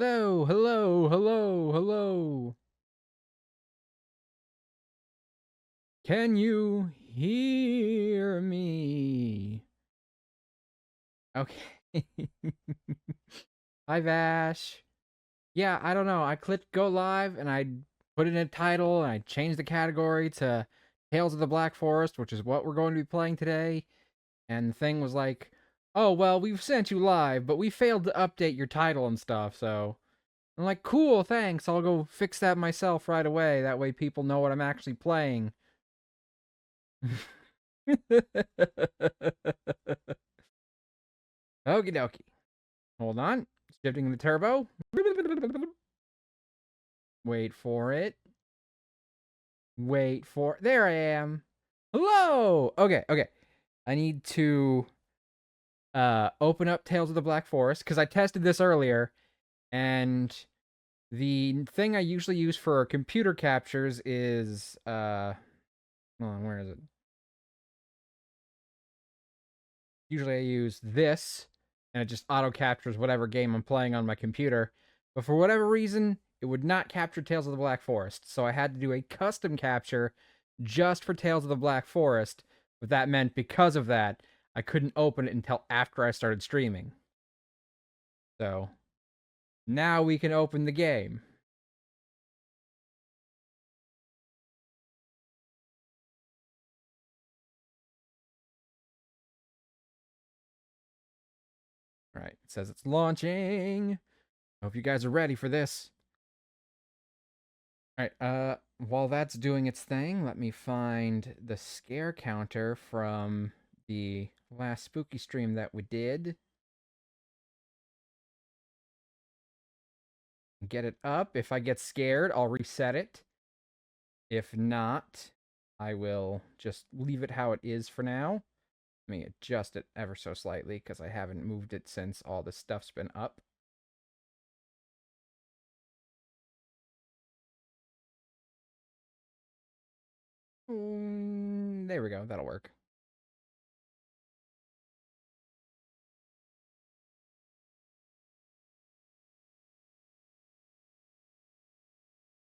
Hello, hello, hello, hello. Can you hear me? Okay. Hi, Vash. Yeah, I don't know. I clicked go live and I put in a title and I changed the category to Tales of the Black Forest, which is what we're going to be playing today. And the thing was like, oh, well, we've sent you live, but we failed to update your title and stuff, so. I'm like, cool, thanks. I'll go fix that myself right away. That way people know what I'm actually playing. Okie dokie. Hold on. Shifting the turbo. Wait for it. Wait for it. There I am. Hello! Okay. I need to open up Tales of the Black Forest, because I tested this earlier, and the thing I usually use for computer captures is hold on, where is it? Usually I use this, and it just auto captures whatever game I'm playing on my computer. But for whatever reason, it would not capture Tales of the Black Forest. So I had to do a custom capture just for Tales of the Black Forest. But that meant because of that, I couldn't open it until after I started streaming. So now we can open the game. All right, it says it's launching. Hope you guys are ready for this. All right, while that's doing its thing, let me find the scare counter from the last spooky stream that we did. Get it up. If I get scared, I'll reset it. If not, I will just leave it how it is for now. Let me adjust it ever so slightly because I haven't moved it since all the stuff's been up. There we go. That'll work.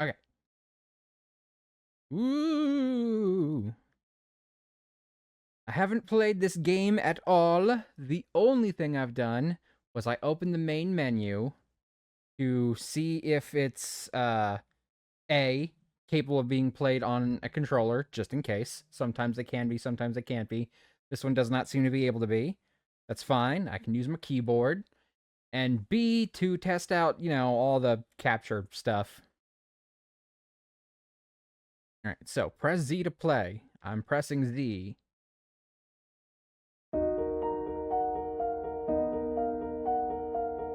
Okay. Ooh. I haven't played this game at all. The only thing I've done was I opened the main menu to see if it's A, capable of being played on a controller, just in case. Sometimes it can be, sometimes it can't be. This one does not seem to be able to be. That's fine. I can use my keyboard. And B, to test out, all the capture stuff. All right, so press Z to play. I'm pressing Z.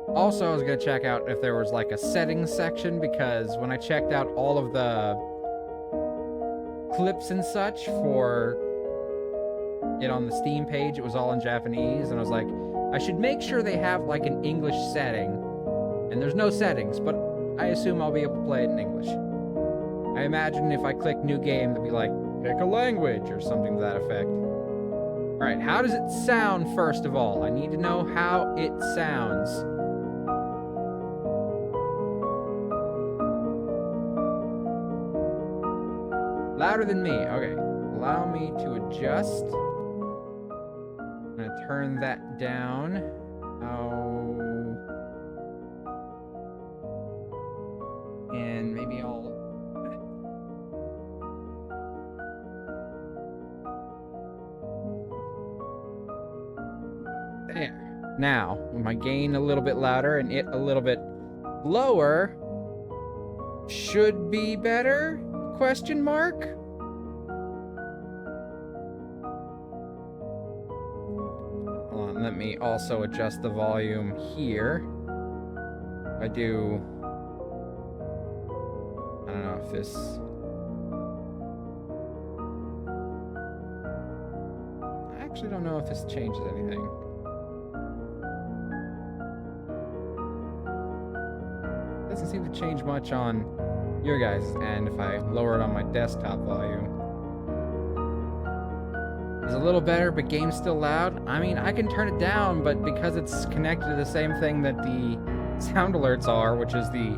Also, I was going to check out if there was like a settings section, because when I checked out all of the clips and such for it on the Steam page, it was all in Japanese, and I was like, I should make sure they have like an English setting. And there's no settings, but I assume I'll be able to play it in English. I imagine if I click new game, they'll be like, pick a language or something to that effect. Alright, how does it sound first of all? I need to know how it sounds. Louder than me. Okay. Allow me to adjust. I'm gonna turn that down. And maybe I'll... There. Now, with my gain a little bit louder and it a little bit lower, should be better? Question mark? Hold on, let me also adjust the volume here. I don't know if this... I actually don't know if this changes anything. Doesn't seem to change much on your guys' end if I lower it on my desktop volume. It's a little better, but game's still loud. I mean, I can turn it down, but because it's connected to the same thing that the sound alerts are, which is the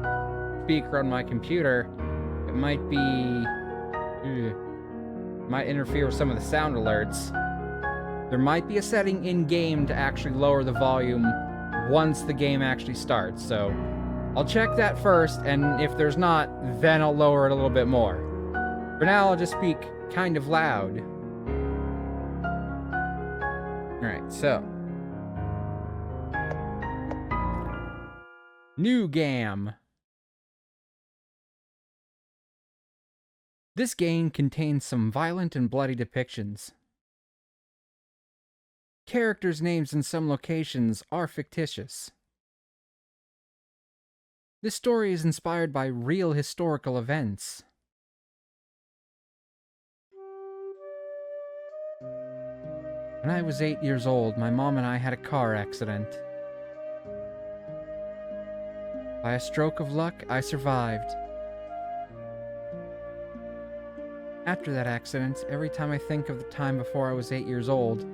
speaker on my computer, it might be... might interfere with some of the sound alerts. There might be a setting in-game to actually lower the volume once the game actually starts, so I'll check that first, and if there's not, then I'll lower it a little bit more. For now, I'll just speak kind of loud. Alright, so. New game. This game contains some violent and bloody depictions. Characters' names in some locations are fictitious. This story is inspired by real historical events. When I was 8 years old, my mom and I had a car accident. By a stroke of luck, I survived. After that accident, every time I think of the time before I was 8 years old,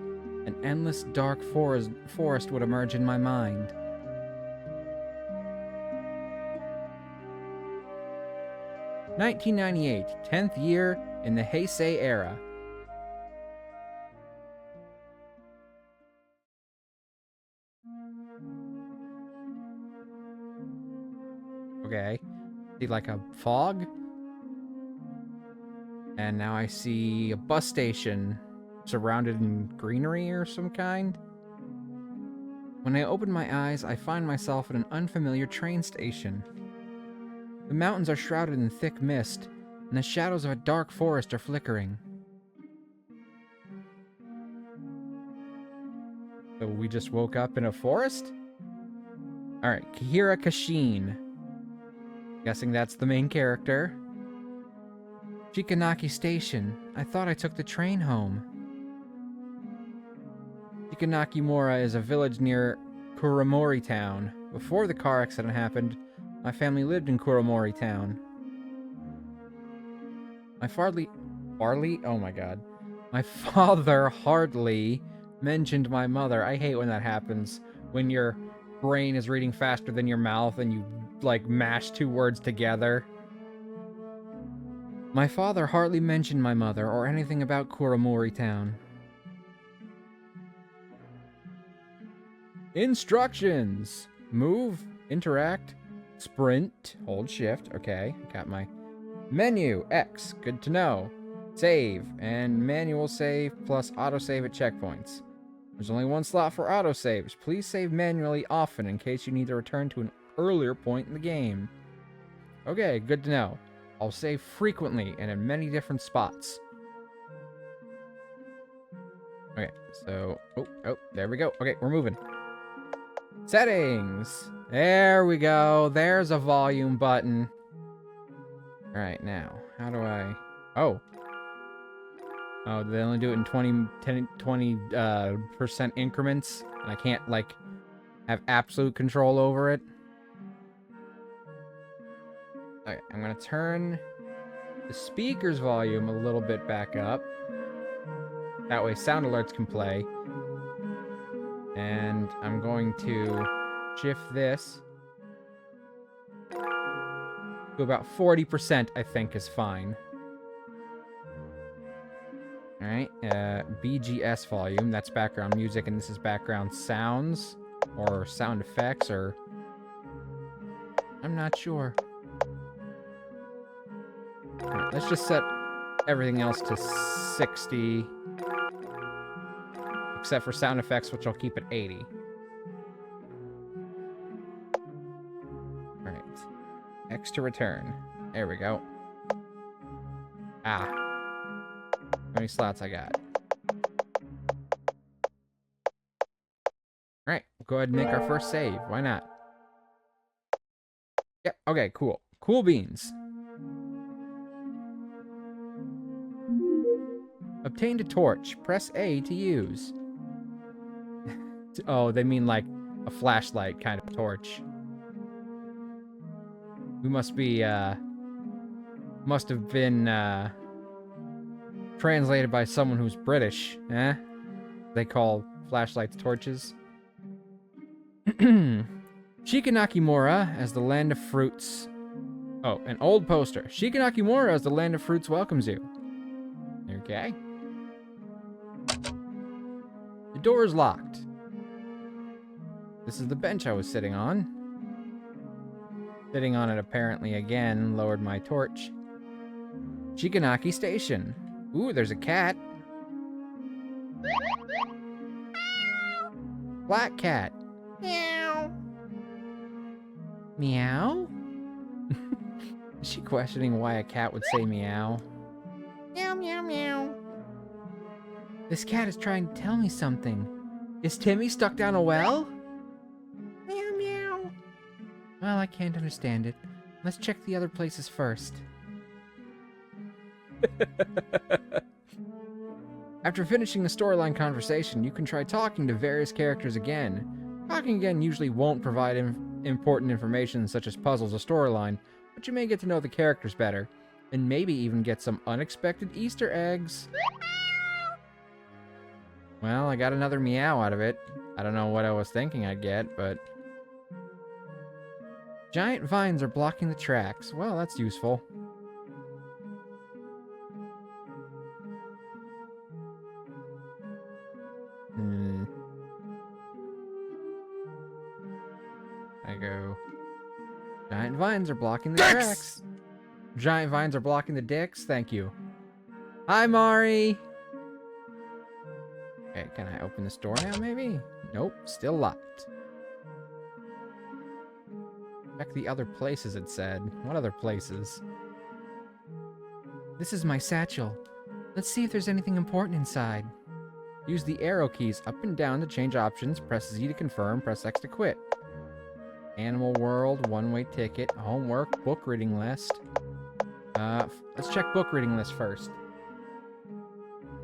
an endless dark forest would emerge in my mind. (1998), 10th year in the Heisei era. Okay. See like a fog? And now I see a bus station surrounded in greenery or some kind. When I open my eyes, I find myself at an unfamiliar train station. The mountains are shrouded in thick mist, and the shadows of a dark forest are flickering. So we just woke up in a forest? Alright, Kihira Kashin. Guessing that's the main character. Shikanaki Station. I thought I took the train home. Shikanaki-mura is a village near Kuromori Town. Before the car accident happened, my family lived in Kuromori Town. My father hardly mentioned my mother. I hate when that happens. When your brain is reading faster than your mouth and you, like, mash two words together. My father hardly mentioned my mother or anything about Kuromori Town. Instructions! Move, interact, sprint, hold shift. Okay, got my menu, X, good to know. Save, and manual save plus autosave at checkpoints. There's only one slot for autosaves. Please save manually often in case you need to return to an earlier point in the game. Okay, good to know. I'll save frequently and in many different spots. Okay, so... Oh, there we go. Okay, we're moving. Settings! There we go. There's a volume button. Alright, now, how do I... Oh, they only do it in 20% increments, and I can't, like, have absolute control over it. Okay, I'm gonna turn the speaker's volume a little bit back up. That way sound alerts can play. And I'm going to shift this to about 40%, I think is fine. Alright, BGS volume, that's background music, and this is background sounds, or sound effects, or... I'm not sure. Alright, let's just set everything else to 60. Except for sound effects, which I'll keep at 80. Alright. X to return. There we go. Ah. How many slots I got? Alright, go ahead and make our first save. Why not? Yep, okay, cool. Cool beans. Obtained a torch. Press A to use. Oh, they mean like a flashlight kind of torch. We must be, must have been, translated by someone who's British, eh? They call flashlights torches. Shikanakimura as the land of fruits. Oh, an old poster. Shikanakimura as the land of fruits welcomes you. Okay. The door is locked. This is the bench I was sitting on. Sitting on it apparently again, lowered my torch. Shikanaki Station. Ooh, there's a cat. Black cat. Meow. Meow? Is she questioning why a cat would say meow? Meow, meow, meow. This cat is trying to tell me something. Is Timmy stuck down a well? Meow, meow. Well, I can't understand it. Let's check the other places first. After finishing the storyline conversation, you can try talking to various characters again. Talking again usually won't provide important information such as puzzles or storyline, but you may get to know the characters better, and maybe even get some unexpected Easter eggs. Well, I got another meow out of it. I don't know what I was thinking I'd get, but... Giant vines are blocking the tracks. Well, that's useful. I go... Giant vines are blocking the tracks. Giant vines are blocking the dicks. Thank you. Hi, Mari! Okay, can I open this door now, maybe? Nope, still locked. Check the other places, it said. What other places? This is my satchel. Let's see if there's anything important inside. Use the arrow keys up and down to change options. Press Z to confirm. Press X to quit. Animal World, one-way ticket, homework, book reading list. Let's check book reading list first.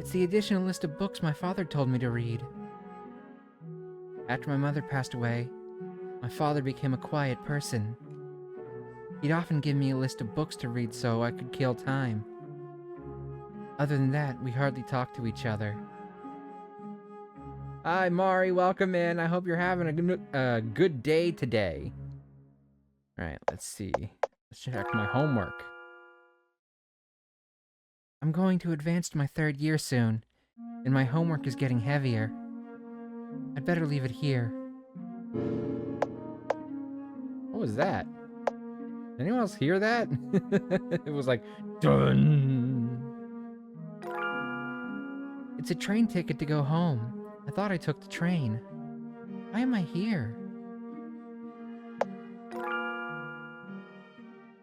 It's the additional list of books my father told me to read. After my mother passed away, my father became a quiet person. He'd often give me a list of books to read so I could kill time. Other than that, we hardly talked to each other. Hi, Mari. Welcome in. I hope you're having a good day today. Alright, let's see. Let's check my homework. I'm going to advance to my 3rd year soon, and my homework is getting heavier. I'd better leave it here. What was that? Did anyone else hear that? It was like, dun. It's a train ticket to go home. I thought I took the train. Why am I here?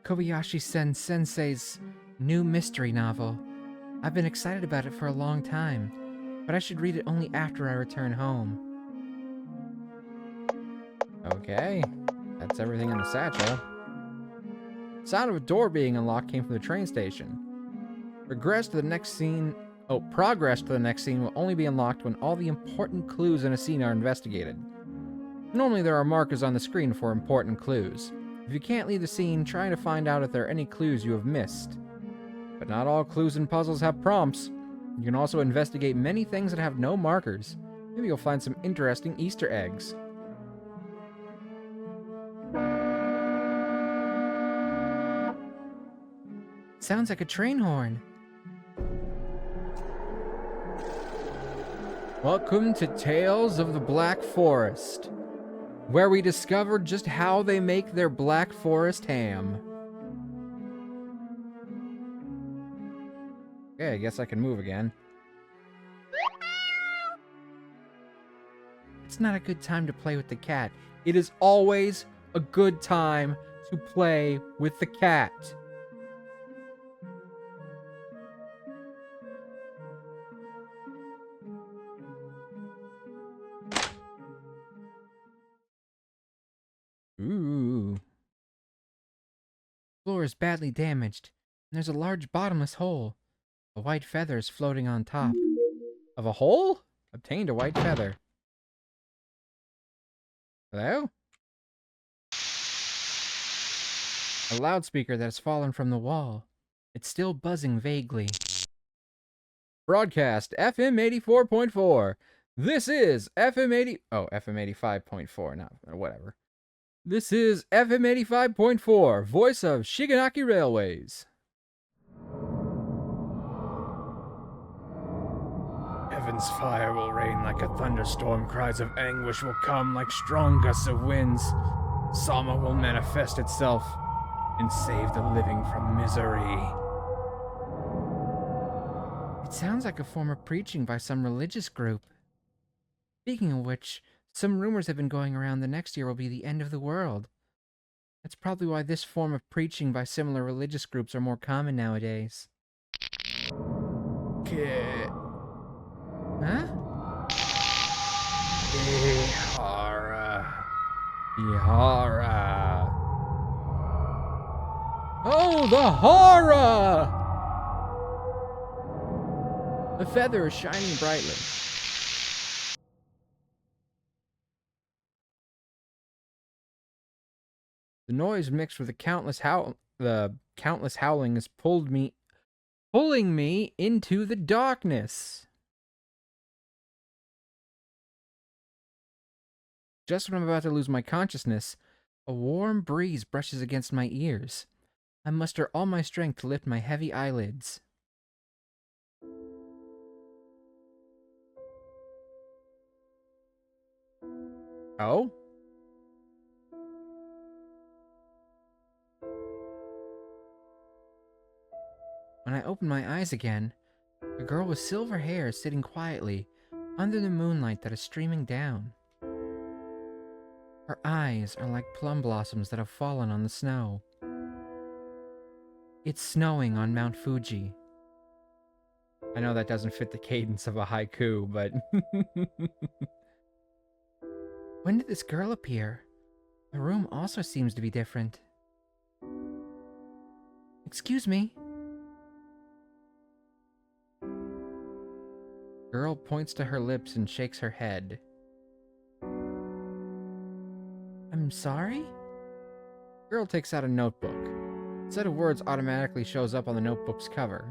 Kobayashi Sensei's new mystery novel. I've been excited about it for a long time, but I should read it only after I return home. Okay, that's everything in the satchel. Sound of a door being unlocked came from the train station. Progress to the next scene will only be unlocked when all the important clues in a scene are investigated. Normally there are markers on the screen for important clues. If you can't leave the scene, try to find out if there are any clues you have missed. But not all clues and puzzles have prompts. You can also investigate many things that have no markers. Maybe you'll find some interesting Easter eggs. Sounds like a train horn. Welcome to Tales of the Black Forest, where we discover just how they make their Black Forest ham. Okay, I guess I can move again. It's not a good time to play with the cat. It is always a good time to play with the cat. Ooh. The floor is badly damaged, and there's a large bottomless hole. A white feather is floating on top. Of a hole? Obtained a white feather. Hello? A loudspeaker that has fallen from the wall. It's still buzzing vaguely. Broadcast FM 84.4. This is FM 85.4. Not whatever. This is FM 85.4, voice of Shiganaki Railways. Heaven's fire will rain like a thunderstorm, cries of anguish will come like strong gusts of winds. Sama will manifest itself and save the living from misery. It sounds like a form of preaching by some religious group. Speaking of which, some rumors have been going around the next year will be the end of the world. That's probably why this form of preaching by similar religious groups are more common nowadays. Huh? Ihara. Oh, the horror! The feather is shining brightly. The noise mixed with the countless howling has pulling me into the darkness. Just when I'm about to lose my consciousness, a warm breeze brushes against my ears. I muster all my strength to lift my heavy eyelids. Oh? When I open my eyes again, a girl with silver hair is sitting quietly under the moonlight that is streaming down. Her eyes are like plum blossoms that have fallen on the snow. It's snowing on Mount Fuji. I know that doesn't fit the cadence of a haiku, but... When did this girl appear? The room also seems to be different. Excuse me. Girl points to her lips and shakes her head. I'm sorry? Girl takes out a notebook. A set of words automatically shows up on the notebook's cover.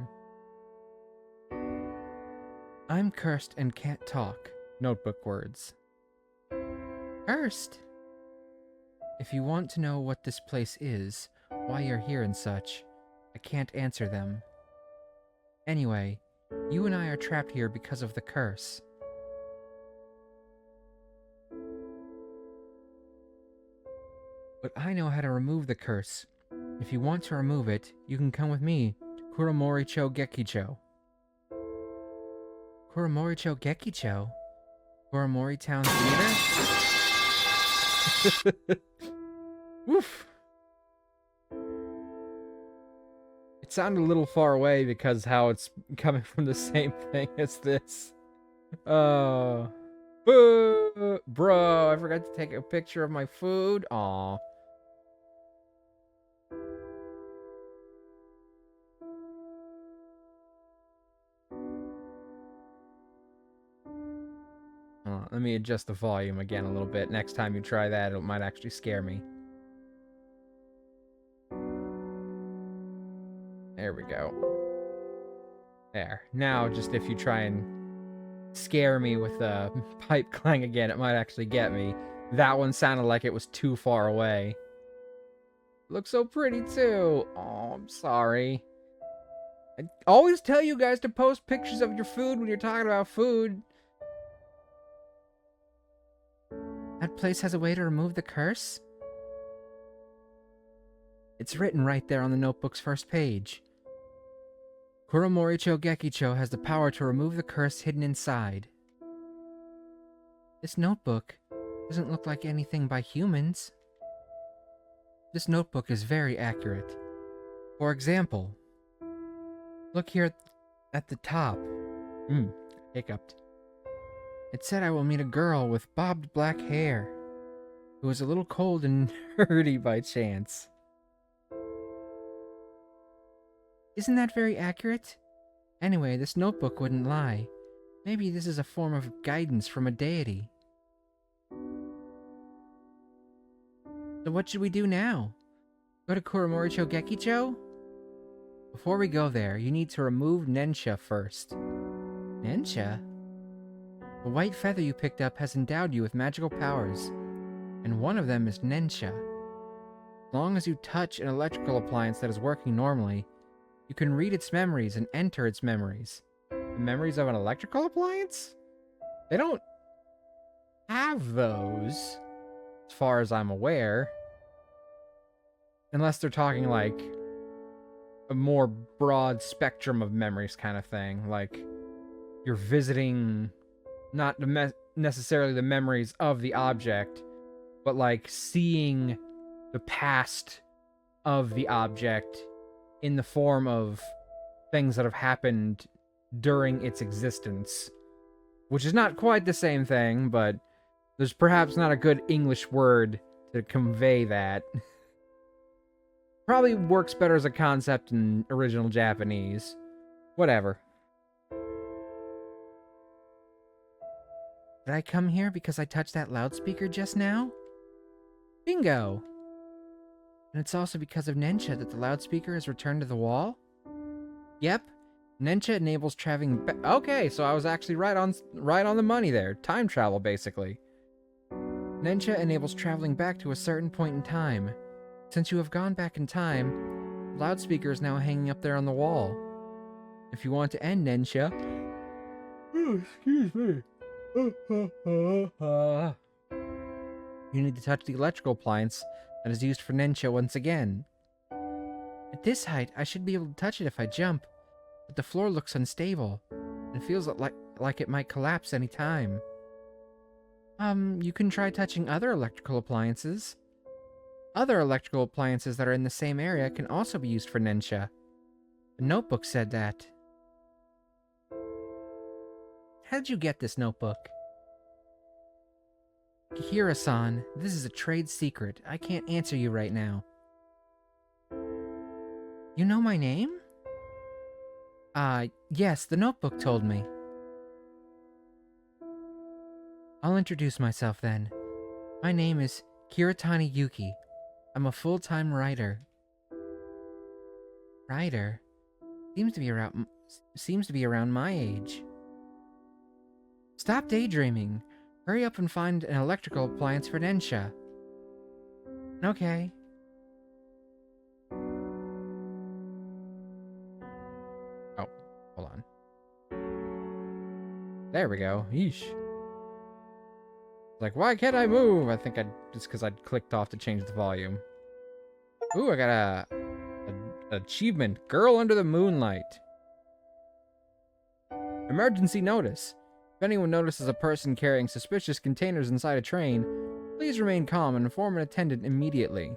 I'm cursed and can't talk. Notebook words. Cursed? If you want to know what this place is, why you're here and such, I can't answer them. Anyway, you and I are trapped here because of the curse. But I know how to remove the curse. If you want to remove it, you can come with me to Kuromori-cho Gekicho. Kuromori-cho Gekicho? Kuromori Town Theater? Woof. It sounded a little far away because how it's coming from the same thing as this. Oh. Boo! Bro, I forgot to take a picture of my food. Aw. Let me adjust the volume again a little bit. Next time you try that, it might actually scare me. There we go. There. Now, just if you try and scare me with a pipe clang again, it might actually get me. That one sounded like it was too far away. Looks so pretty, too. Oh, I'm sorry. I always tell you guys to post pictures of your food when you're talking about food. That place has a way to remove the curse? It's written right there on the notebook's first page. Kuromori-cho Gekicho has the power to remove the curse hidden inside. This notebook doesn't look like anything by humans. This notebook is very accurate. For example, look here at the top. Hiccuped. It said I will meet a girl with bobbed black hair, who is a little cold and nerdy by chance. Isn't that very accurate? Anyway, this notebook wouldn't lie. Maybe this is a form of guidance from a deity. So what should we do now? Go to Kuromori-cho Gekicho? Before we go there, you need to remove Nensha first. Nensha? The white feather you picked up has endowed you with magical powers. and one of them is Nensha. As long as you touch an electrical appliance that is working normally, you can read its memories and enter its memories. The memories of an electrical appliance? They don't have those, as far as I'm aware. Unless they're talking like a more broad spectrum of memories kind of thing. Like you're visiting not necessarily the memories of the object, but like seeing the past of the object in the form of things that have happened during its existence. Which is not quite the same thing, but there's perhaps not a good English word to convey that. Probably works better as a concept in original Japanese. Whatever. Did I come here because I touched that loudspeaker just now? Bingo! And it's also because of Nensha that the loudspeaker has returned to the wall? Yep. Nensha enables traveling okay, so I was actually right on the money there. Time travel, basically. Nensha enables traveling back to a certain point in time. Since you have gone back in time, the loudspeaker is now hanging up there on the wall. If you want to end Nensha... Oh, excuse me. You need to touch the electrical appliance that is used for Nensha once again. At this height, I should be able to touch it if I jump, but the floor looks unstable, and feels like it might collapse any time. You can try touching other electrical appliances. Other electrical appliances that are in the same area can also be used for Nensha. The notebook said that. How did you get this notebook? Kihira-san, this is a trade secret. I can't answer you right now. You know my name? Yes, the notebook told me. I'll introduce myself then. My name is Kiritani Yuki. I'm a full-time writer. Writer? Seems to be around my age. Stop daydreaming. Hurry up and find an electrical appliance for Nensha. Okay. Oh, hold on. There we go. Yeesh. Like, why can't I move? I think just because I'd clicked off to change the volume. Ooh, I got a achievement. Girl under the moonlight. Emergency notice. If anyone notices a person carrying suspicious containers inside a train, please remain calm and inform an attendant immediately.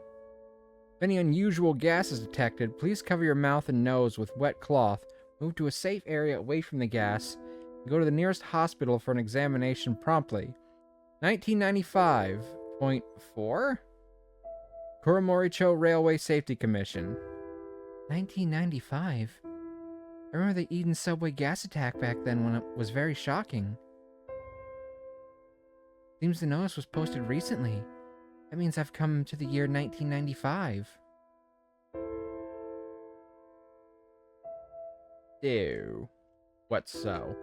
If any unusual gas is detected, please cover your mouth and nose with wet cloth, move to a safe area away from the gas, and go to the nearest hospital for an examination promptly. 1995.4? Kuromoricho Railway Safety Commission. 1995? I remember the Eden subway gas attack back then when it was very shocking. Seems the notice was posted recently. That means I've come to the year 1995. Ew. What so?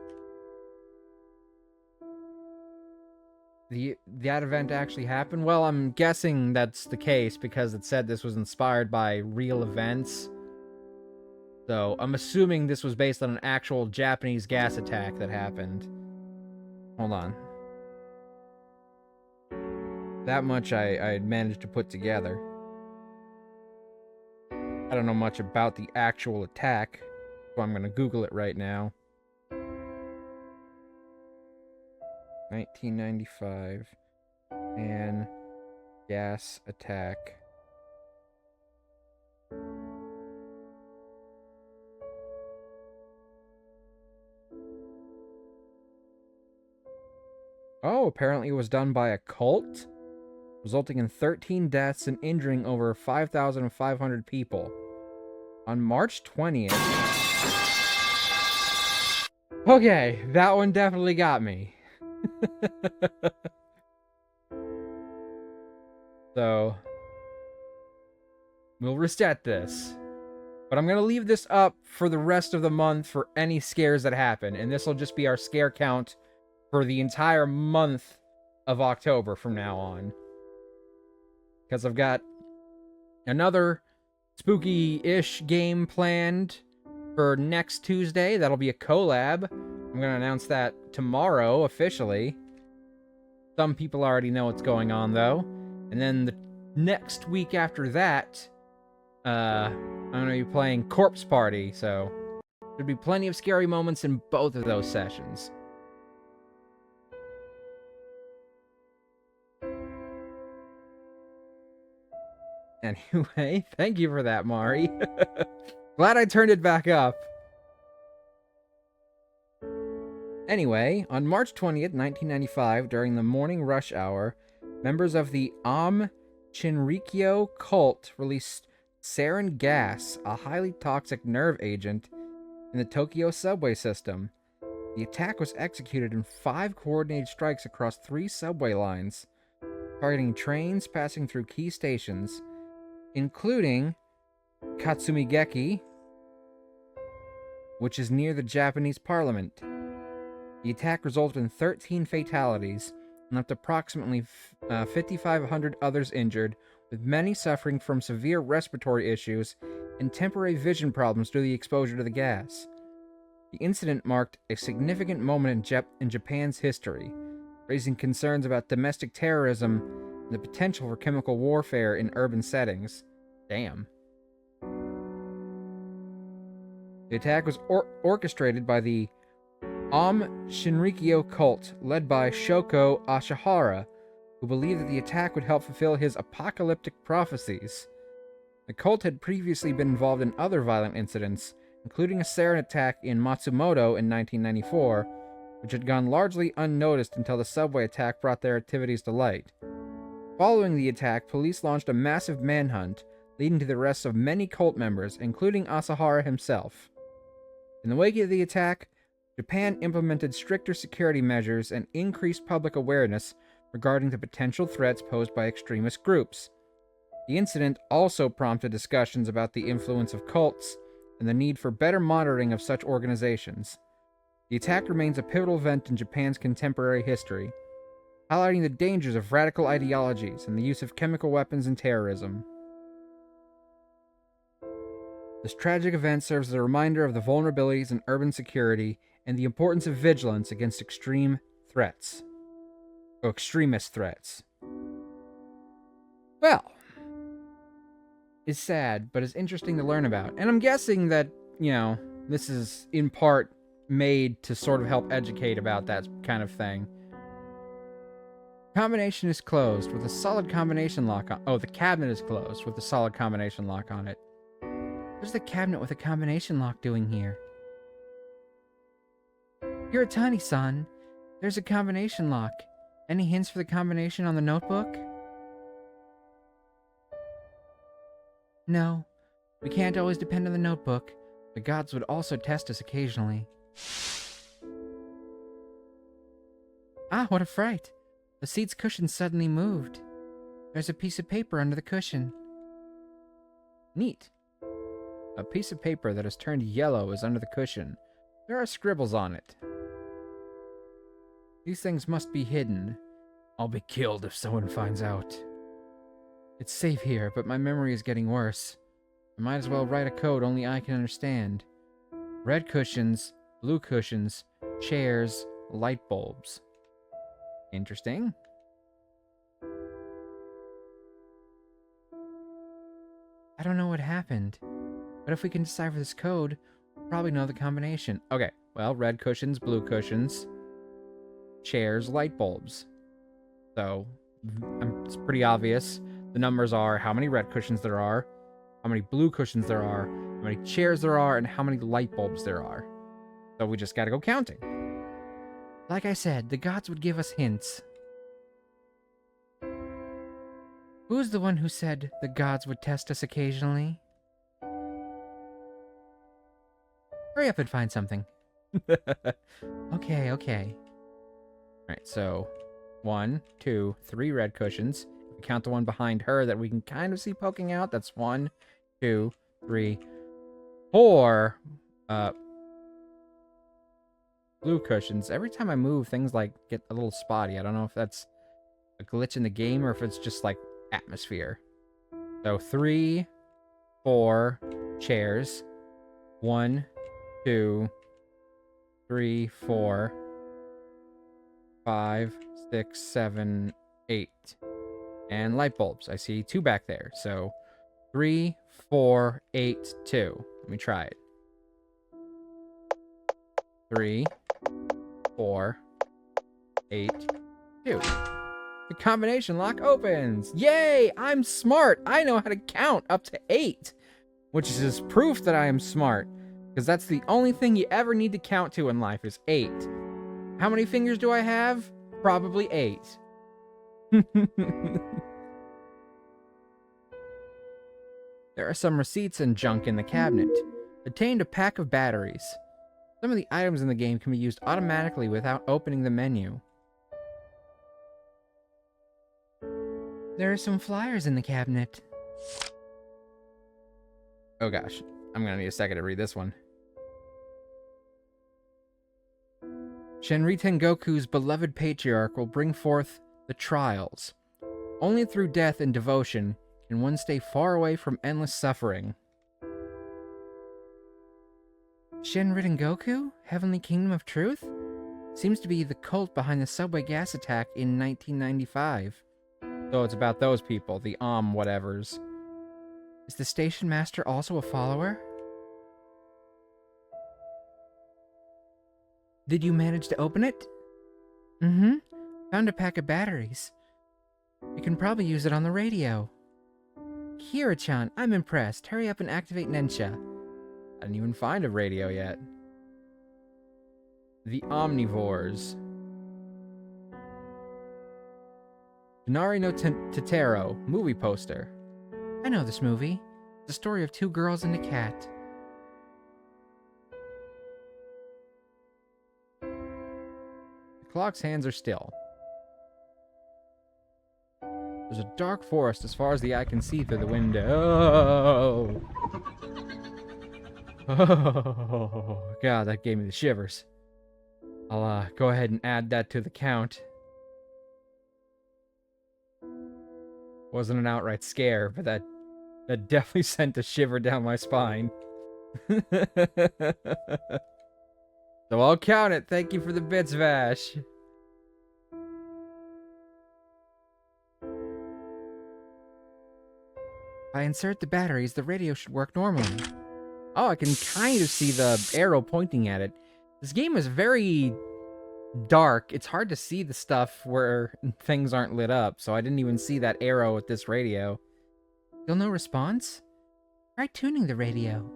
That event actually happened? Well, I'm guessing that's the case because it said this was inspired by real events. So, I'm assuming this was based on an actual Japanese gas attack that happened. Hold on. That much I managed to put together. I don't know much about the actual attack, so I'm going to Google it right now. 1995 and gas attack. Oh, apparently it was done by a cult, resulting in 13 deaths and injuring over 5,500 people. On March 20th... Okay, that one definitely got me. So, we'll reset this. But I'm going to leave this up for the rest of the month for any scares that happen. And this will just be our scare count for the entire month of October from now on. because I've got another spooky-ish game planned for next Tuesday. That'll be a collab. I'm going to announce that tomorrow officially. Some people already know what's going on, though. And then the next week after that, I'm going to be playing Corpse Party, so there'll be plenty of scary moments in both of those sessions. Anyway, thank you for that, Mari. Glad I turned it back up. Anyway, on March 20th, 1995, during the morning rush hour, members of the Shinrikyo cult released sarin gas, a highly toxic nerve agent, in the Tokyo subway system. The attack was executed in 5 coordinated strikes across 3 subway lines, targeting trains passing through key stations, including Katsumigeki, which is near the Japanese parliament. The attack resulted in 13 fatalities and left approximately 5,500 others injured, with many suffering from severe respiratory issues and temporary vision problems due to the exposure to the gas. The incident marked a significant moment in Japan's history, raising concerns about domestic terrorism and the potential for chemical warfare in urban settings. Damn. The attack was orchestrated by the Shinrikyo cult, led by Shoko Ashihara, who believed that the attack would help fulfill his apocalyptic prophecies. The cult had previously been involved in other violent incidents, including a sarin attack in Matsumoto in 1994, which had gone largely unnoticed until the subway attack brought their activities to light. Following the attack, police launched a massive manhunt, leading to the arrests of many cult members, including Asahara himself. In the wake of the attack, Japan implemented stricter security measures and increased public awareness regarding the potential threats posed by extremist groups. The incident also prompted discussions about the influence of cults and the need for better monitoring of such organizations. The attack remains a pivotal event in Japan's contemporary history, highlighting the dangers of radical ideologies and the use of chemical weapons and terrorism. This tragic event serves as a reminder of the vulnerabilities in urban security and the importance of vigilance against extremist threats. Well, it's sad, but it's interesting to learn about. And I'm guessing that, this is in part made to sort of help educate about that kind of thing. Combination is closed with a solid combination lock on... Oh, the cabinet is closed with a solid combination lock on it. What's the cabinet with a combination lock doing here? You're a tiny son. There's a combination lock. Any hints for the combination on the notebook? No. We can't always depend on the notebook. The gods would also test us occasionally. Ah, what a fright. The seat's cushion suddenly moved. There's a piece of paper under the cushion. Neat. A piece of paper that has turned yellow is under the cushion. There are scribbles on it. These things must be hidden. I'll be killed if someone finds out. It's safe here, but my memory is getting worse. I might as well write a code only I can understand. Red cushions, blue cushions, chairs, light bulbs. Interesting. I don't know what happened, but if we can decipher this code, we'll probably know the combination. Okay, well, red cushions, blue cushions, chairs, light bulbs. So, it's pretty obvious. The numbers are how many red cushions there are, how many blue cushions there are, how many chairs there are, and how many light bulbs there are. So we just gotta go counting. Like I said, the gods would give us hints. Who's the one who said the gods would test us occasionally? Hurry up and find something. Okay. Alright, so 1, 2, 3 red cushions. If we count the one behind her that we can kind of see poking out, that's 1, 2, 3, 4 blue cushions. Every time I move, things like get a little spotty. I don't know if that's a glitch in the game or if it's just like atmosphere. So 3, 4 chairs. 1, 2, 3, 4, 5, 6, 7, 8. And light bulbs. I see 2 back there. So 3, 4, 8, 2. Let me try it. 3, 4, 8, 2. The combination lock opens. Yay! I'm smart. I know how to count up to 8. Which is proof that I am smart. Because that's the only thing you ever need to count to in life is 8. How many fingers do I have? Probably 8. There are some receipts and junk in the cabinet. Obtained a pack of batteries. Some of the items in the game can be used automatically without opening the menu. There are some flyers in the cabinet. Oh gosh, I'm gonna need a second to read this one. Shenri Tengoku's beloved patriarch will bring forth the trials. Only through death and devotion can one stay far away from endless suffering. Shenri Tengoku? Heavenly Kingdom of Truth? Seems to be the cult behind the subway gas attack in 1995. So it's about those people, the whatevers. Is the station master also a follower? Did you manage to open it? Mm-hmm. Found a pack of batteries. You can probably use it on the radio. Kira-chan, I'm impressed. Hurry up and activate Nensha. I didn't even find a radio yet. The Omnivores. Denari no Totoro, movie poster. I know this movie. It's the story of 2 girls and a cat. The clock's hands are still. There's a dark forest as far as the eye can see through the window. Oh, God, that gave me the shivers. I'll go ahead and add that to the count. Wasn't an outright scare, but that definitely sent a shiver down my spine. So I'll count it. Thank you for the bits, Vash. If I insert the batteries, the radio should work normally. Oh, I can kind of see the arrow pointing at it. This game is very dark. It's hard to see the stuff where things aren't lit up, so I didn't even see that arrow with this radio. Still no response? Try tuning the radio.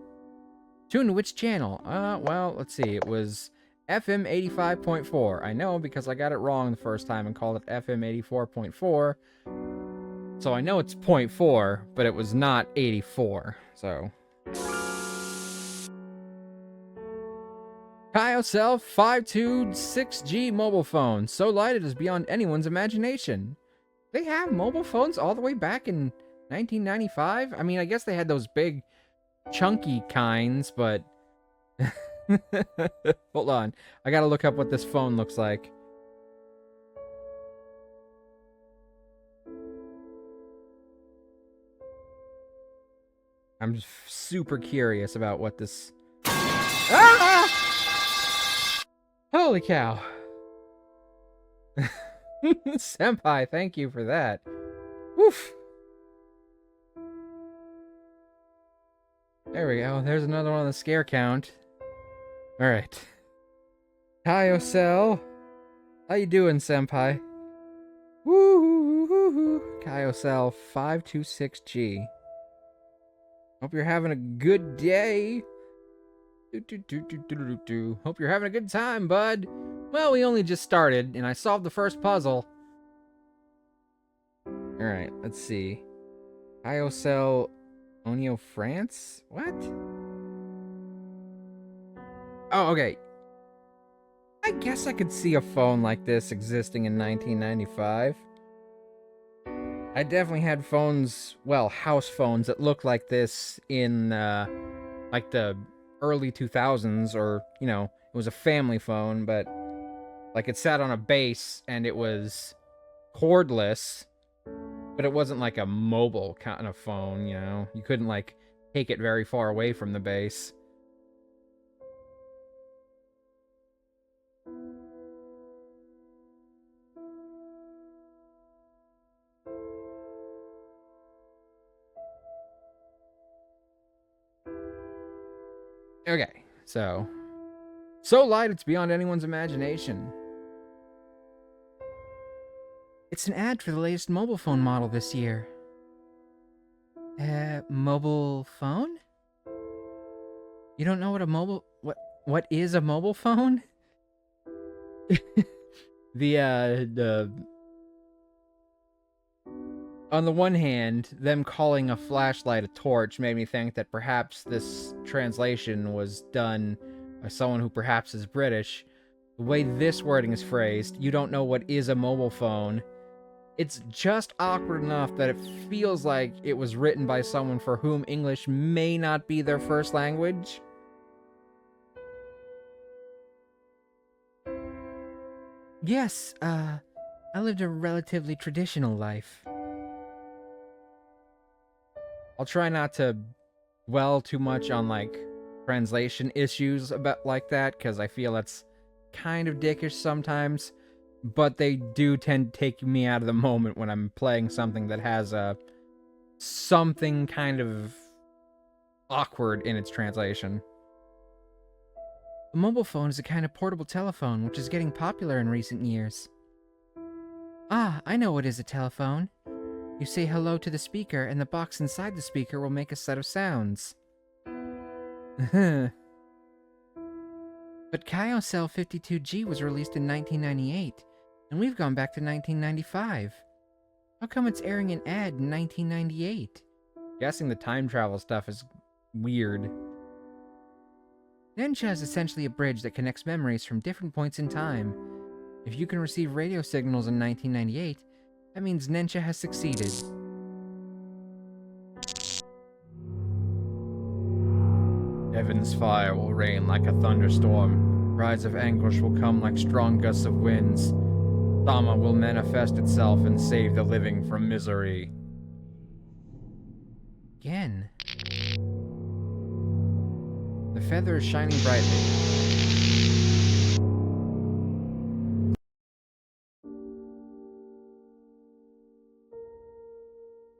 Tune to which channel? Well, let's see. It was FM 85.4. I know because I got it wrong the first time and called it FM 84.4. So I know it's 0.4, but it was not 84. So KyoCell 526G mobile phone. So light it is beyond anyone's imagination. They have mobile phones all the way back in 1995? I mean, I guess they had those big, chunky kinds, but... Hold on. I gotta look up what this phone looks like. I'm super curious about what this... Ah! Holy cow. Senpai, thank you for that. Woof. There we go. There's another one on the scare count. Alright. KyoCell. How you doing, Senpai? Woo-hoo-hoo-hoo. KyoCell 526G. Hope you're having a good day. Hope you're having a good time, bud. Well, we only just started, and I solved the first puzzle. Alright, let's see. KyoCell Onio France? What? Oh, okay. I guess I could see a phone like this existing in 1995. I definitely had phones, well, house phones that looked like this in, like the early 2000s, or, you know, it was a family phone, but, like, it sat on a base, and it was cordless, But it wasn't like a mobile kind of phone, you know? You couldn't, like, take it very far away from the base. Okay, so light it's beyond anyone's imagination. It's an ad for the latest mobile phone model this year. Mobile phone? You don't know what a mobile... What is a mobile phone? the... On the one hand, them calling a flashlight a torch made me think that perhaps this translation was done by someone who perhaps is British. The way this wording is phrased, you don't know what is a mobile phone. It's just awkward enough that it feels like it was written by someone for whom English may not be their first language. Yes, I lived a relatively traditional life. I'll try not to dwell too much on, like, translation issues about like that, because I feel that's kind of dickish sometimes, but they do tend to take me out of the moment when I'm playing something that has something kind of awkward in its translation. A mobile phone is a kind of portable telephone, which is getting popular in recent years. Ah, I know what is a telephone. You say hello to the speaker, and the box inside the speaker will make a set of sounds. But Kyocell 52G was released in 1998, and we've gone back to 1995. How come it's airing an ad in 1998? Guessing the time travel stuff is weird. Nensha is essentially a bridge that connects memories from different points in time. If you can receive radio signals in 1998, that means Nensha has succeeded. Heaven's fire will rain like a thunderstorm. Cries of anguish will come like strong gusts of winds. Dhamma will manifest itself and save the living from misery. Again. The feather is shining brightly.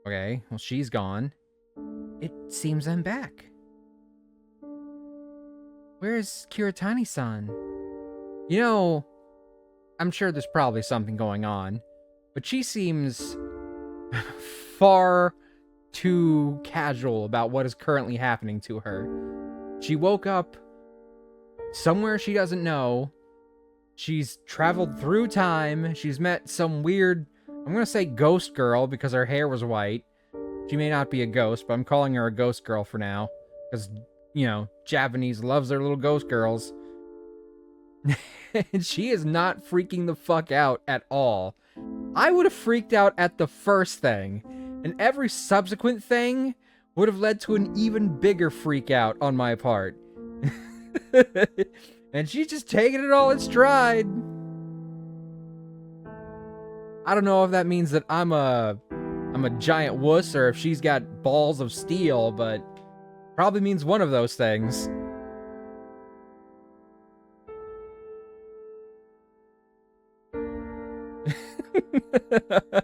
Okay, well, she's gone. It seems I'm back. Where's Kiritani-san? You know, I'm sure there's probably something going on, but she seems far too casual about what is currently happening to her. She woke up somewhere she doesn't know. She's traveled through time. She's met some weird... I'm gonna say ghost girl because her hair was white. She may not be a ghost, but I'm calling her a ghost girl for now. Because, you know, Japanese loves their little ghost girls. And she is not freaking the fuck out at all. I would have freaked out at the first thing. And every subsequent thing would have led to an even bigger freak out on my part. And she's just taking it all in stride. I don't know if that means that I'm a giant wuss or if she's got balls of steel, but probably means one of those things.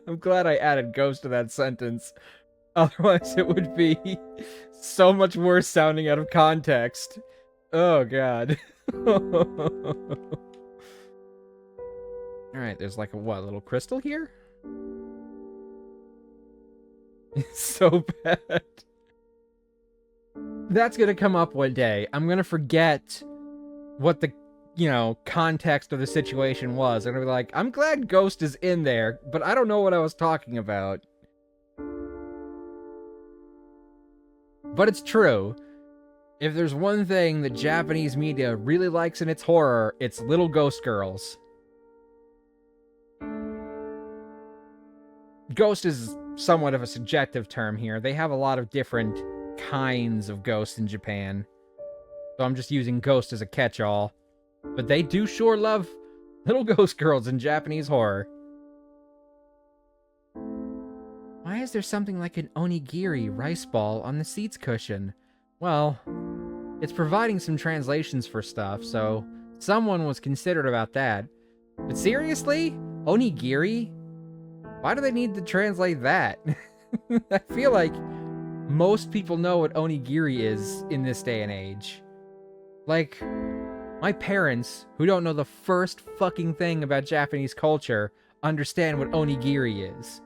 I'm glad I added ghost to that sentence. Otherwise it would be so much worse sounding out of context. Oh god. Alright, there's like a little crystal here? It's so bad. That's gonna come up one day. I'm gonna forget what the, context of the situation was. I'm gonna be like, I'm glad Ghost is in there, but I don't know what I was talking about. But it's true. If there's one thing that Japanese media really likes in its horror, it's little ghost girls. Ghost is somewhat of a subjective term here. They have a lot of different kinds of ghosts in Japan. So I'm just using ghost as a catch-all. But they do sure love little ghost girls in Japanese horror. Why Why is there something like an onigiri rice ball on the seats cushion? Well, it's providing some translations for stuff, so someone was considerate about that. But seriously? Onigiri? Why do they need to translate that? I feel like most people know what onigiri is in this day and age. Like, my parents, who don't know the first fucking thing about Japanese culture, understand what onigiri is.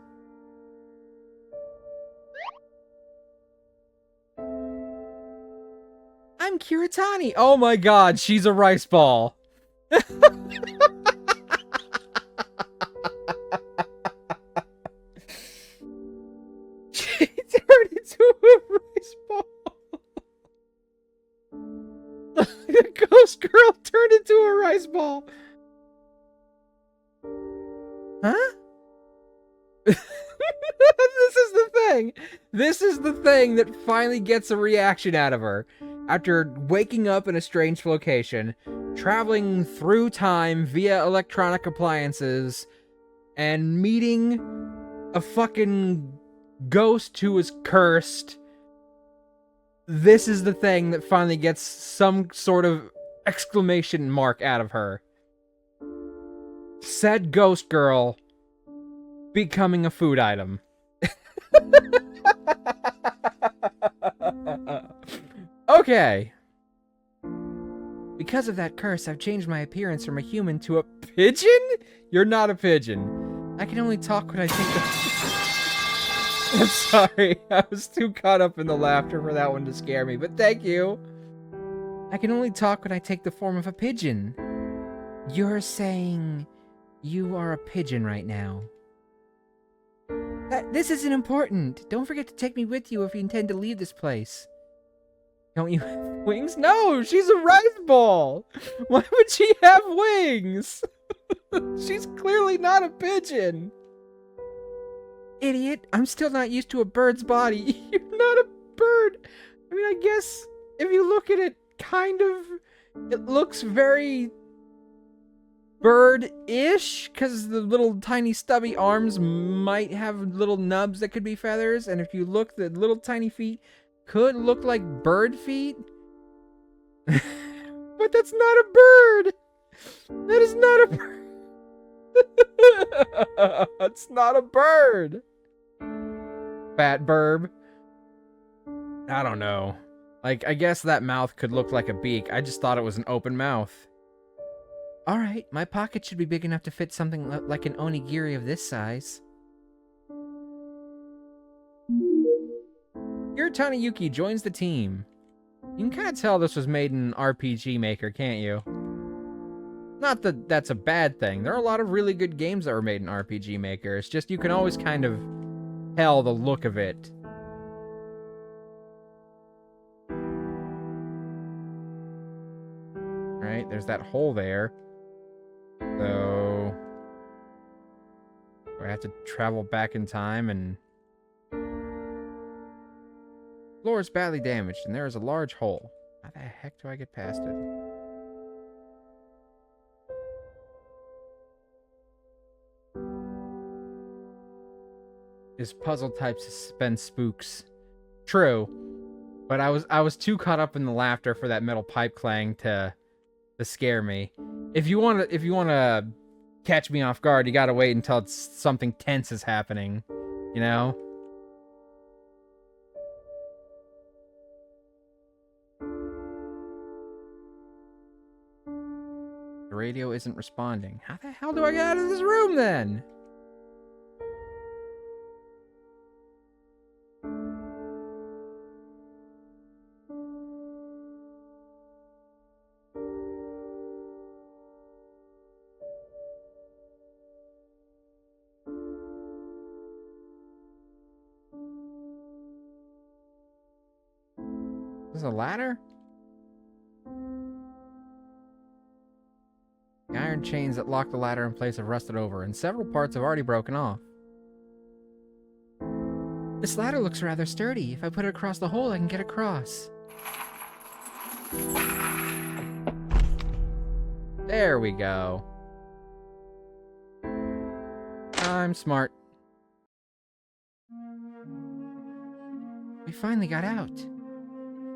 I'm Kiritani. Oh my god, she's a rice ball. She turned into a rice ball. The ghost girl turned into a rice ball. Huh? This is the thing. This is the thing that finally gets a reaction out of her. After waking up in a strange location, traveling through time via electronic appliances, and meeting a fucking ghost who is cursed, this is the thing that finally gets some sort of exclamation mark out of her. Said ghost girl becoming a food item. Okay. Because of that curse, I've changed my appearance from a human to a pigeon? You're not a pigeon. I can only talk when I think of... I'm sorry. I was too caught up in the laughter for that one to scare me, but thank you. I can only talk when I take the form of a pigeon. You're saying you are a pigeon right now. This isn't important. Don't forget to take me with you if you intend to leave this place. Don't you have wings? No, she's a rice ball. Why would she have wings? She's clearly not a pigeon. Idiot, I'm still not used to a bird's body. You're not a bird. I mean, I guess if you look at it, kind of, it looks very bird-ish, because the little tiny stubby arms might have little nubs that could be feathers, and if you look, the little tiny feet could look like bird feet. But that's not a bird. That is not a bird. It's not a bird. Fat burb. I don't know. Like, I guess that mouth could look like a beak. I just thought it was an open mouth. Alright, my pocket should be big enough to fit something like an onigiri of this size. Kiritani Yuki joins the team. You can kind of tell this was made in RPG Maker, can't you? Not that that's a bad thing. There are a lot of really good games that were made in RPG Maker. It's just you can always kind of tell the look of it. Right, there's that hole there. So... I have to travel back in time and... The floor is badly damaged and there is a large hole. How the heck do I get past it? Is puzzle type suspense spooks. True. But I was too caught up in the laughter for that metal pipe clang to scare me. If you wanna catch me off guard, you gotta wait until something tense is happening. You know? The radio isn't responding. How the hell do I get out of this room then? Is this a ladder? The iron chains that lock the ladder in place have rusted over, and several parts have already broken off. This ladder looks rather sturdy. If I put it across the hole, I can get across. There we go. I'm smart. We finally got out.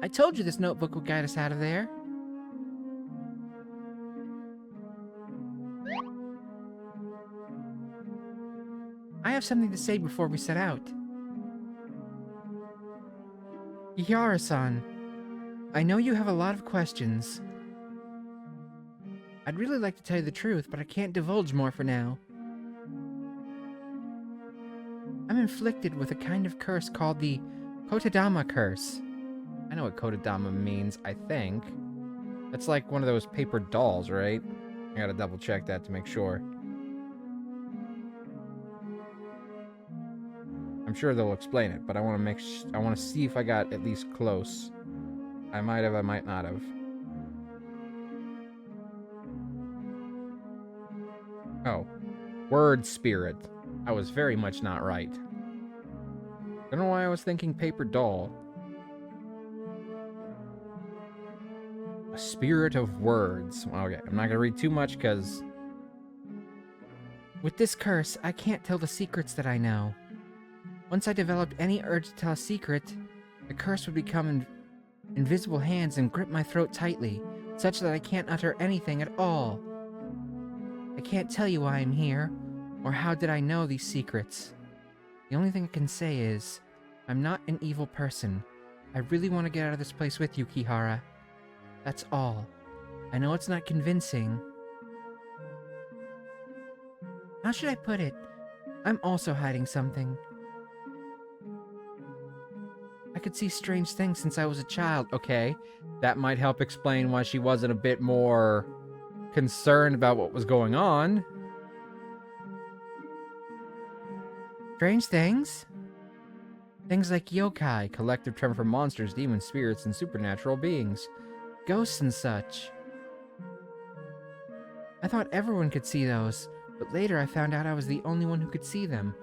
I told you this notebook would guide us out of there. I have something to say before we set out. Ihara-san, I know you have a lot of questions. I'd really like to tell you the truth, but I can't divulge more for now. I'm inflicted with a kind of curse called the Kotodama curse. I know what Kotodama means, I think. That's like one of those paper dolls, right? I gotta double check that to make sure. I'm sure they'll explain it, but I want to see if I got at least close. I might have, I might not have. Oh. Word spirit. I was very much not right. Don't know why I was thinking paper doll. A spirit of words. Okay, I'm not gonna read too much because... With this curse, I can't tell the secrets that I know. Once I developed any urge to tell a secret, the curse would become invisible hands and grip my throat tightly, such that I can't utter anything at all. I can't tell you why I'm here, or how did I know these secrets. The only thing I can say is, I'm not an evil person. I really want to get out of this place with you, Kihara. That's all. I know it's not convincing. How should I put it? I'm also hiding something. I could see strange things since I was a child. Okay, that might help explain why she wasn't a bit more concerned about what was going on. Strange things? Things like yokai, collective term for monsters, demons, spirits, and supernatural beings. Ghosts and such. I thought everyone could see those, but later I found out I was the only one who could see them.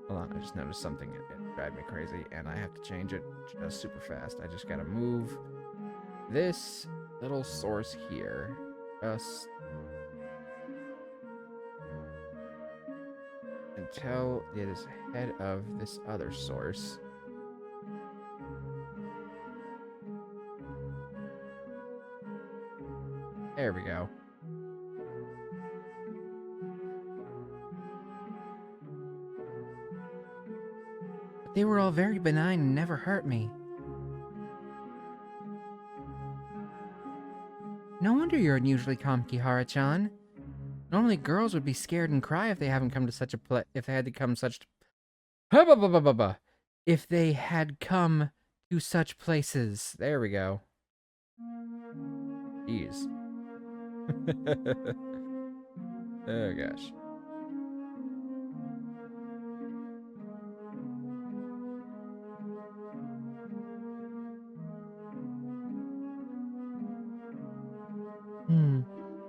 Hold on, I just noticed something. It drives me crazy, and I have to change it just super fast. I just gotta move this little source here. Just until it is ahead of this other source. There we go. They were all very benign and never hurt me. No wonder you're unusually calm, Kihara-chan. Normally girls would be scared and cry if they haven't come to such a if they had come to such places. There we go. Jeez. Oh gosh.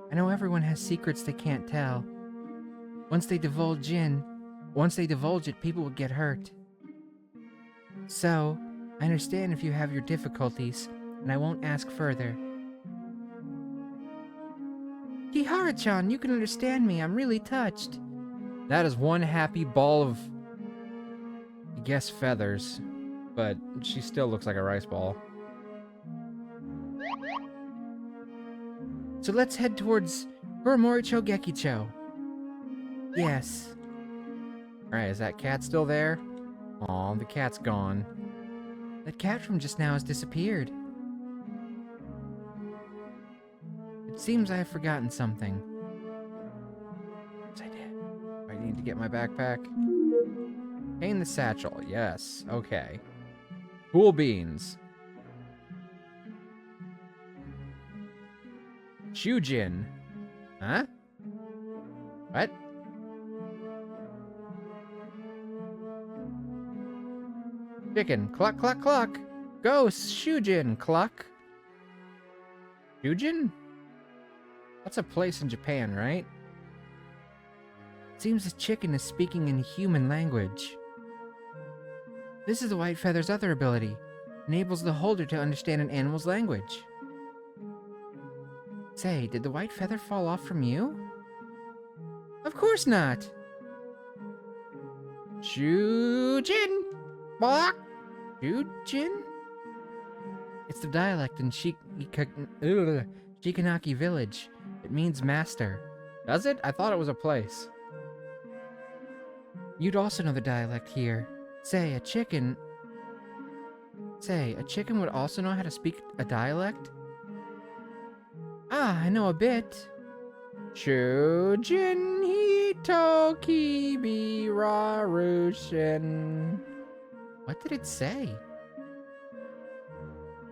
I know everyone has secrets they can't tell. Once they divulge it, people would get hurt. So, I understand if you have your difficulties, and I won't ask further. Kihara-chan, you can understand me. I'm really touched. That is one happy ball of, I guess, feathers. But she still looks like a rice ball. So let's head towards Kuromori-cho Gekicho. Yes. Alright, is that cat still there? Aw, the cat's gone. That cat from just now has disappeared. It seems I have forgotten something. Yes, I did. I need to get my backpack. Contain the satchel. Yes. Okay. Cool beans. Shujin. Huh? What? Chicken. Cluck, cluck, cluck. Ghost. Shujin. Cluck. Shujin? That's a place in Japan, right? Seems the chicken is speaking in human language. This is the white feather's other ability. Enables the holder to understand an animal's language. Say, did the white feather fall off from you? Of course not! Shujin! Bok! Shujin? It's the dialect in Shikanaki village. It means master. Does it? I thought it was a place. You'd also know the dialect here. Say, a chicken would also know how to speak a dialect? Ah, I know a bit. Shujin hito kibi rarushin. What did it say?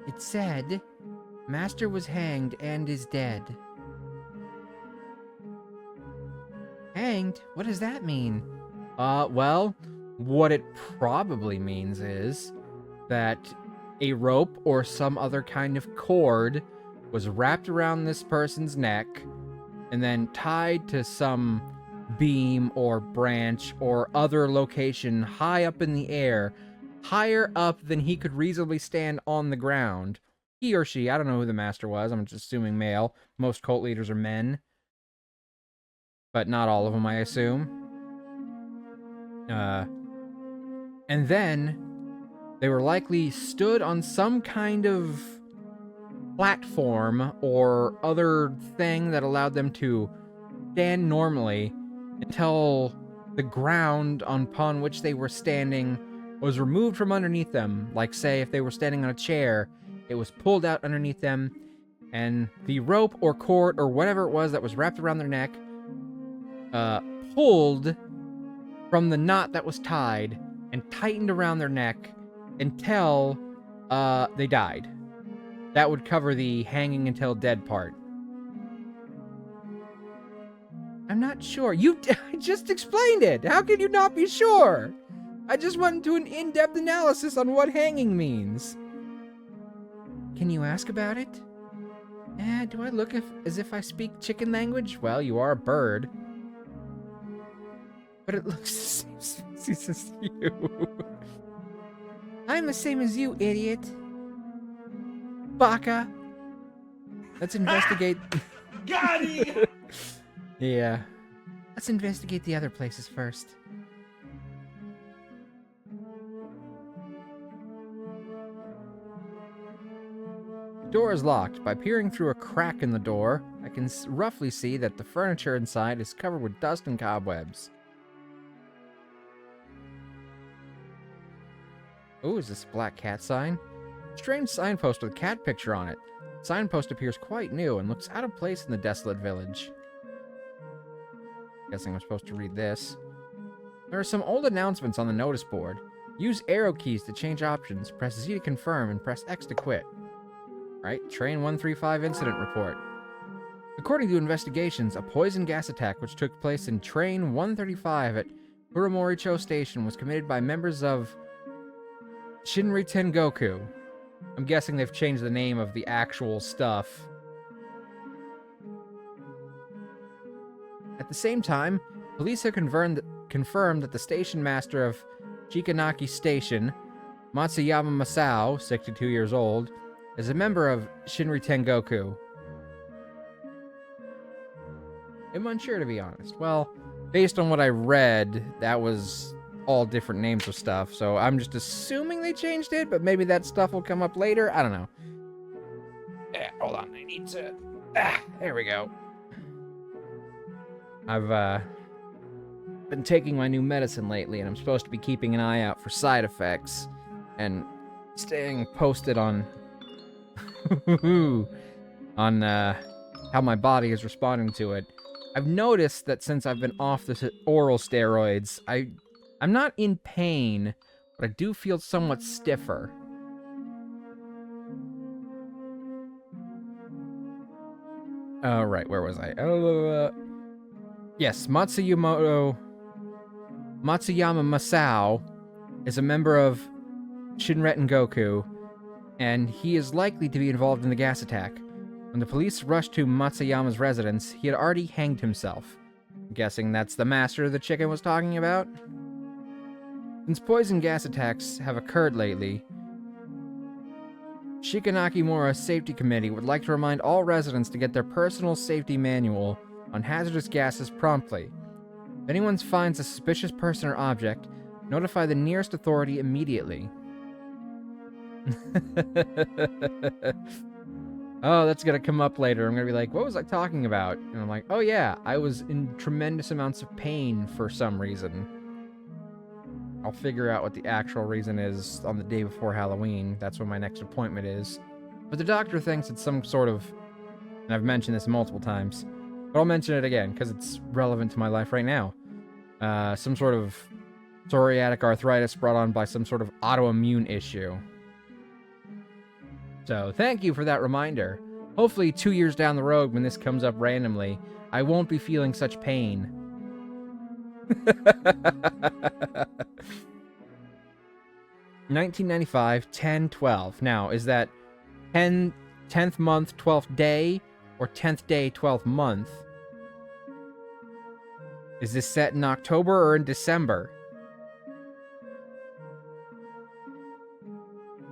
It said, Master was hanged and is dead. Hanged? What does that mean? Well, what it probably means is that a rope or some other kind of cord was wrapped around this person's neck and then tied to some beam or branch or other location high up in the air, higher up than he could reasonably stand on the ground. He or she, I don't know who the master was, I'm just assuming male. Most cult leaders are men. But not all of them, I assume. And then they were likely stood on some kind of platform or other thing that allowed them to stand normally until the ground upon which they were standing was removed from underneath them. Like, say, if they were standing on a chair, it was pulled out underneath them, and the rope or cord or whatever it was that was wrapped around their neck pulled from the knot that was tied and tightened around their neck until they died. That would cover the hanging until dead part. I'm not sure. I just explained it. How can you not be sure? I just went into an in-depth analysis on what hanging means. Can you ask about it? Do I look as if I speak chicken language? Well, you are a bird. But it looks the same species as you. I'm the same as you, idiot. Baka. Let's investigate. Got him! Yeah. Let's investigate the other places first. The door is locked. By peering through a crack in the door, I can roughly see that the furniture inside is covered with dust and cobwebs. Oh, is this a black cat sign? Strange signpost with a cat picture on it. The signpost appears quite new and looks out of place in the desolate village. Guessing I'm supposed to read this. There are some old announcements on the notice board. Use arrow keys to change options, press Z to confirm, and press X to quit. Right, Train 135 incident report. According to investigations, a poison gas attack which took place in Train 135 at Kuromoricho Station was committed by members of Shinri Tengoku. I'm guessing they've changed the name of the actual stuff. At the same time, police have confirmed that the station master of Shikanaki Station, Matsuyama Masao, 62 years old, is a member of Shinri Tengoku. I'm unsure, to be honest. Well, based on what I read, that was all different names of stuff, so I'm just assuming they changed it, but maybe that stuff will come up later. I don't know. Yeah, hold on, I need to... there we go. I've been taking my new medicine lately, and I'm supposed to be keeping an eye out for side effects and staying posted on on how my body is responding to it. I've noticed that since I've been off the oral steroids, I'm not in pain, but I do feel somewhat stiffer. Right, where was I? Yes, Matsuyama Masao is a member of Shinren Goku, and he is likely to be involved in the gas attack. When the police rushed to Matsuyama's residence, he had already hanged himself. I'm guessing that's the master the chicken was talking about? Since poison gas attacks have occurred lately, Shikanaki Mora Safety Committee would like to remind all residents to get their personal safety manual on hazardous gases promptly. If anyone finds a suspicious person or object, notify the nearest authority immediately. Oh, that's gonna come up later. I'm gonna be like, what was I talking about? And I'm like, oh yeah, I was in tremendous amounts of pain for some reason. I'll figure out what the actual reason is on the day before Halloween. That's when my next appointment is. But the doctor thinks it's some sort of, and I've mentioned this multiple times, but I'll mention it again because it's relevant to my life right now. Some sort of psoriatic arthritis brought on by some sort of autoimmune issue. So thank you for that reminder. Hopefully 2 years down the road when this comes up randomly, I won't be feeling such pain. 1995, 10/12. Now, is that 10th month, 12th day, or 10th day, 12th month? Is this set in October or in December?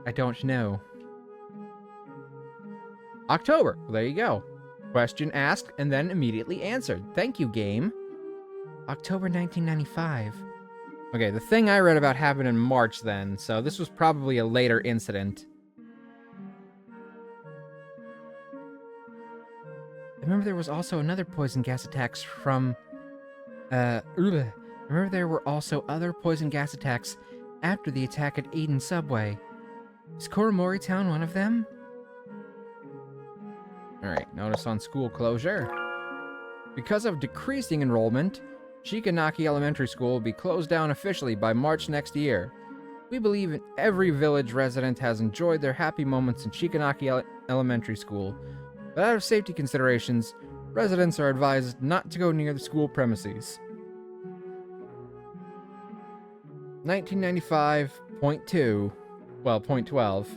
I don't know. October. Well, there you go. Question asked and then immediately answered. Thank you, game. October 1995. Okay, the thing I read about happened in March then, so this was probably a later incident. I remember there was also another poison gas attacks from... I remember there were also other poison gas attacks after the attack at Eden Subway. Is Koromori Town one of them? Alright, notice on school closure. Because of decreasing enrollment, Shikanaki Elementary School will be closed down officially by March next year. We believe every village resident has enjoyed their happy moments in Shikanaki Elementary School, but out of safety considerations, residents are advised not to go near the school premises. 1995.2, well, point 12.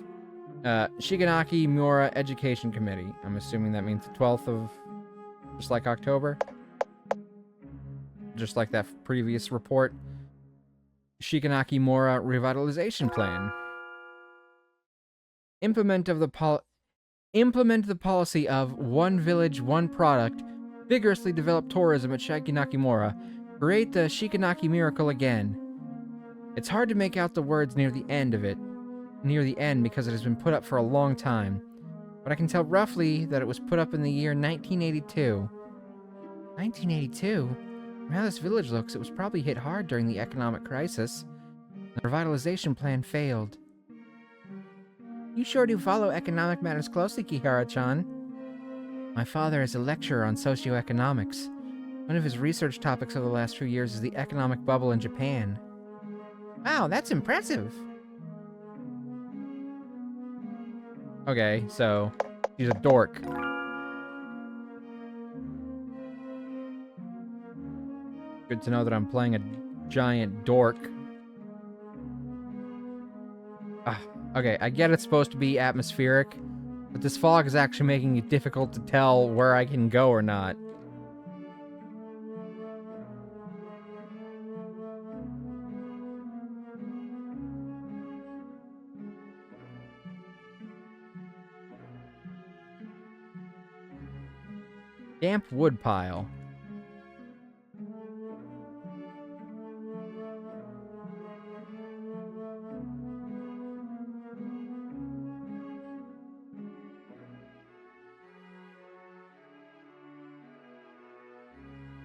Shiganaki Miura Education Committee. I'm assuming that means the 12th of... just like October? Just like that previous report. Shiganaki Miura Revitalization Plan. Implement the policy of one village, one product. Vigorously develop tourism at Shiganaki Miura. Create the Shiganaki Miracle again. It's hard to make out the words near the end because it has been put up for a long time, but I can tell roughly that it was put up in the year 1982. 1982? From how this village looks, it was probably hit hard during the economic crisis. The revitalization plan failed. You sure do follow economic matters closely, Kihara-chan. My father is a lecturer on socioeconomics. One of his research topics over the last few years is the economic bubble in Japan. Wow, that's impressive. Okay, so she's a dork. Good to know that I'm playing a giant dork. Okay, I get it's supposed to be atmospheric, but this fog is actually making it difficult to tell where I can go or not. Damp wood pile.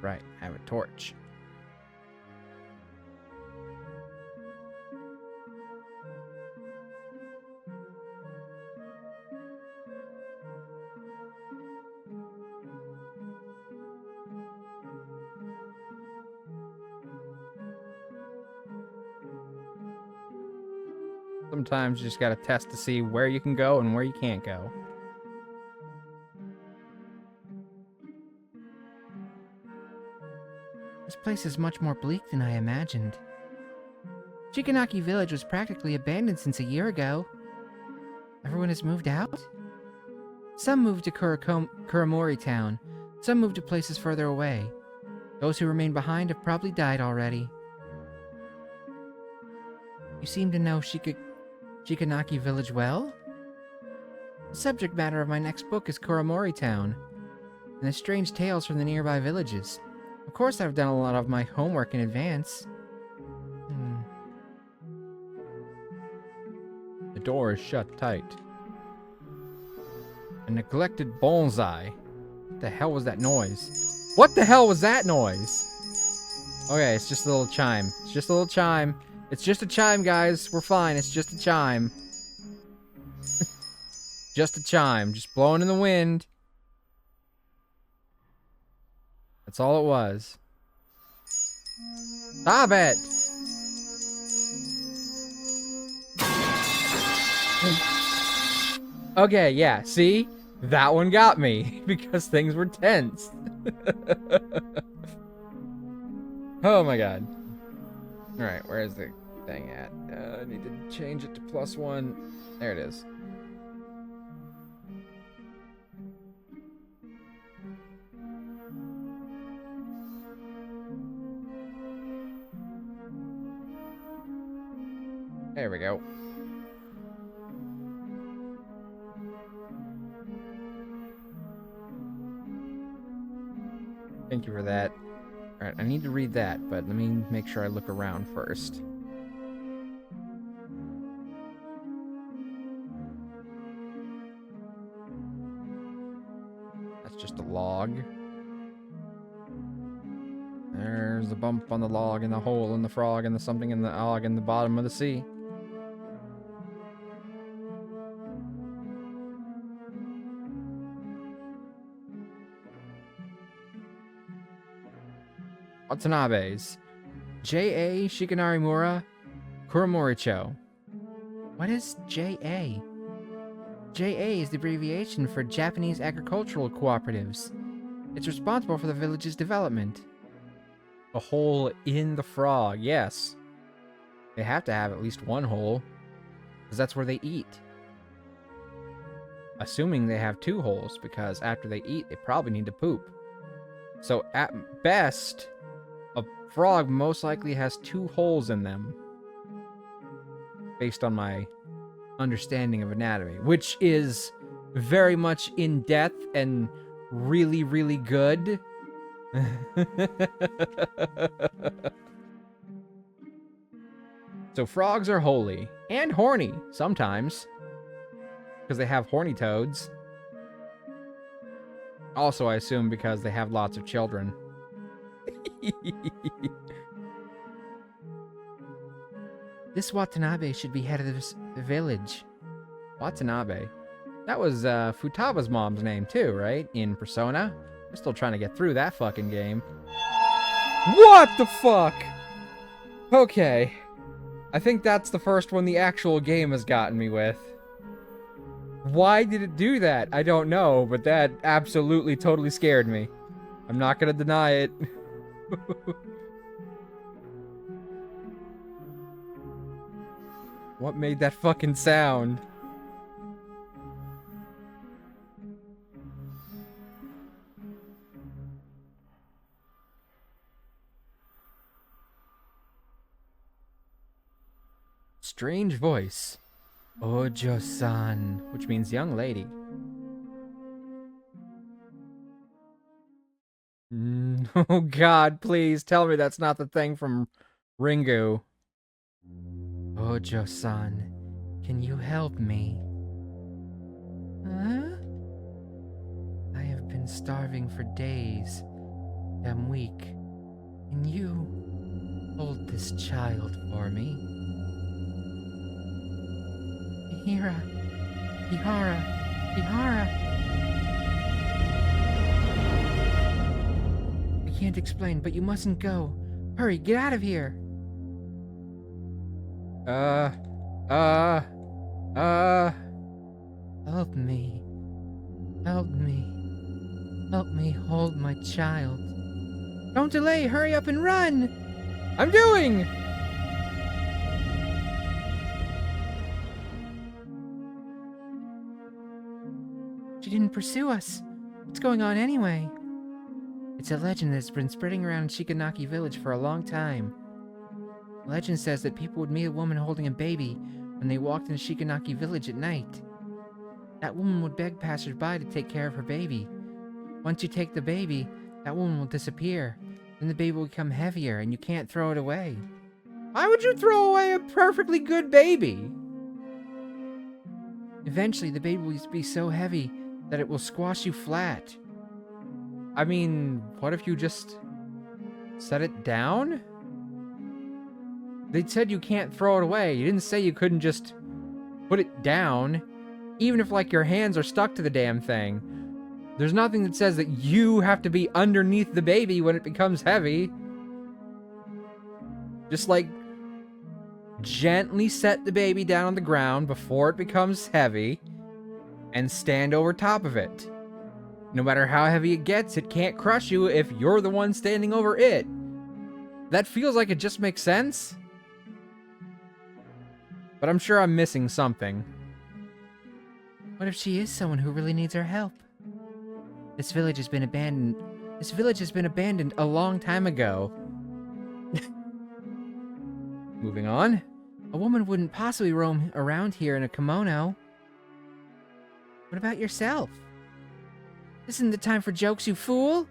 Right, have a torch. Sometimes you just gotta test to see where you can go and where you can't go. This place is much more bleak than I imagined. Shikanaki Village was practically abandoned since a year ago. Everyone has moved out? Some moved to Kuromori Town. Some moved to places further away. Those who remain behind have probably died already. You seem to know Shikanaki Village well? The subject matter of my next book is Kuromori Town, and the strange tales from the nearby villages. Of course I've done a lot of my homework in advance. The The door is shut tight. A neglected bonsai. What the hell was that noise? What the hell was that noise? Okay, it's just a little chime. It's just a little chime. It's just a chime, guys. We're fine. It's just a chime. Just a chime. Just blowing in the wind. That's all it was. Stop it! Okay, yeah, see? That one got me, because things were tense. Oh my god. Alright, where is the thing at? I need to change it to +1. There it is. There we go. Thank you for that. Alright, I need to read that, but let me make sure I look around first. That's just a log. There's a bump on the log and the hole and the frog and the something in the log in the bottom of the sea. Watanabe's. J.A. Shikanarimura Kuramoricho. What is J.A.? J.A. is the abbreviation for Japanese Agricultural Cooperatives. It's responsible for the village's development. A hole in the frog, yes. They have to have at least one hole, because that's where they eat. Assuming they have 2 holes, because after they eat, they probably need to poop. So at best, a frog most likely has 2 holes in them. Based on my understanding of anatomy, which is very much in depth and really, really good. So frogs are holy and horny sometimes because they have horny toads. Also, I assume because they have lots of children. This Watanabe should be head of this village. Watanabe. That was Futaba's mom's name too, right? In Persona. We're still trying to get through that fucking game. What the fuck? Okay. I think that's the first one the actual game has gotten me with. Why did it do that? I don't know, but that absolutely totally scared me. I'm not gonna deny it. What made that fucking sound? Strange voice. Ojo-san, which means young lady. Oh god, please tell me that's not the thing from Ringu. Ojo-san, can you help me? Huh? I have been starving for days. I'm weak. Can you hold this child for me? Ihara. I can't explain, but you mustn't go. Hurry, get out of here. Help me. Help me. Help me hold my child. Don't delay, hurry up and run! I'm doing! She didn't pursue us. What's going on anyway? It's a legend that's been spreading around Shikanaki village for a long time. The legend says that people would meet a woman holding a baby when they walked into Shikanaki village at night. That woman would beg passersby to take care of her baby. Once you take the baby, that woman will disappear. Then the baby will become heavier and you can't throw it away. Why would you throw away a perfectly good baby? Eventually, the baby will be so heavy that it will squash you flat. I mean, what if you just set it down? They said you can't throw it away. You didn't say you couldn't just put it down. Even if, like, your hands are stuck to the damn thing. There's nothing that says that you have to be underneath the baby when it becomes heavy. Just, like, gently set the baby down on the ground before it becomes heavy and stand over top of it. No matter how heavy it gets, it can't crush you if you're the one standing over it. That feels like it just makes sense. But I'm sure I'm missing something. What if she is someone who really needs our help? This village has been abandoned. This village has been abandoned a long time ago. Moving on. A woman wouldn't possibly roam around here in a kimono. What about yourself? This isn't the time for jokes, you fool!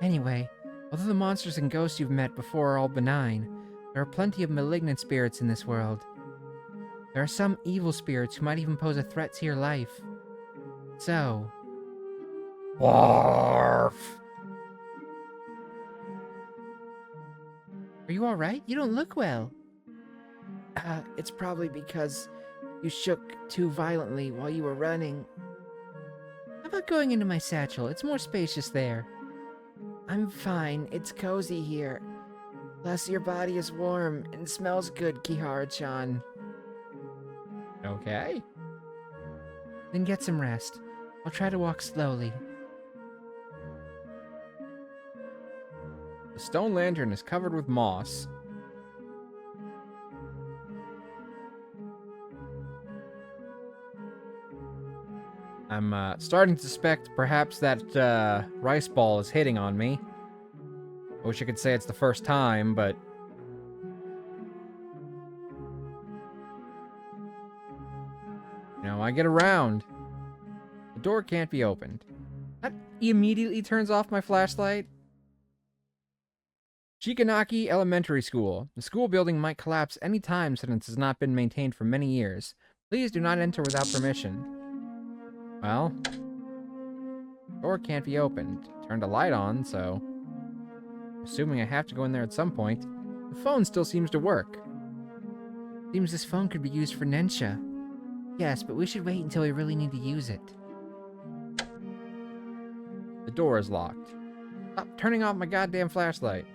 Anyway, although the monsters and ghosts you've met before are all benign, there are plenty of malignant spirits in this world. There are some evil spirits who might even pose a threat to your life. So... Barf! Are you alright? You don't look well. It's probably because you shook too violently while you were running. How about going into my satchel? It's more spacious there. I'm fine. It's cozy here. Plus, your body is warm and smells good, Kihara-chan. Okay. Then get some rest. I'll try to walk slowly. The stone lantern is covered with moss. I'm starting to suspect perhaps that rice ball is hitting on me. I wish I could say it's the first time, but... You know, I get around. The door can't be opened. That immediately turns off my flashlight. Shikanaki Elementary School. The school building might collapse any time since it has not been maintained for many years. Please do not enter without permission. Well, door can't be opened. Turned a light on, so... Assuming I have to go in there at some point. The phone still seems to work. Seems this phone could be used for Nensha. Yes, but we should wait until we really need to use it. The door is locked. Stop turning off my goddamn flashlight.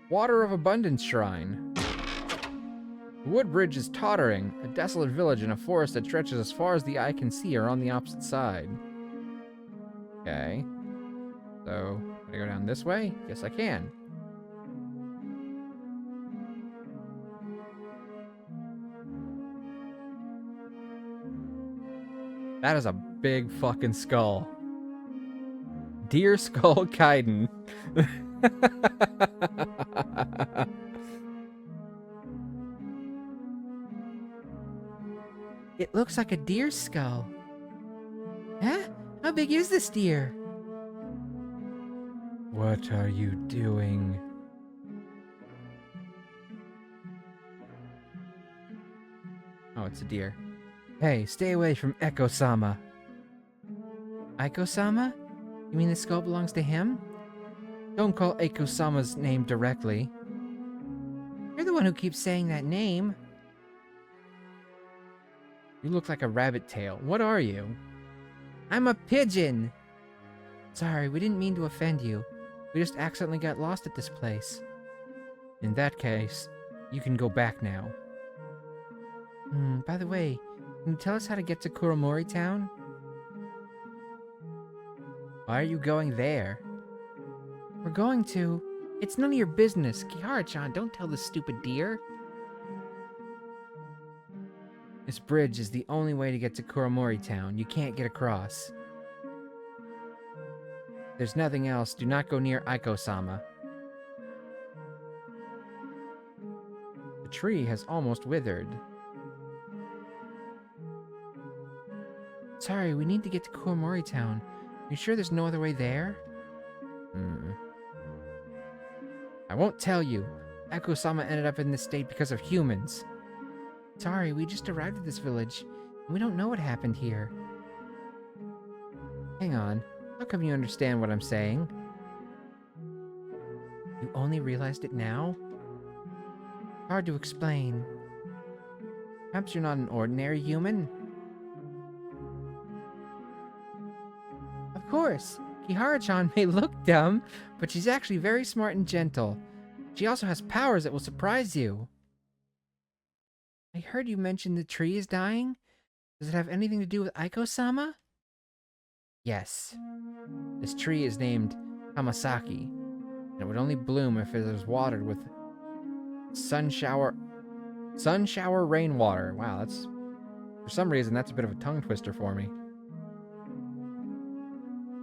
Water of Abundance Shrine. The wood bridge is tottering. A desolate village in a forest that stretches as far as the eye can see are on the opposite side. Okay. So, can I go down this way? Yes, I can. That is a big fucking skull. Deer Skull Kaiden. It looks like a deer skull. Huh? How big is this deer? What are you doing? Oh, it's a deer. Hey, stay away from Echo-sama. Echo-sama? You mean the skull belongs to him? Don't call Echo-sama's name directly. You're the one who keeps saying that name. You look like a rabbit tail. What are you? I'm a pigeon! Sorry, we didn't mean to offend you. We just accidentally got lost at this place. In that case, you can go back now. By the way, can you tell us how to get to Kuromori Town? Why are you going there? We're going to... It's none of your business. Kihara-chan, don't tell this stupid deer. This bridge is the only way to get to Kuromori Town. You can't get across. There's nothing else. Do not go near Echo-sama. The tree has almost withered. Sorry, we need to get to Kuromori Town. You sure there's no other way there? I won't tell you. Aiko-sama ended up in this state because of humans. Sorry, we just arrived at this village, and we don't know what happened here. Hang on, how come you understand what I'm saying? You only realized it now? Hard to explain. Perhaps you're not an ordinary human? Of course, Kihara-chan may look dumb, but she's actually very smart and gentle. She also has powers that will surprise you. I heard you mention the tree is dying? Does it have anything to do with Aiko-sama? Yes. This tree is named Hamasaki, and it would only bloom if it was watered with sun shower rainwater. Wow, that's... For some reason, that's a bit of a tongue twister for me.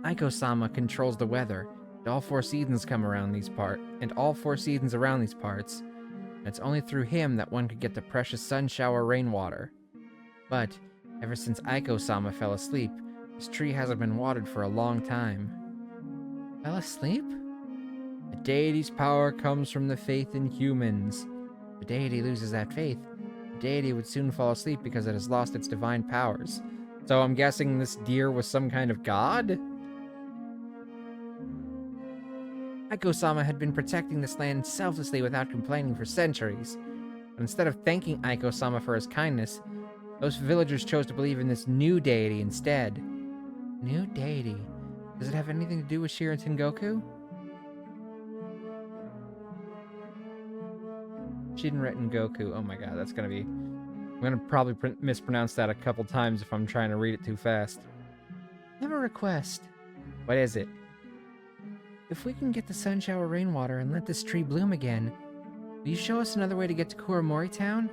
Aiko-sama controls the weather, and all four seasons around these parts. And it's only through him that one could get the precious sun shower rainwater. But, ever since Aiko-sama fell asleep, this tree hasn't been watered for a long time. Fell asleep? A deity's power comes from the faith in humans. If the deity loses that faith, the deity would soon fall asleep because it has lost its divine powers. So I'm guessing this deer was some kind of god? Aiko-sama had been protecting this land selflessly without complaining for centuries. But instead of thanking Aiko-sama for his kindness, those villagers chose to believe in this new deity instead. New deity? Does it have anything to do with Shirin Tengoku? Shinren Goku. Oh my god, that's gonna be... I'm gonna probably mispronounce that a couple times if I'm trying to read it too fast. I have a request. What is it? If we can get the sun shower rainwater and let this tree bloom again, will you show us another way to get to Kuramori Town?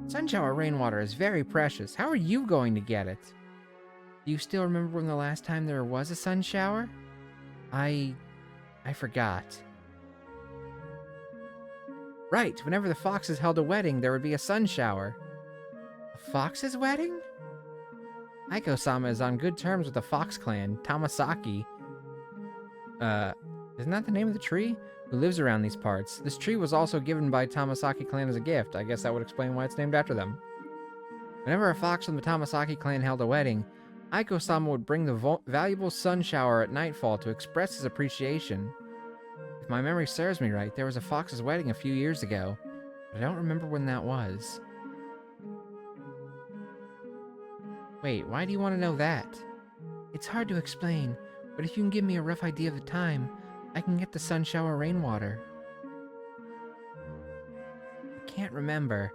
Sun shower rainwater is very precious. How are you going to get it? Do you still remember when the last time there was a sun shower? I forgot. Right, whenever the Foxes held a wedding, there would be a sun shower. A Fox's wedding? Aiko-sama is on good terms with the Fox clan, Tamasaki. Isn't that the name of the tree? Who lives around these parts. This tree was also given by Tamasaki clan as a gift. I guess that would explain why it's named after them. Whenever a fox from the Tamasaki clan held a wedding, Aiko-sama would bring the valuable sun shower at nightfall to express his appreciation. If my memory serves me right, there was a fox's wedding a few years ago, but I don't remember when that was. Wait, why do you want to know that? It's hard to explain, but if you can give me a rough idea of the time, I can get the sun shower rainwater. I can't remember.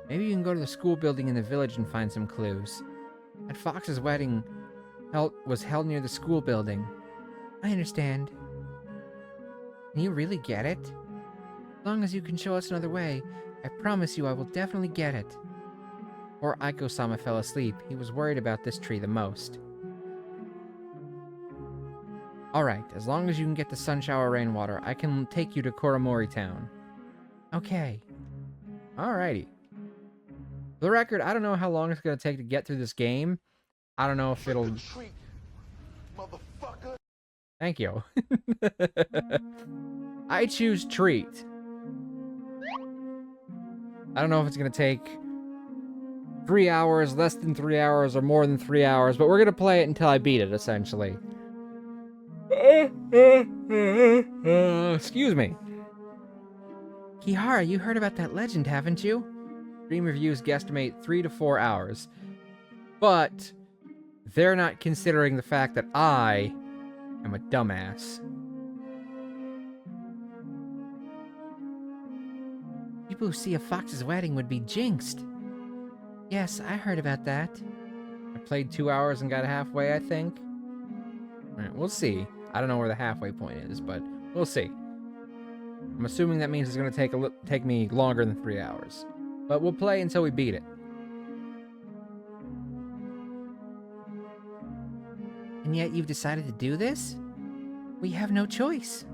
Maybe you can go to the school building in the village and find some clues. That fox's wedding was held near the school building. I understand. Can you really get it? As long as you can show us another way, I promise you I will definitely get it. Before Aiko-sama fell asleep, he was worried about this tree the most. Alright, as long as you can get the sun shower rainwater, I can take you to Kuramori Town. Okay. Alrighty. For the record, I don't know how long it's going to take to get through this game. I don't know if it'll... Thank you. I choose treat. I don't know if it's going to take 3 hours, less than 3 hours, or more than 3 hours, but we're going to play it until I beat it, essentially. Excuse me. Kihara, you heard about that legend, haven't you? Stream reviews guesstimate 3 to 4 hours. But they're not considering the fact that I am a dumbass. People who see a fox's wedding would be jinxed. Yes, I heard about that. I played 2 hours and got halfway, I think. Alright, we'll see. I don't know where the halfway point is, but we'll see. I'm assuming that means it's going to take me longer than 3 hours. But we'll play until we beat it. And yet you've decided to do this? We have no choice.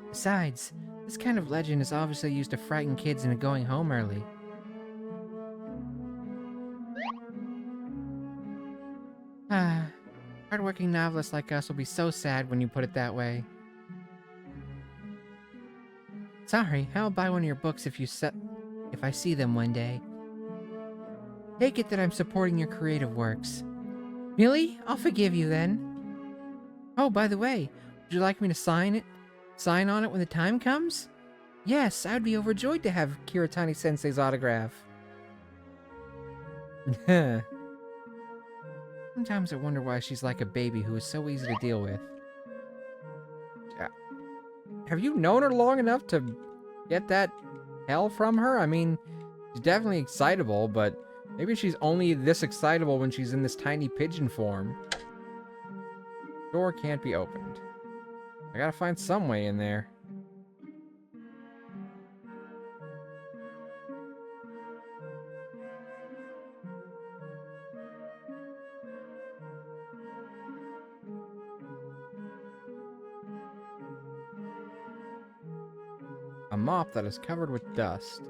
Besides, this kind of legend is obviously used to frighten kids into going home early. Hardworking novelists like us will be so sad when you put it that way. Sorry, I'll buy one of your books if I see them one day. Take it that I'm supporting your creative works. Really? I'll forgive you then. Oh, by the way, would you like me to sign on it when the time comes? Yes, I'd be overjoyed to have Kiritani-sensei's autograph. Sometimes I wonder why she's like a baby who is so easy to deal with. Have you known her long enough to get that hell from her? I mean, she's definitely excitable, but maybe she's only this excitable when she's in this tiny pigeon form. Door can't be opened. I gotta find some way in there. A mop that is covered with dust.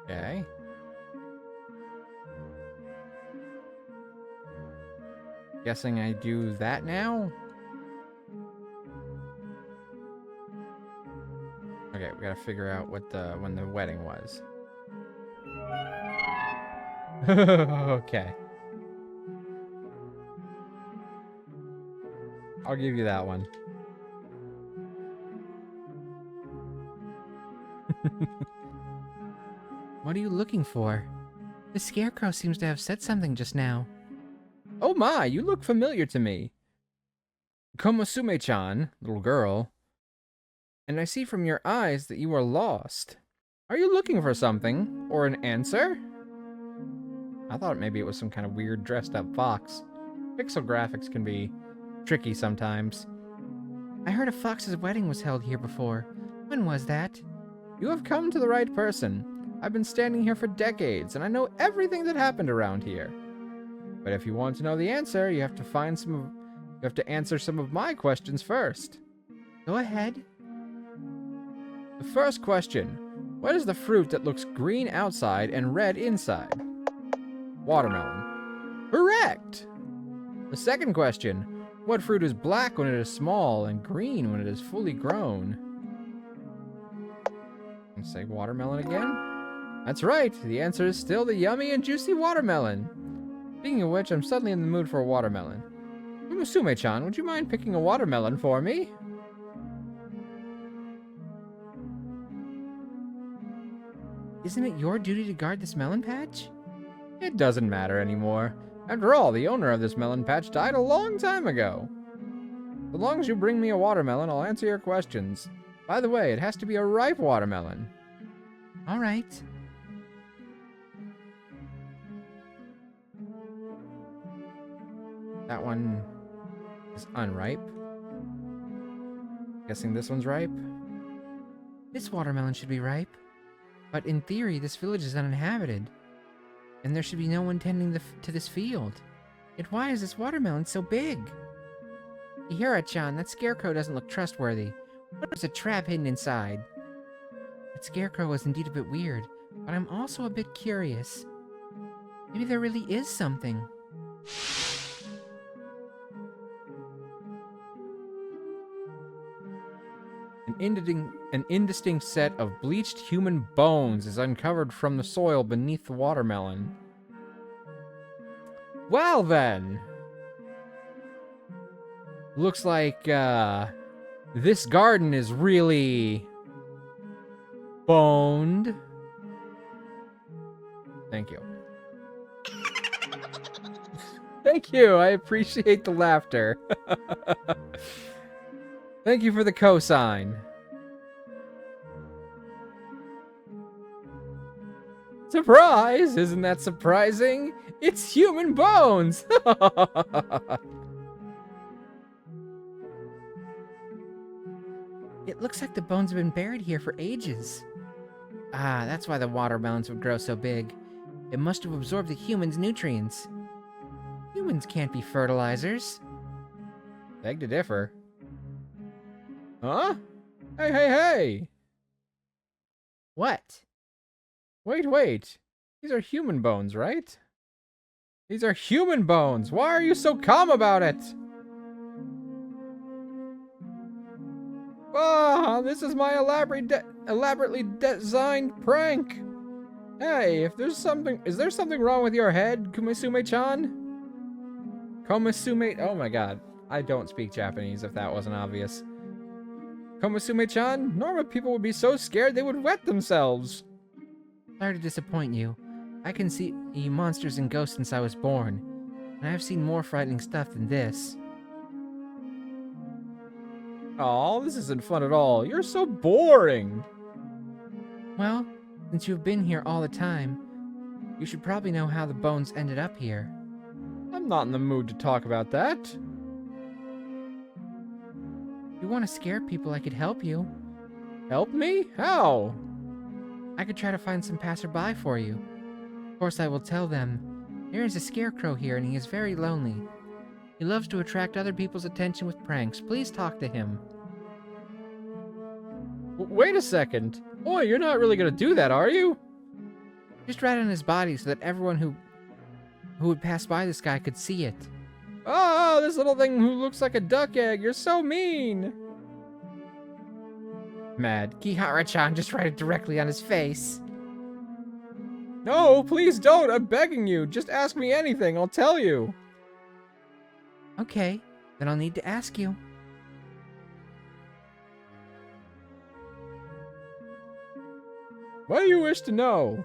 Okay. Guessing I do that now? Okay, we gotta figure out what when the wedding was. Okay. I'll give you that one. What are you looking for? The scarecrow seems to have said something just now. Oh my, you look familiar to me. Komusume-chan, little girl. And I see from your eyes that you are lost. Are you looking for something? Or an answer? I thought maybe it was some kind of weird dressed up fox. Pixel graphics can be tricky sometimes. I heard a fox's wedding was held here before. When was that? You have come to the right person. I've been standing here for decades, and I know everything that happened around here. But if you want to know the answer, you have to answer some of my questions first. Go ahead. The first question: what is the fruit that looks green outside and red inside? Watermelon. Correct! The second question: what fruit is black when it is small and green when it is fully grown? Let's say watermelon again. That's right, the answer is still the yummy and juicy watermelon. Speaking of which, I'm suddenly in the mood for a watermelon. Musume-chan, would you mind picking a watermelon for me? Isn't it your duty to guard this melon patch? It doesn't matter anymore. After all, the owner of this melon patch died a long time ago. So long as you bring me a watermelon, I'll answer your questions. By the way, it has to be a ripe watermelon. All right. That one is unripe. Guessing this one's ripe. This watermelon should be ripe. But in theory, this village is uninhabited. And there should be no one tending to this field. Yet why is this watermelon so big? Ihara-chan, that scarecrow doesn't look trustworthy. What is a trap hidden inside? That scarecrow was indeed a bit weird, but I'm also a bit curious. Maybe there really is something. An indistinct set of bleached human bones is uncovered from the soil beneath the watermelon. Well then! Looks like, this garden is really boned. Thank you. Thank you, I appreciate the laughter. Thank you for the cosign. Surprise! Isn't that surprising? It's human bones! It looks like the bones have been buried here for ages. Ah, that's why the watermelons would grow so big. It must have absorbed the humans' nutrients. Humans can't be fertilizers. Beg to differ. Huh? Hey, hey, hey! What? Wait. These are human bones, right? These are human bones! Why are you so calm about it? Ah, this is my elaborately designed prank. Hey, is there something wrong with your head, Kumisume-chan? Komisume, oh my god. I don't speak Japanese if that wasn't obvious. Komisume-chan, normal people would be so scared they would wet themselves. Sorry to disappoint you. I can see monsters and ghosts since I was born, and I've seen more frightening stuff than this. Aw, this isn't fun at all. You're so boring. Well, since you've been here all the time, you should probably know how the bones ended up here. I'm not in the mood to talk about that. If you want to scare people, I could help you. Help me? How? I could try to find some passerby for you. Of course, I will tell them, there is a scarecrow here and he is very lonely. He loves to attract other people's attention with pranks. Please talk to him. Wait a second. Boy, you're not really gonna do that, are you? Just write on his body so that everyone who would pass by this guy could see it. Oh, this little thing who looks like a duck egg. You're so mean. Mad. Kihara-chan, just write it directly on his face. No, please don't. I'm begging you. Just ask me anything. I'll tell you. Okay, then I'll need to ask you. What do you wish to know?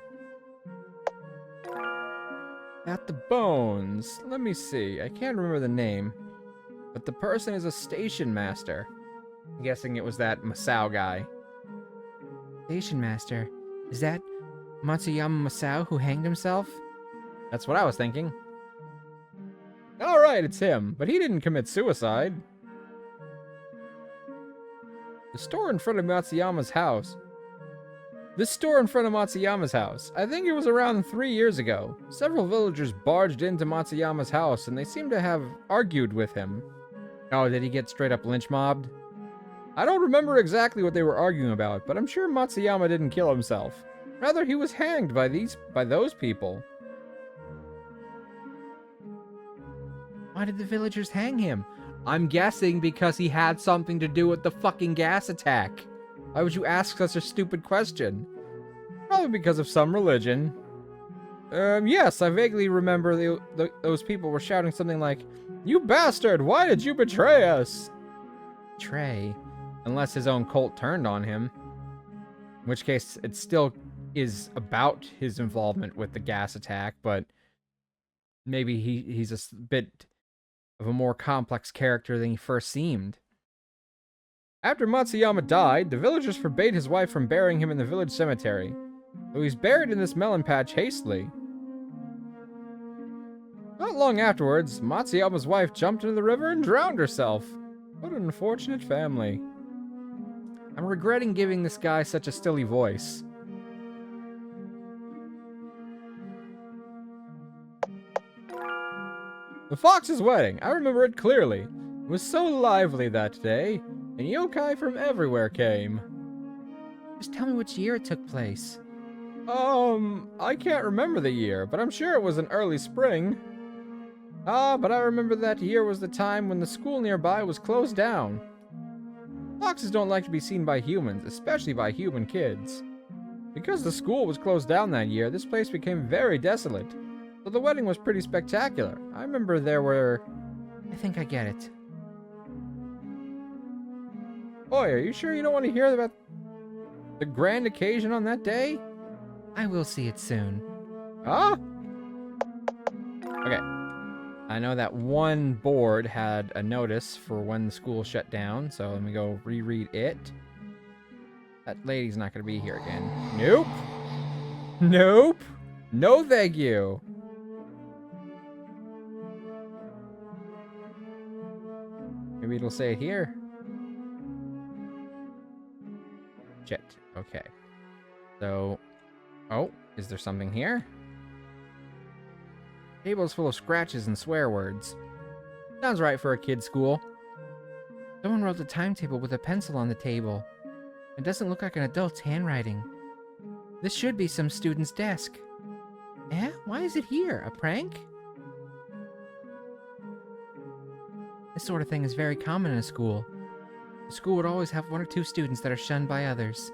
At the bones. Let me see. I can't remember the name. But the person is a station master. I'm guessing it was that Masao guy. Station master? Is that Matsuyama Masao who hanged himself? That's what I was thinking. Alright, it's him, but he didn't commit suicide. The store in front of Matsuyama's house. This store in front of Matsuyama's house. I think it was around 3 years ago. Several villagers barged into Matsuyama's house and they seem to have argued with him. Oh, did he get straight up lynch mobbed? I don't remember exactly what they were arguing about, but I'm sure Matsuyama didn't kill himself. Rather, he was hanged by those people. Why did the villagers hang him? I'm guessing because he had something to do with the fucking gas attack. Why would you ask such a stupid question? Probably because of some religion. Yes, I vaguely remember those people were shouting something like, "You bastard, why did you betray us?" Betray? Unless his own cult turned on him. In which case, it still is about his involvement with the gas attack, but maybe he's a bit of a more complex character than he first seemed. After Matsuyama died, the villagers forbade his wife from burying him in the village cemetery, so he's buried in this melon patch hastily. Not long afterwards, Matsuyama's wife jumped into the river and drowned herself. What an unfortunate family. I'm regretting giving this guy such a stilly voice. The Fox's wedding. I remember it clearly. It was so lively that day, and yokai from everywhere came. Just tell me which year it took place. I can't remember the year, but I'm sure it was in early spring. But I remember that year was the time when the school nearby was closed down. Foxes don't like to be seen by humans, especially by human kids. Because the school was closed down that year, this place became very desolate. So the wedding was pretty spectacular. I remember there were... I think I get it. Boy, are you sure you don't want to hear about the grand occasion on that day? I will see it soon. Huh? Okay. I know that one board had a notice for when the school shut down, so let me go reread it. That lady's not going to be here again. Nope. Nope. No thank you. Maybe it'll say it here. Shit. Okay. So... Oh, is there something here? Table's full of scratches and swear words. Sounds right for a kid's school. Someone wrote the timetable with a pencil on the table. It doesn't look like an adult's handwriting. This should be some student's desk. Eh? Why is it here? A prank? This sort of thing is very common in a school. The school would always have 1 or 2 students that are shunned by others.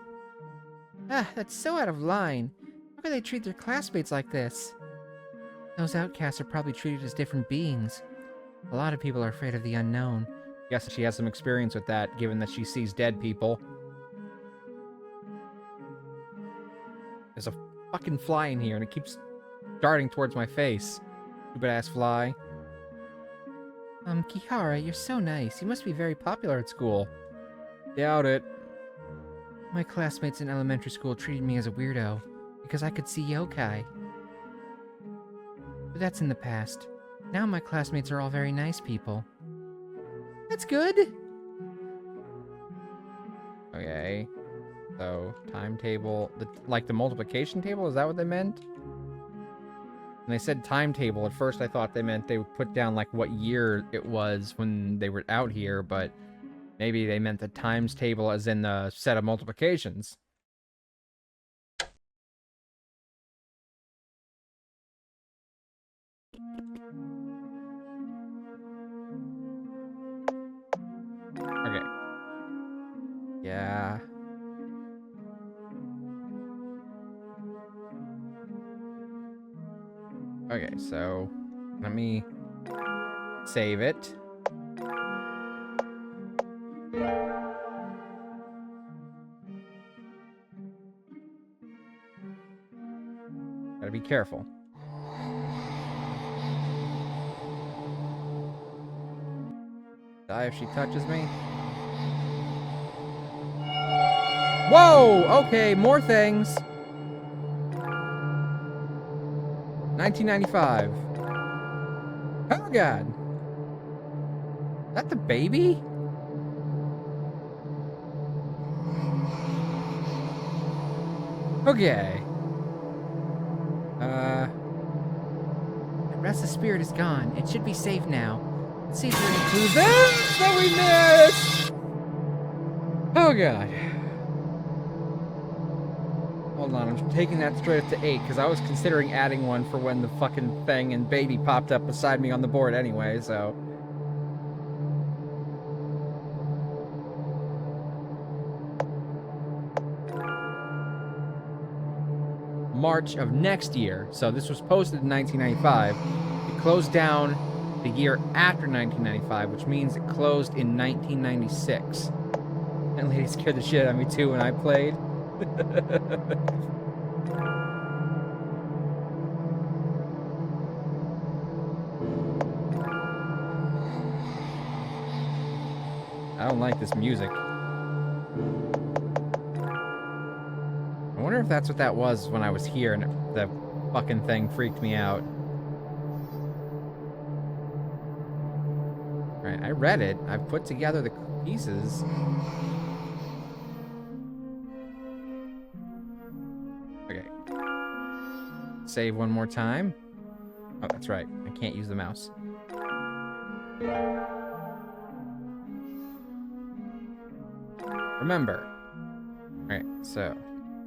Ah, that's so out of line. How could they treat their classmates like this? Those outcasts are probably treated as different beings. A lot of people are afraid of the unknown. Guess she has some experience with that, given that she sees dead people. There's a fucking fly in here, and it keeps darting towards my face. Stupid-ass fly. Kihara, you're so nice. You must be very popular at school. Doubt it. My classmates in elementary school treated me as a weirdo, because I could see yokai. But that's in the past. Now my classmates are all very nice people. That's good! Okay. So, timetable... like the multiplication table? Is that what they meant? When they said timetable, at first I thought they meant they would put down, like, what year it was when they were out here, but maybe they meant the times table as in the set of multiplications. Okay. Yeah. Okay, so let me save it. Gotta be careful. Die if she touches me. Whoa! Okay, more things. 1995. Oh god. Is that the baby? Okay. The restless spirit is gone. It should be safe now. Let's see if there are any clues that we missed! Oh god. Hold on, I'm taking that straight up to 8, because I was considering adding one for when the fucking thing and baby popped up beside me on the board anyway, so... March of next year, so this was posted in 1995. It closed down the year after 1995, which means it closed in 1996. That lady scared the shit out of me too when I played. I don't like this music. I wonder if that's what that was when I was here and the fucking thing freaked me out. Right, I read it. I've put together the pieces. Okay. Save one more time. Oh, that's right. I can't use the mouse. Remember. Alright, so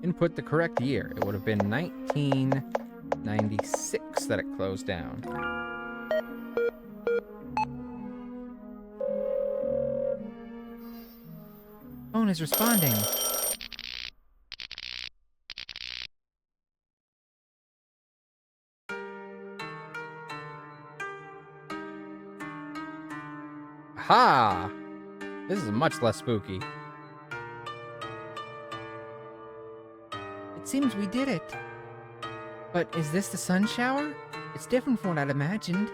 input the correct year. It would have been 1996 that it closed down. Phone is responding. Aha! This is much less spooky. It seems we did it. But is this the sun shower? It's different from what I'd imagined.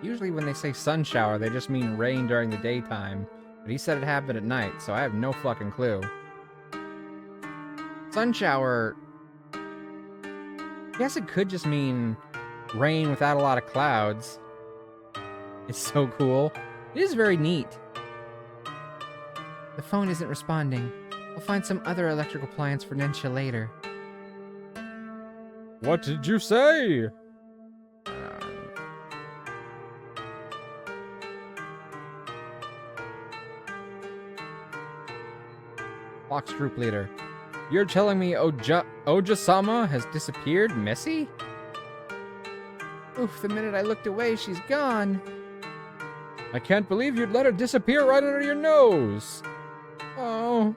Usually when they say sun shower, they just mean rain during the daytime. But he said it happened at night, so I have no fucking clue. Sun shower... I guess it could just mean rain without a lot of clouds. It's so cool. It is very neat. The phone isn't responding. We'll find some other electrical appliance for Nensha later. What did you say? Fox Troop Leader. You're telling me Oja-sama has disappeared, Missy? Oof, the minute I looked away, she's gone. I can't believe you'd let her disappear right under your nose. Oh.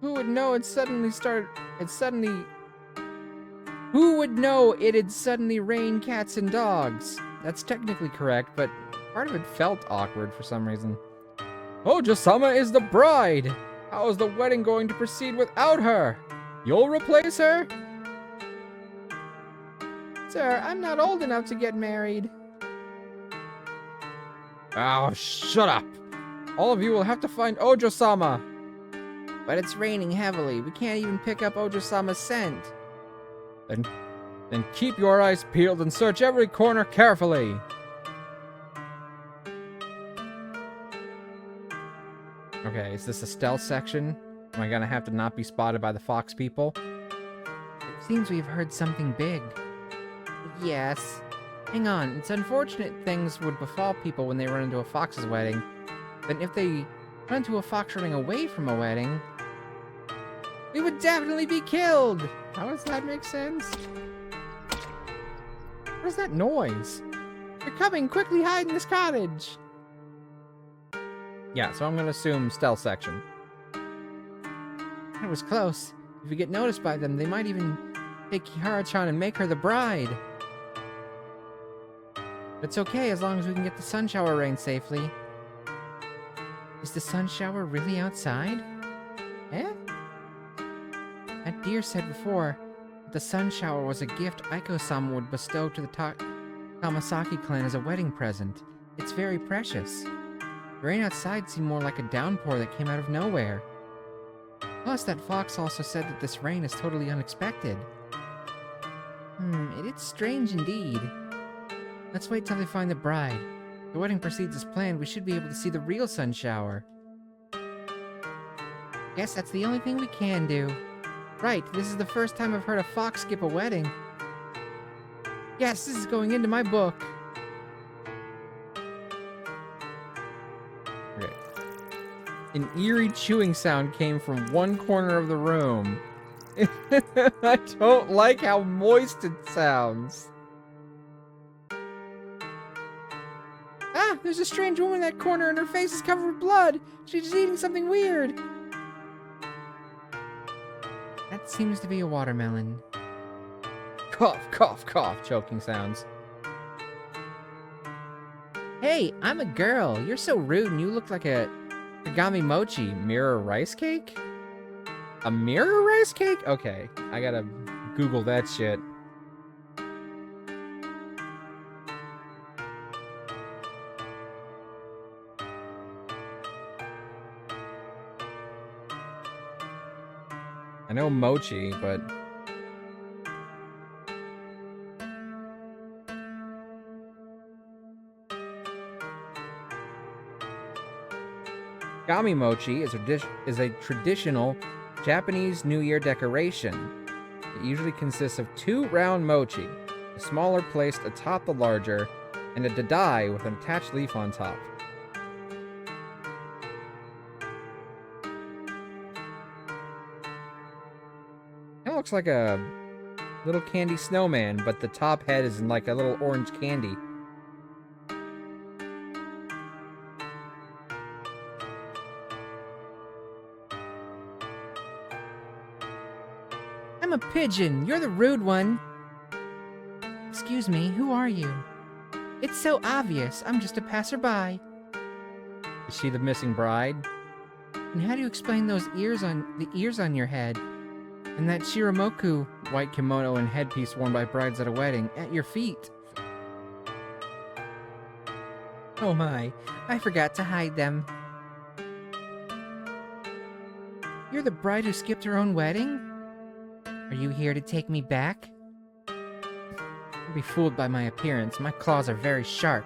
Who would know Who would know it'd suddenly rain cats and dogs? That's technically correct, but part of it felt awkward for some reason. Ojo-sama is the bride! How is the wedding going to proceed without her? You'll replace her? Sir, I'm not old enough to get married. Oh, shut up! All of you will have to find Ojo-sama. But it's raining heavily. We can't even pick up Ojo-sama's scent. Then keep your eyes peeled and search every corner carefully. Okay, is this a stealth section? Am I gonna have to not be spotted by the fox people? It seems we've heard something big. Yes. Hang on, it's unfortunate things would befall people when they run into a fox's wedding. But if they run into a fox running away from a wedding, we would definitely be killed! How does that make sense? What is that noise? They're coming! Quickly hide in this cottage! Yeah, so I'm gonna assume stealth section. That was close. If we get noticed by them, they might even take Kihara-chan and make her the bride. It's okay as long as we can get the sun shower rain safely. Is the sun shower really outside? Eh? That deer said before that the sun shower was a gift Aiko-sama would bestow to the Kamasaki clan as a wedding present. It's very precious. The rain outside seemed more like a downpour that came out of nowhere. Plus, that fox also said that this rain is totally unexpected. It's strange indeed. Let's wait till they find the bride. If the wedding proceeds as planned, we should be able to see the real sun shower. Guess that's the only thing we can do. Right, this is the first time I've heard a fox skip a wedding. Yes, this is going into my book. Okay. An eerie chewing sound came from one corner of the room. I don't like how moist it sounds. Ah, there's a strange woman in that corner and her face is covered with blood. She's eating something weird. That seems to be a watermelon. Cough, cough, cough, choking sounds. Hey, I'm a girl. You're so rude and you look like a Kagami Mochi. Mirror rice cake? A mirror rice cake? Okay, I gotta Google that shit. I know mochi, but... Kagami mochi is a traditional Japanese New Year decoration. It usually consists of two round mochi, the smaller placed atop the larger, and a dadai with an attached leaf on top. It looks like a little candy snowman, but the top head is in like a little orange candy. I'm a pigeon. You're the rude one. Excuse me, who are you? It's so obvious. I'm just a passerby. Is she the missing bride? And how do you explain those ears on your head? And that shiramoku, white kimono and headpiece worn by brides at a wedding, at your feet? Oh my, I forgot to hide them. You're the bride who skipped her own wedding? Are you here to take me back? Don't be fooled by my appearance. My claws are very sharp.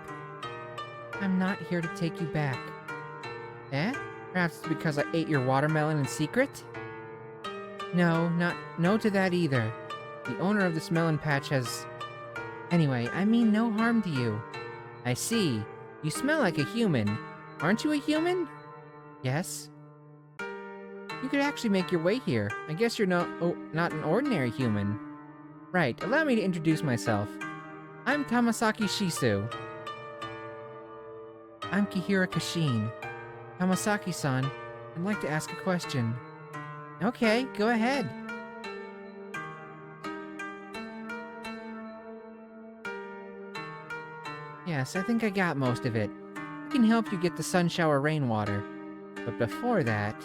I'm not here to take you back. Eh? Perhaps it's because I ate your watermelon in secret? No to that either. The owner of this melon patch has... Anyway, I mean no harm to you. I see. You smell like a human. Aren't you a human? Yes. You could actually make your way here. I guess you're not an ordinary human. Right, allow me to introduce myself. I'm Tamasaki Shisu. I'm Kihira Kashin. Hamasaki-san, I'd like to ask a question. Okay, go ahead. Yes, I think I got most of it. I can help you get the sun shower rainwater. But before that,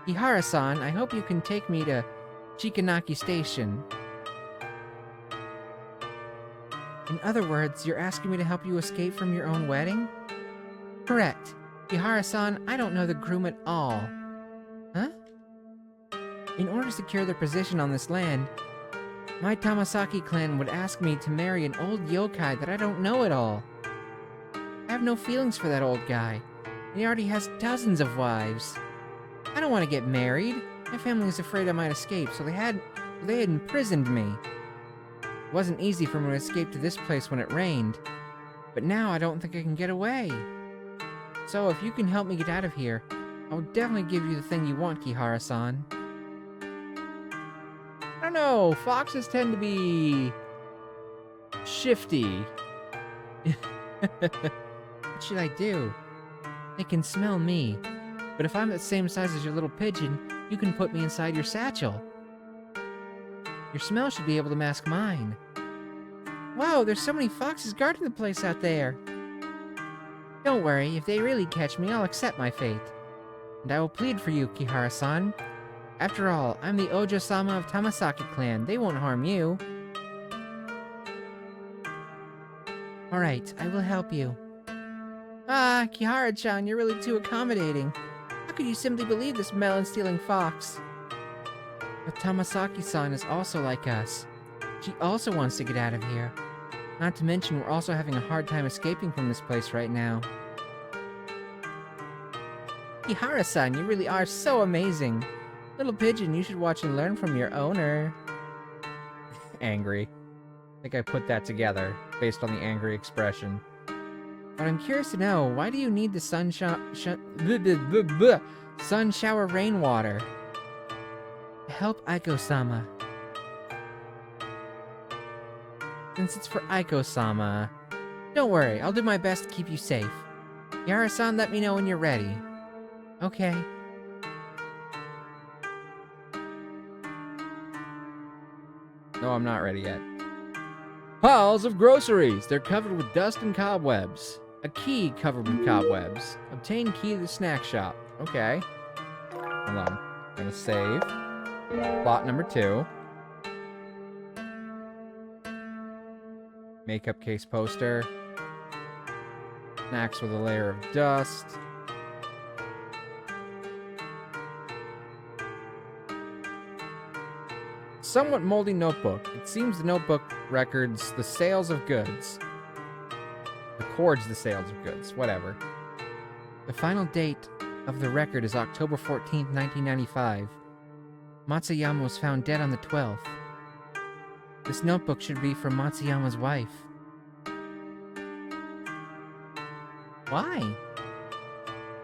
Ihara-san, I hope you can take me to Shikanaki Station. In other words, you're asking me to help you escape from your own wedding? Correct. Ihara-san, I don't know the groom at all. Huh? In order to secure their position on this land, my Tamasaki clan would ask me to marry an old yokai that I don't know at all. I have no feelings for that old guy. He already has dozens of wives. I don't want to get married. My family is afraid I might escape, so they had imprisoned me. It wasn't easy for me to escape to this place when it rained, but now I don't think I can get away. So if you can help me get out of here, I will definitely give you the thing you want, Kihara-san. I don't know, foxes tend to be shifty. What should I do? They can smell me, but if I'm the same size as your little pigeon, you can put me inside your satchel. Your smell should be able to mask mine. Wow, there's so many foxes guarding the place out there. Don't worry, if they really catch me, I'll accept my fate. And I will plead for you, Kihara-san. After all, I'm the Ojo-sama of Tamasaki clan. They won't harm you. Alright, I will help you. Ah, Kihara-chan, you're really too accommodating. How could you simply believe this melon-stealing fox? But Tamasaki-san is also like us. She also wants to get out of here. Not to mention, we're also having a hard time escaping from this place right now. Kihara-san, you really are so amazing. Little pigeon, you should watch and learn from your owner. Angry. I think I put that together, based on the angry expression. But I'm curious to know, why do you need the sun shower rainwater? To help Aiko-sama. Since it's for Aiko-sama, don't worry, I'll do my best to keep you safe. Yara-san, let me know when you're ready. Okay. No, I'm not ready yet. Piles of groceries. They're covered with dust and cobwebs. A key covered with cobwebs. Obtain key to the snack shop. Okay. Hold on. I'm gonna save. Plot number 2. Makeup case poster. Snacks with a layer of dust. Somewhat moldy notebook. It seems the notebook records the sales of goods. Records the sales of goods. Whatever. The final date of the record is October 14th, 1995. Matsuyama was found dead on the 12th. This notebook should be from Matsuyama's wife. Why?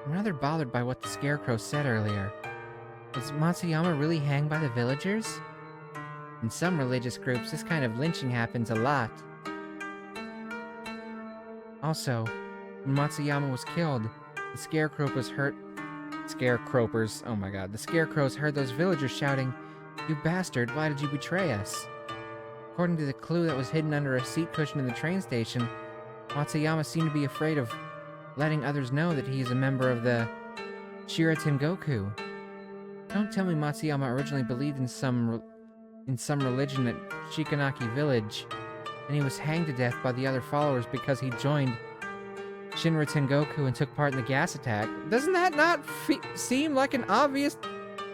I'm rather bothered by what the Scarecrow said earlier. Was Matsuyama really hanged by the villagers? In some religious groups, this kind of lynching happens a lot. Also, when Matsuyama was killed, the Scarecrows heard... oh my god. The Scarecrows heard those villagers shouting, "You bastard, why did you betray us?" According to the clue that was hidden under a seat cushion in the train station, Matsuyama seemed to be afraid of letting others know that he is a member of the Shiraten Goku. Don't tell me Matsuyama originally believed in some religion at Shikanaki Village, and he was hanged to death by the other followers because he joined Shinra Tengoku and took part in the gas attack. Doesn't that not seem like an obvious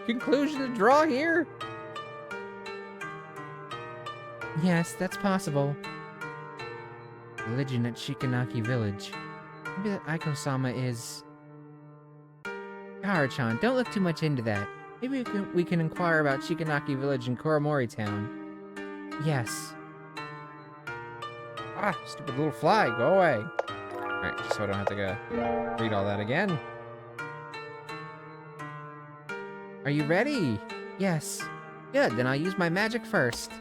conclusion to draw here? Yes, that's possible. Religion at Shikanaki Village. Maybe that Aiko-sama is... Kihara-chan, don't look too much into that. Maybe we can inquire about Shikanaki Village in Koramori Town. Yes. Ah, stupid little fly, go away. Alright, just so I don't have to go read all that again. Are you ready? Yes. Good, then I'll use my magic first.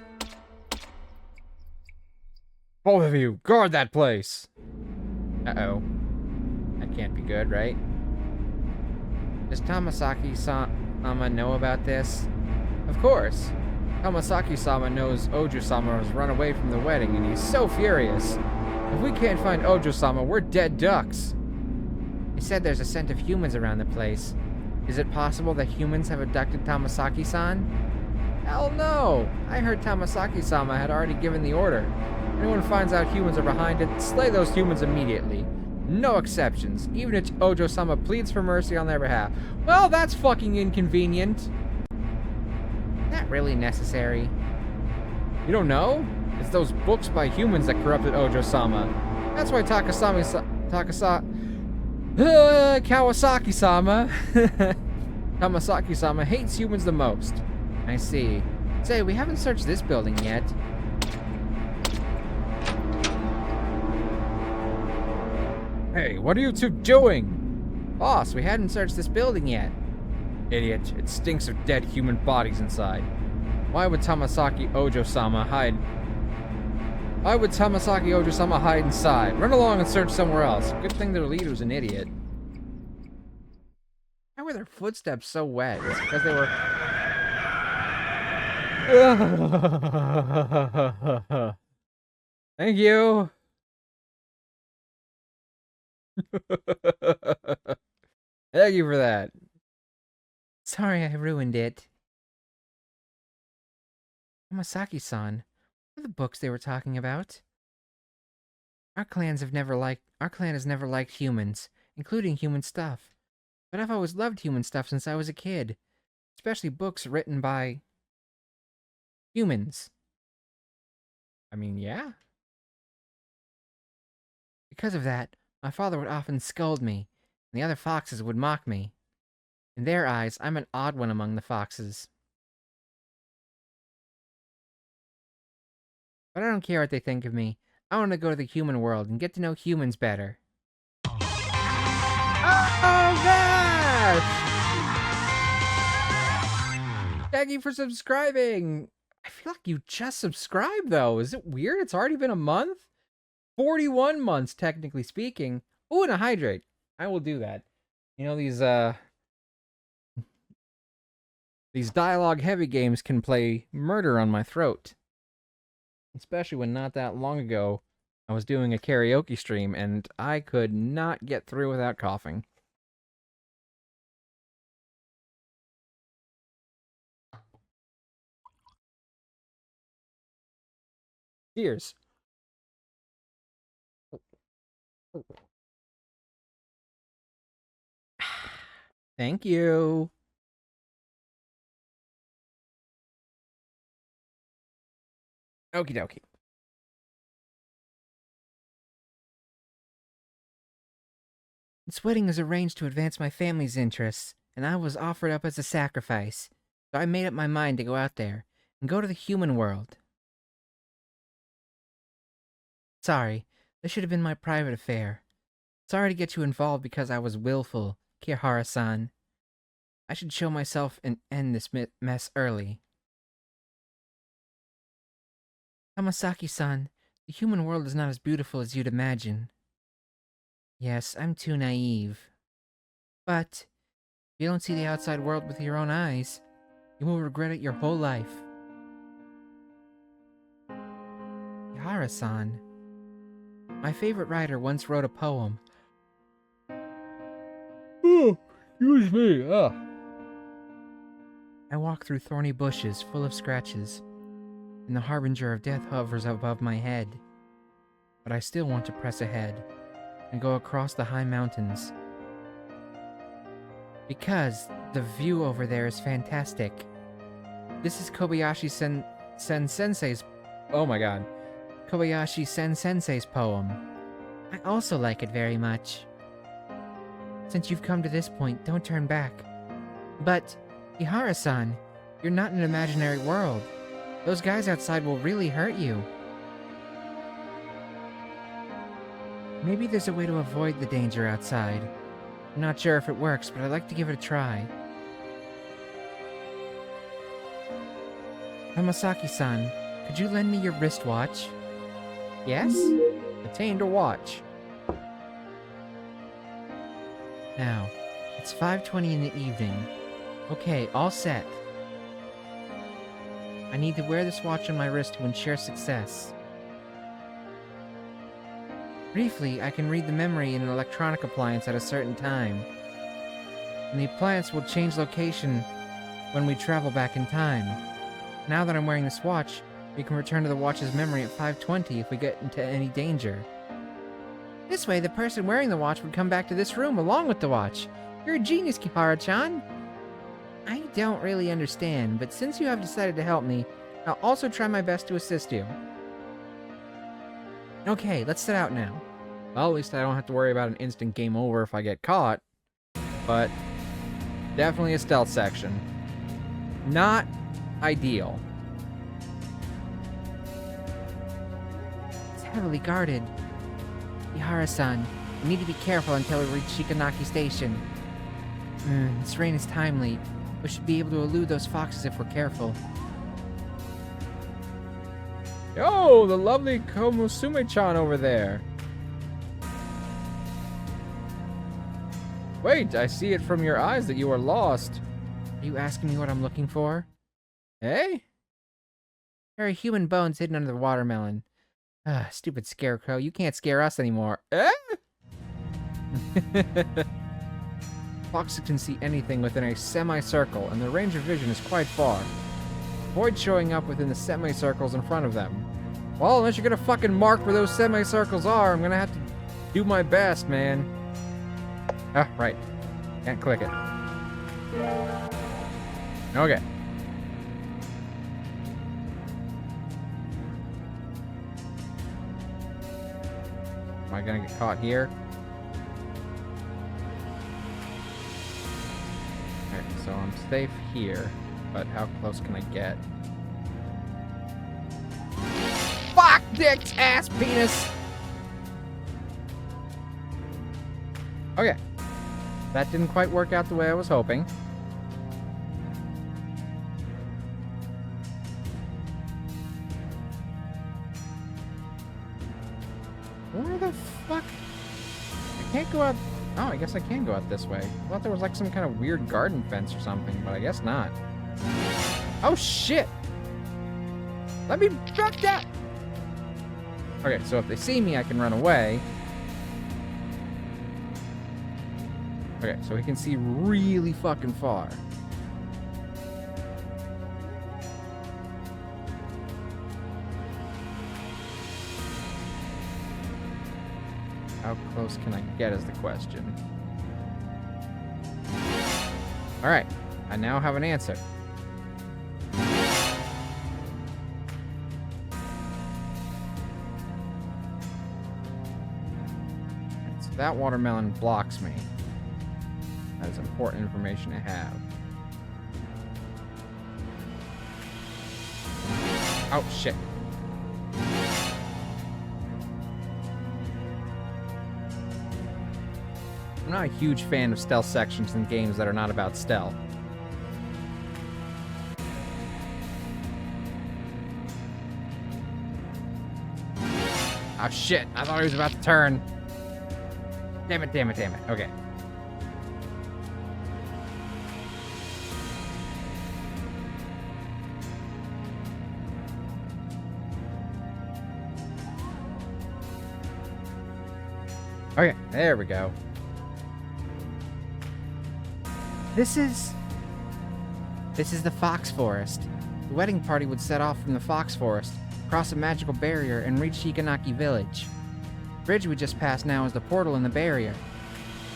Both of you, guard that place! Uh-oh. I can't be good, right? Does Tamasaki-sama know about this? Of course. Tamasaki-sama knows Ojo-sama has run away from the wedding, and he's so furious. If we can't find Ojo-sama, we're dead ducks. He said there's a scent of humans around the place. Is it possible that humans have abducted Tamasaki-san? Hell no! I heard Tamasaki-sama had already given the order. If anyone finds out humans are behind it, slay those humans immediately. No exceptions, even if Ojo-sama pleads for mercy on their behalf. Well, that's fucking inconvenient. Is that really necessary? You don't know? It's those books by humans that corrupted Ojo-sama. That's why Kawasaki-sama Tamasaki-sama hates humans the most. I see. Say, we haven't searched this building yet. Hey, what are you two doing? Boss, we hadn't searched this building yet. Idiot, it stinks of dead human bodies inside. Why would Tamasaki Ojo-sama hide? Why would Tamasaki Ojo-sama hide inside? Run along and search somewhere else. Good thing their leader's an idiot. Why were their footsteps so wet? It's because they were... Thank you. Thank you for that. Sorry I ruined it. Tamasaki-san, what are the books they were talking about? Our clan has never liked humans, including human stuff. But I've always loved human stuff since I was a kid, especially books written by humans. I mean, yeah. Because of that, my father would often scold me, and the other foxes would mock me. In their eyes, I'm an odd one among the foxes. But I don't care what they think of me. I want to go to the human world and get to know humans better. Oh, gosh! Thank you for subscribing! I feel like you just subscribed, though. Is it weird? It's already been a month? 41 months, technically speaking. Oh, and a hydrate. I will do that. You know, these dialogue-heavy games can play murder on my throat. Especially when not that long ago, I was doing a karaoke stream, and I could not get through without coughing. Cheers. Thank you. Okie dokie. This wedding is arranged to advance my family's interests, and I was offered up as a sacrifice. So I made up my mind to go out there and go to the human world. Sorry, this should have been my private affair. Sorry to get you involved because I was willful, Kihara-san. I should show myself and end this mess early. Tamasaki-san, the human world is not as beautiful as you'd imagine. Yes, I'm too naive. But, if you don't see the outside world with your own eyes, you will regret it your whole life. Kihara-san. My favorite writer once wrote a poem. Oh, excuse me. I walk through thorny bushes full of scratches, and the harbinger of death hovers above my head. But I still want to press ahead and go across the high mountains. Because the view over there is fantastic. This is Kobayashi Sensei's... Oh my god. Kobayashi Sensei's poem. I also like it very much. Since you've come to this point, don't turn back. But, Ihara-san, you're not in an imaginary world. Those guys outside will really hurt you. Maybe there's a way to avoid the danger outside. I'm not sure if it works, but I'd like to give it a try. Hamasaki-san, could you lend me your wristwatch? Yes? Attain to watch. Now, it's 5:20 in the evening. Okay, all set. I need to wear this watch on my wrist to ensure success. Briefly, I can read the memory in an electronic appliance at a certain time. And the appliance will change location when we travel back in time. Now that I'm wearing this watch, we can return to the watch's memory at 5:20 if we get into any danger. This way, the person wearing the watch would come back to this room along with the watch. You're a genius, Kihara-chan. I don't really understand, but since you have decided to help me, I'll also try my best to assist you. Okay, let's set out now. Well, at least I don't have to worry about an instant game over if I get caught. But definitely a stealth section. Not ideal. It's heavily guarded. Ihara-san, we need to be careful until we reach Shikanaki Station. This rain is timely. We should be able to elude those foxes if we're careful. Yo, the lovely Komusume-chan over there. Wait, I see it from your eyes that you are lost. Are you asking me what I'm looking for? Eh? There are human bones hidden under the watermelon. Ah, stupid scarecrow, you can't scare us anymore. Eh? Foxes can see anything within a semicircle, and their range of vision is quite far. Avoid showing up within the semicircles in front of them. Well, unless you're gonna fucking mark where those semicircles are, I'm gonna have to do my best, man. Ah, right. Can't click it. Okay. Am I gonna get caught here? Alright, so I'm safe here, but how close can I get? Fuck, dick, ass, penis! Okay. That didn't quite work out the way I was hoping. Where the fuck? I can't go out. Oh, I guess I can go out this way. I thought there was like some kind of weird garden fence or something, but I guess not. Oh shit! Let me drop that! Okay, so if they see me, I can run away. Okay, so he can see really fucking far. How close can I get is the question. Alright, I now have an answer. So that watermelon blocks me. That is important information to have. Oh, shit. I'm not a huge fan of stealth sections in games that are not about stealth. Oh, shit. I thought he was about to turn. Damn it, damn it, damn it. Okay. Okay, there we go. This is the Fox Forest. The wedding party would set off from the Fox Forest, cross a magical barrier, and reach Shikanaki Village. The bridge we just passed now is the portal in the barrier.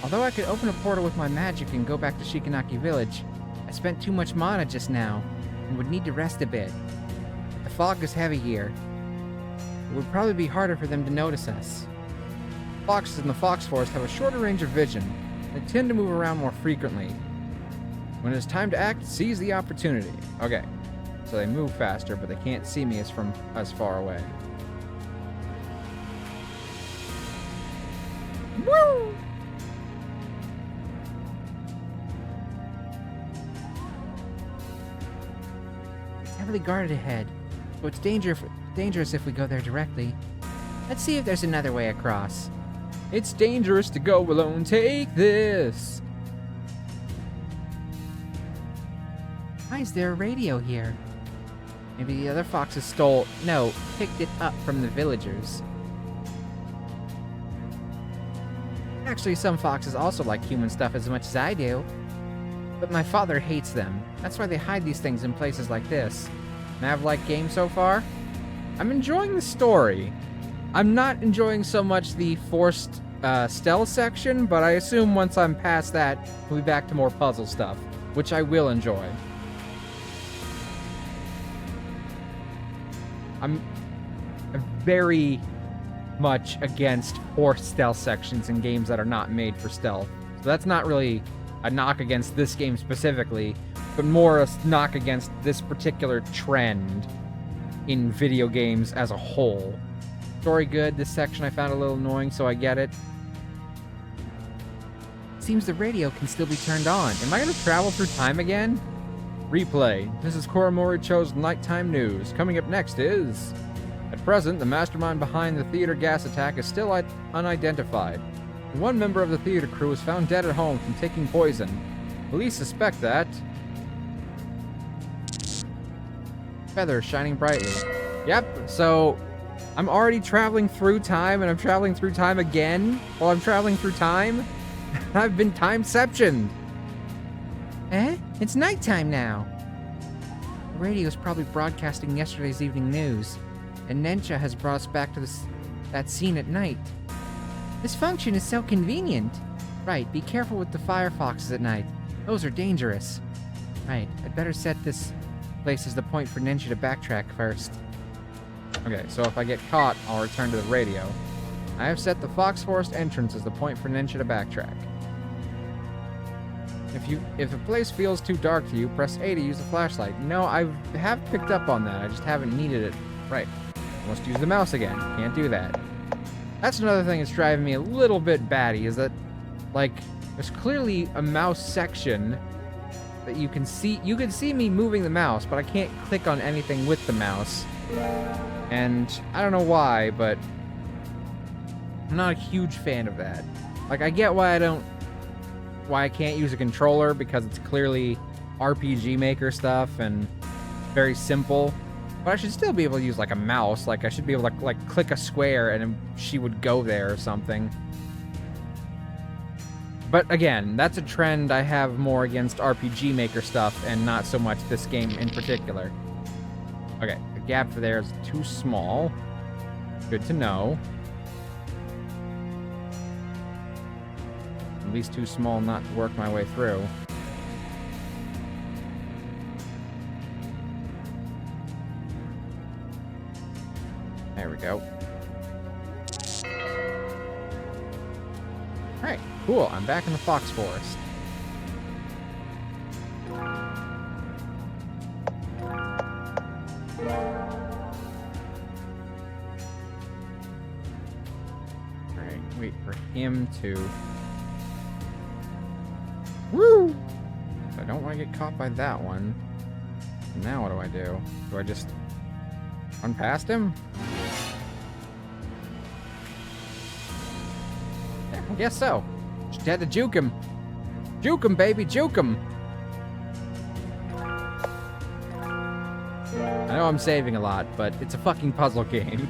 Although I could open a portal with my magic and go back to Shikanaki Village, I spent too much mana just now, and would need to rest a bit. But the fog is heavy here. It would probably be harder for them to notice us. Foxes in the Fox Forest have a shorter range of vision. They tend to move around more frequently. When it is time to act, seize the opportunity. Okay, so they move faster, but they can't see me as far away. Woo! It's heavily guarded ahead, so it's dangerous if we go there directly. Let's see if there's another way across. It's dangerous to go alone. Take this. Why is there a radio here? Maybe the other foxes picked it up from the villagers. Actually, some foxes also like human stuff as much as I do. But my father hates them. That's why they hide these things in places like this. Nav-like game so far? I'm enjoying the story. I'm not enjoying so much the forced stealth section, but I assume once I'm past that, we'll be back to more puzzle stuff, which I will enjoy. I'm very much against forced stealth sections in games that are not made for stealth. So that's not really a knock against this game specifically, but more a knock against this particular trend in video games as a whole. Story good. This section I found a little annoying, so I get it. Seems the radio can still be turned on. Am I going to travel through time again? Replay. This is Koramori Cho's Nighttime News. Coming up next is... At present, the mastermind behind the theater gas attack is still unidentified. One member of the theater crew was found dead at home from taking poison. Police suspect that... Feather shining brightly. Yep, so... I'm already traveling through time, and I'm traveling through time again while I'm traveling through time? I've been time-ceptioned! Eh? It's nighttime now! The radio's probably broadcasting yesterday's evening news, and Nensha has brought us back to that scene at night. This function is so convenient! Right, be careful with the firefoxes at night. Those are dangerous. Right, I'd better set this place as the point for Nensha to backtrack first. Okay, so if I get caught, I'll return to the radio. I have set the Fox Forest entrance as the point for Nensha to backtrack. If the place feels too dark to you, press A to use the flashlight. No, I have picked up on that. I just haven't needed it. Right. I must use the mouse again. Can't do that. That's another thing that's driving me a little bit batty, is that, like, there's clearly a mouse section that you can see. You can see me moving the mouse, but I can't click on anything with the mouse. And I don't know why, but I'm not a huge fan of that. Like, I get why I can't use a controller, because it's clearly RPG Maker stuff and very simple. But I should still be able to use, like, a mouse. Like, I should be able to, like, click a square and she would go there or something. But again, that's a trend I have more against RPG Maker stuff and not so much this game in particular. Okay, the gap for there is too small. Good to know. At least too small not to work my way through. There we go. Alright, cool. I'm back in the Fox Forest. Alright, wait for him to... Woo! I don't want to get caught by that one. Now what do I do? Do I just run past him? Yeah, I guess so. Just had to juke him. Juke him, baby, juke him! I know I'm saving a lot, but it's a fucking puzzle game.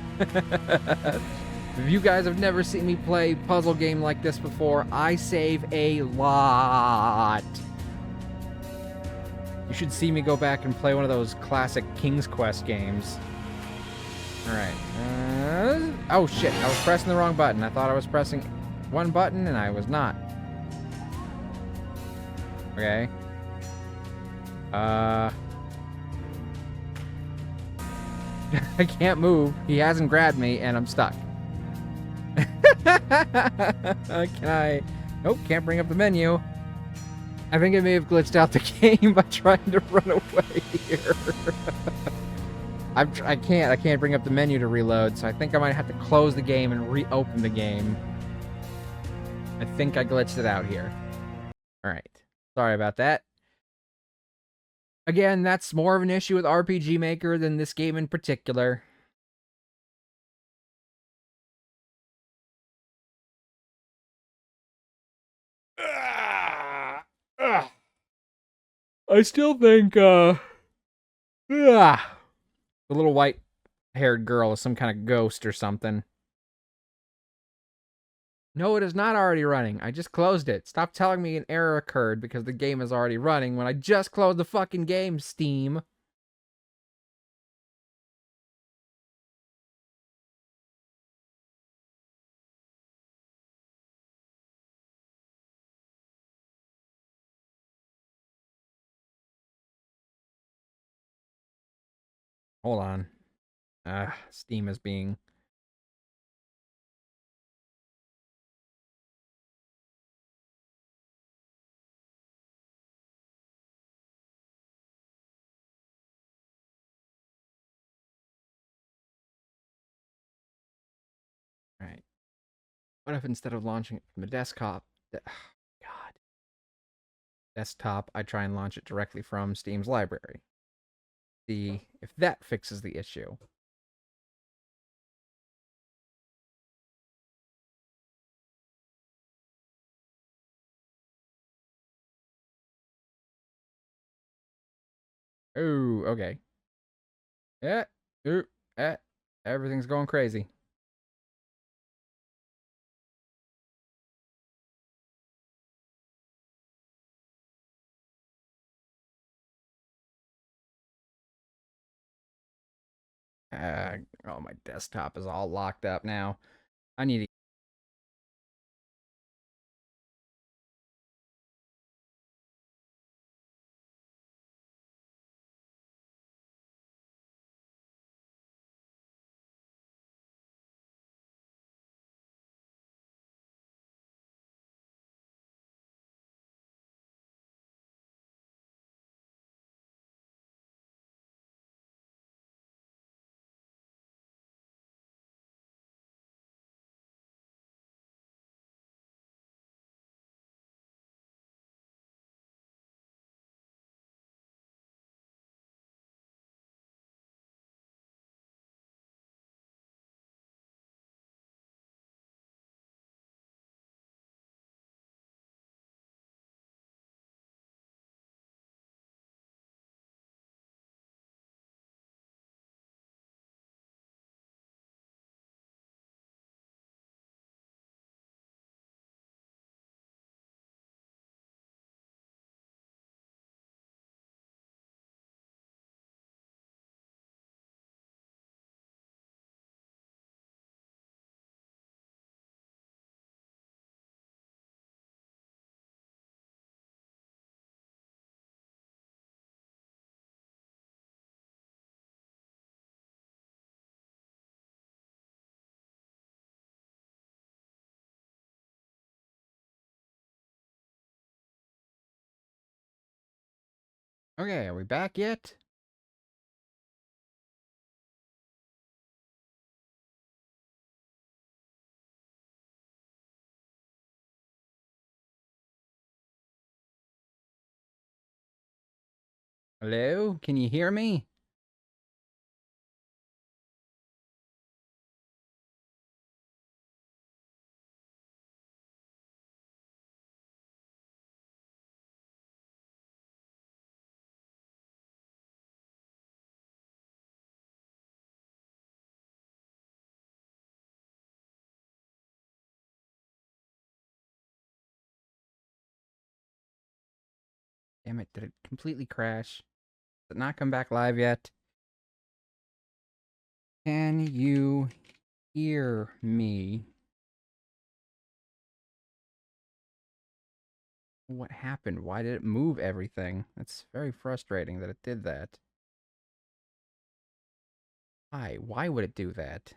If you guys have never seen me play a puzzle game like this before, I save a lot. You should see me go back and play one of those classic King's Quest games. Alright. Oh shit, I was pressing the wrong button. I thought I was pressing one button and I was not. Okay. I can't move. He hasn't grabbed me and I'm stuck. Can I... Nope, can't bring up the menu. I think I may have glitched out the game by trying to run away here. I can't bring up the menu to reload, so I think I might have to close the game and reopen the game. I think I glitched it out here. Alright. Sorry about that. Again, that's more of an issue with RPG Maker than this game in particular. I still think, the little white-haired girl is some kind of ghost or something. No, it is not already running. I just closed it. Stop telling me an error occurred because the game is already running when I just closed the fucking game, Steam. Hold on. Steam is being... Alright. What if instead of launching it from the desktop... God. Desktop, I try and launch it directly from Steam's library. See if that fixes the issue. Oh, okay. Yeah. Ooh, everything's going crazy. Oh, my desktop is all locked up now. I need to... Okay, are we back yet? Hello? Can you hear me? Damn it, did it completely crash? Did it not come back live yet? Can you hear me? What happened? Why did it move everything? That's very frustrating that it did that. Why? Why would it do that?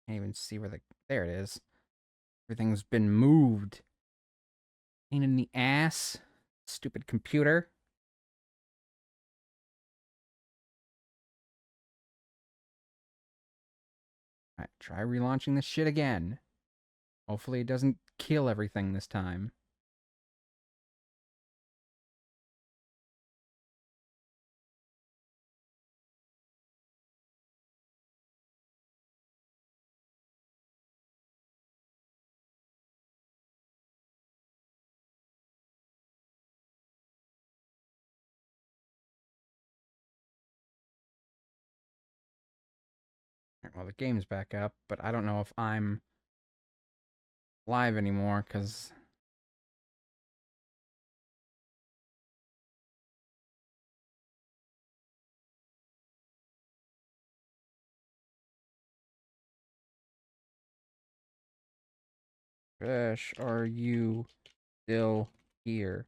Can't even see where the... There it is. Everything's been moved. Pain in the ass. Stupid computer. Alright, try relaunching this shit again. Hopefully it doesn't kill everything this time. Well, the game's back up, but I don't know if I'm live anymore, because... Fish, are you still here?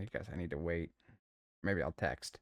I guess I need to wait. Maybe I'll text.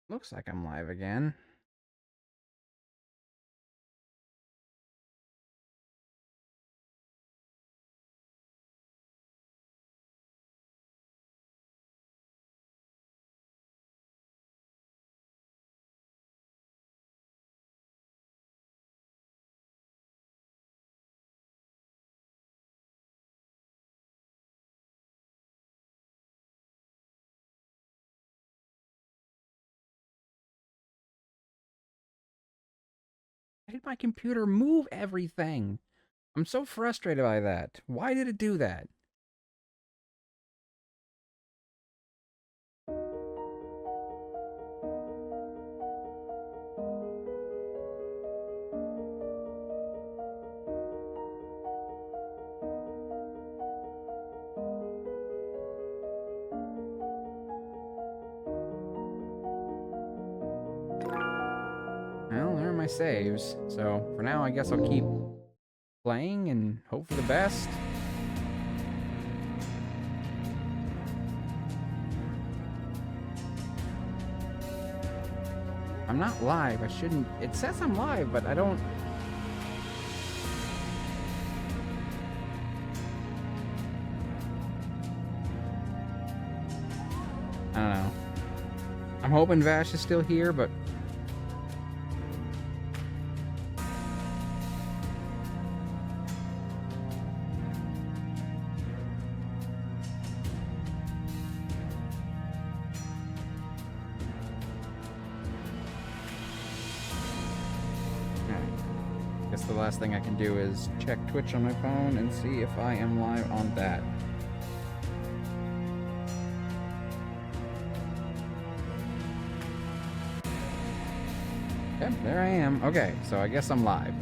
Looks like I'm live again. Why did my computer move everything? I'm so frustrated by that. Why did it do that? Well, there are my saves. So for now, I guess I'll keep playing and hope for the best. I'm not live. I shouldn't. It says I'm live, but I don't. I don't know. I'm hoping Vash is still here, but guess the last thing I can do is check Twitch on my phone and see if I am live on that. Yep, there I am. Okay, so I guess I'm live.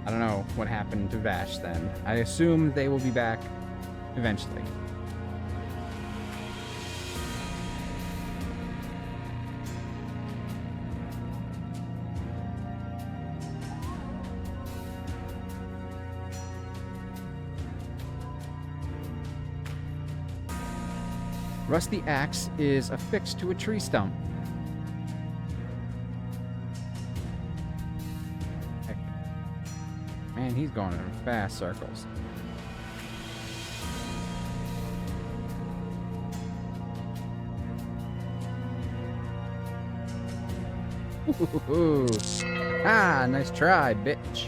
I don't know what happened to Vash then. I assume they will be back eventually. Rusty axe is affixed to a tree stump. Heck. Man, he's going in fast circles. Ooh. Ah, nice try, bitch.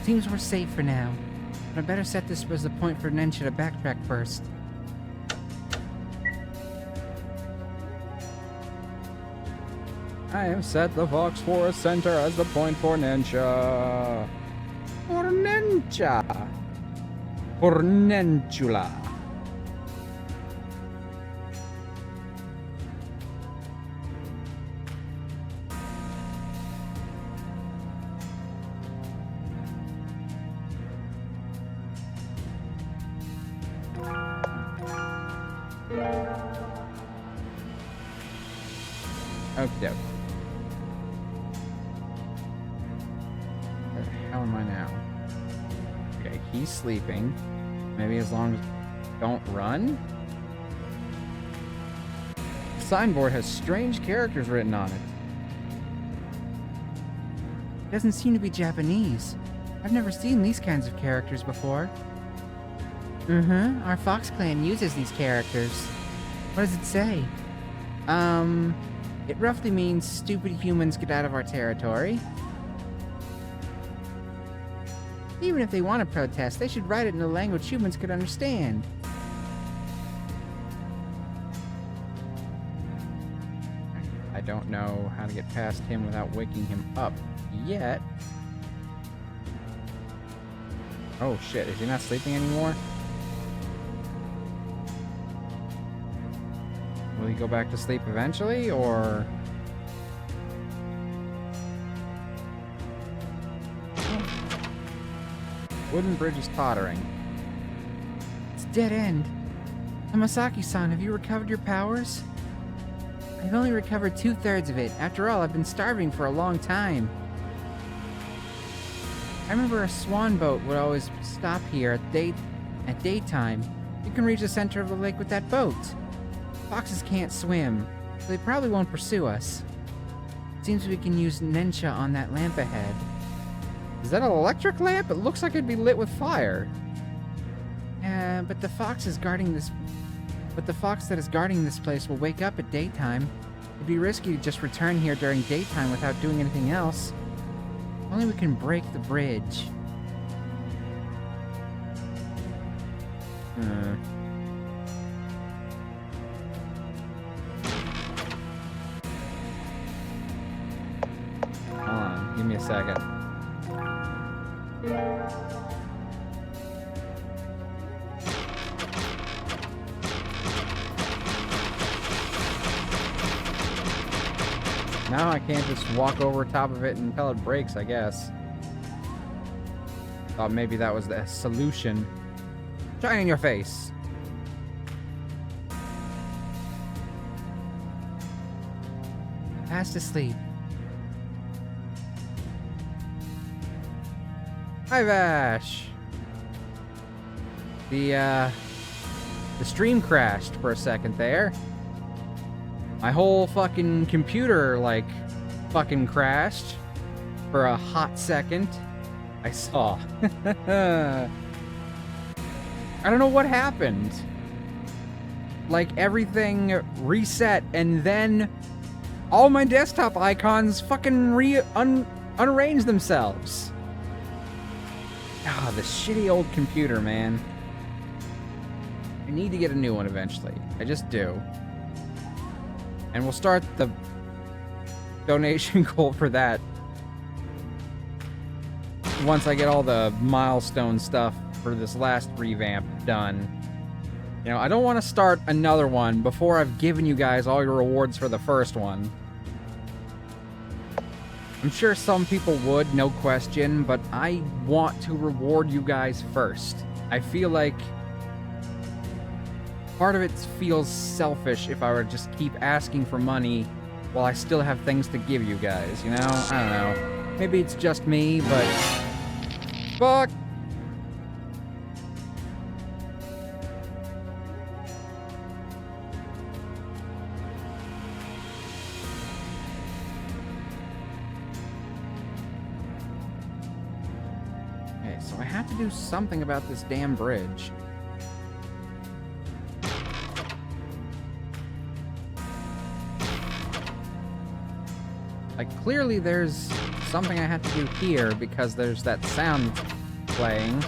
Seems we're safe for now. But I better set this as a point for Nensha to backtrack first. I have set the Fox Forest Center as the point for Nensha. For Nensha. For Nensula. Okay. Where the hell am I now? Okay, he's sleeping. Maybe as long as... Don't run? The signboard has strange characters written on it. It doesn't seem to be Japanese. I've never seen these kinds of characters before. Our Fox clan uses these characters. What does it say? It roughly means stupid humans get out of our territory. Even if they want to protest, they should write it in a language humans could understand. I don't know how to get past him without waking him up yet. Oh shit, is he not sleeping anymore? Will he go back to sleep eventually, or... Wooden bridge is tottering. It's dead end. Hamasaki-san, have you recovered your powers? I've only recovered 2/3 of it. After all, I've been starving for a long time. I remember a swan boat would always stop here at daytime. You can reach the center of the lake with that boat. Foxes can't swim, so they probably won't pursue us. Seems we can use Nensha on that lamp ahead. Is that an electric lamp? It looks like it'd be lit with fire. But the fox that is guarding this place will wake up at daytime. It'd be risky to just return here during daytime without doing anything else. Only we can break the bridge. Hold on, give me a second. Now I can't just walk over top of it until it breaks, I guess. Thought maybe that was the solution. Shine in your face. Fast asleep. Hi, Vash. The stream crashed for a second there. My whole fucking computer, like, fucking crashed for a hot second. I saw. I don't know what happened. Like, everything reset, and then all my desktop icons fucking unarranged themselves. Ah, the shitty old computer, man. I need to get a new one eventually. I just do. And we'll start the donation goal for that once I get all the milestone stuff for this last revamp done. You know, I don't want to start another one before I've given you guys all your rewards for the first one. I'm sure some people would, no question, but I want to reward you guys first. I feel like part of it feels selfish if I were to just keep asking for money while I still have things to give you guys, you know? I don't know. Maybe it's just me, but... Fuck! Okay, so I have to do something about this damn bridge. Like, clearly there's something I have to do here because there's that sound playing.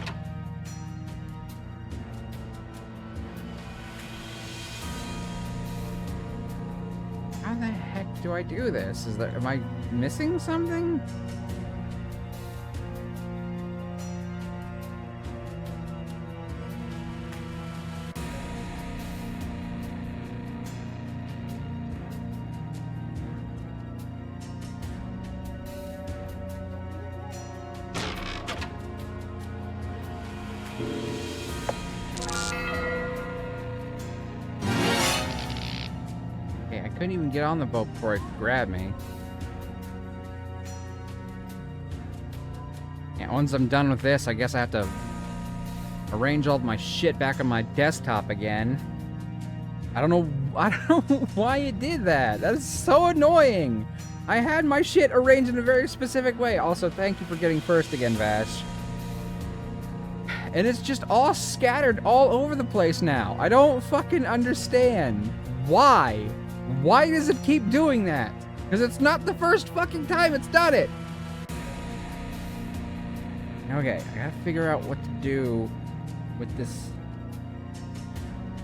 How the heck do I do this? Am I missing something? Couldn't even get on the boat before it grabbed me. Yeah, once I'm done with this, I guess I have to arrange all my shit back on my desktop again. I don't know why it did that. That is so annoying. I had my shit arranged in a very specific way. Also, thank you for getting first again, Vash. And it's just all scattered all over the place now. I don't fucking understand. Why? Why does it keep doing that? Because it's not the first fucking time it's done it. Okay, I gotta figure out what to do with this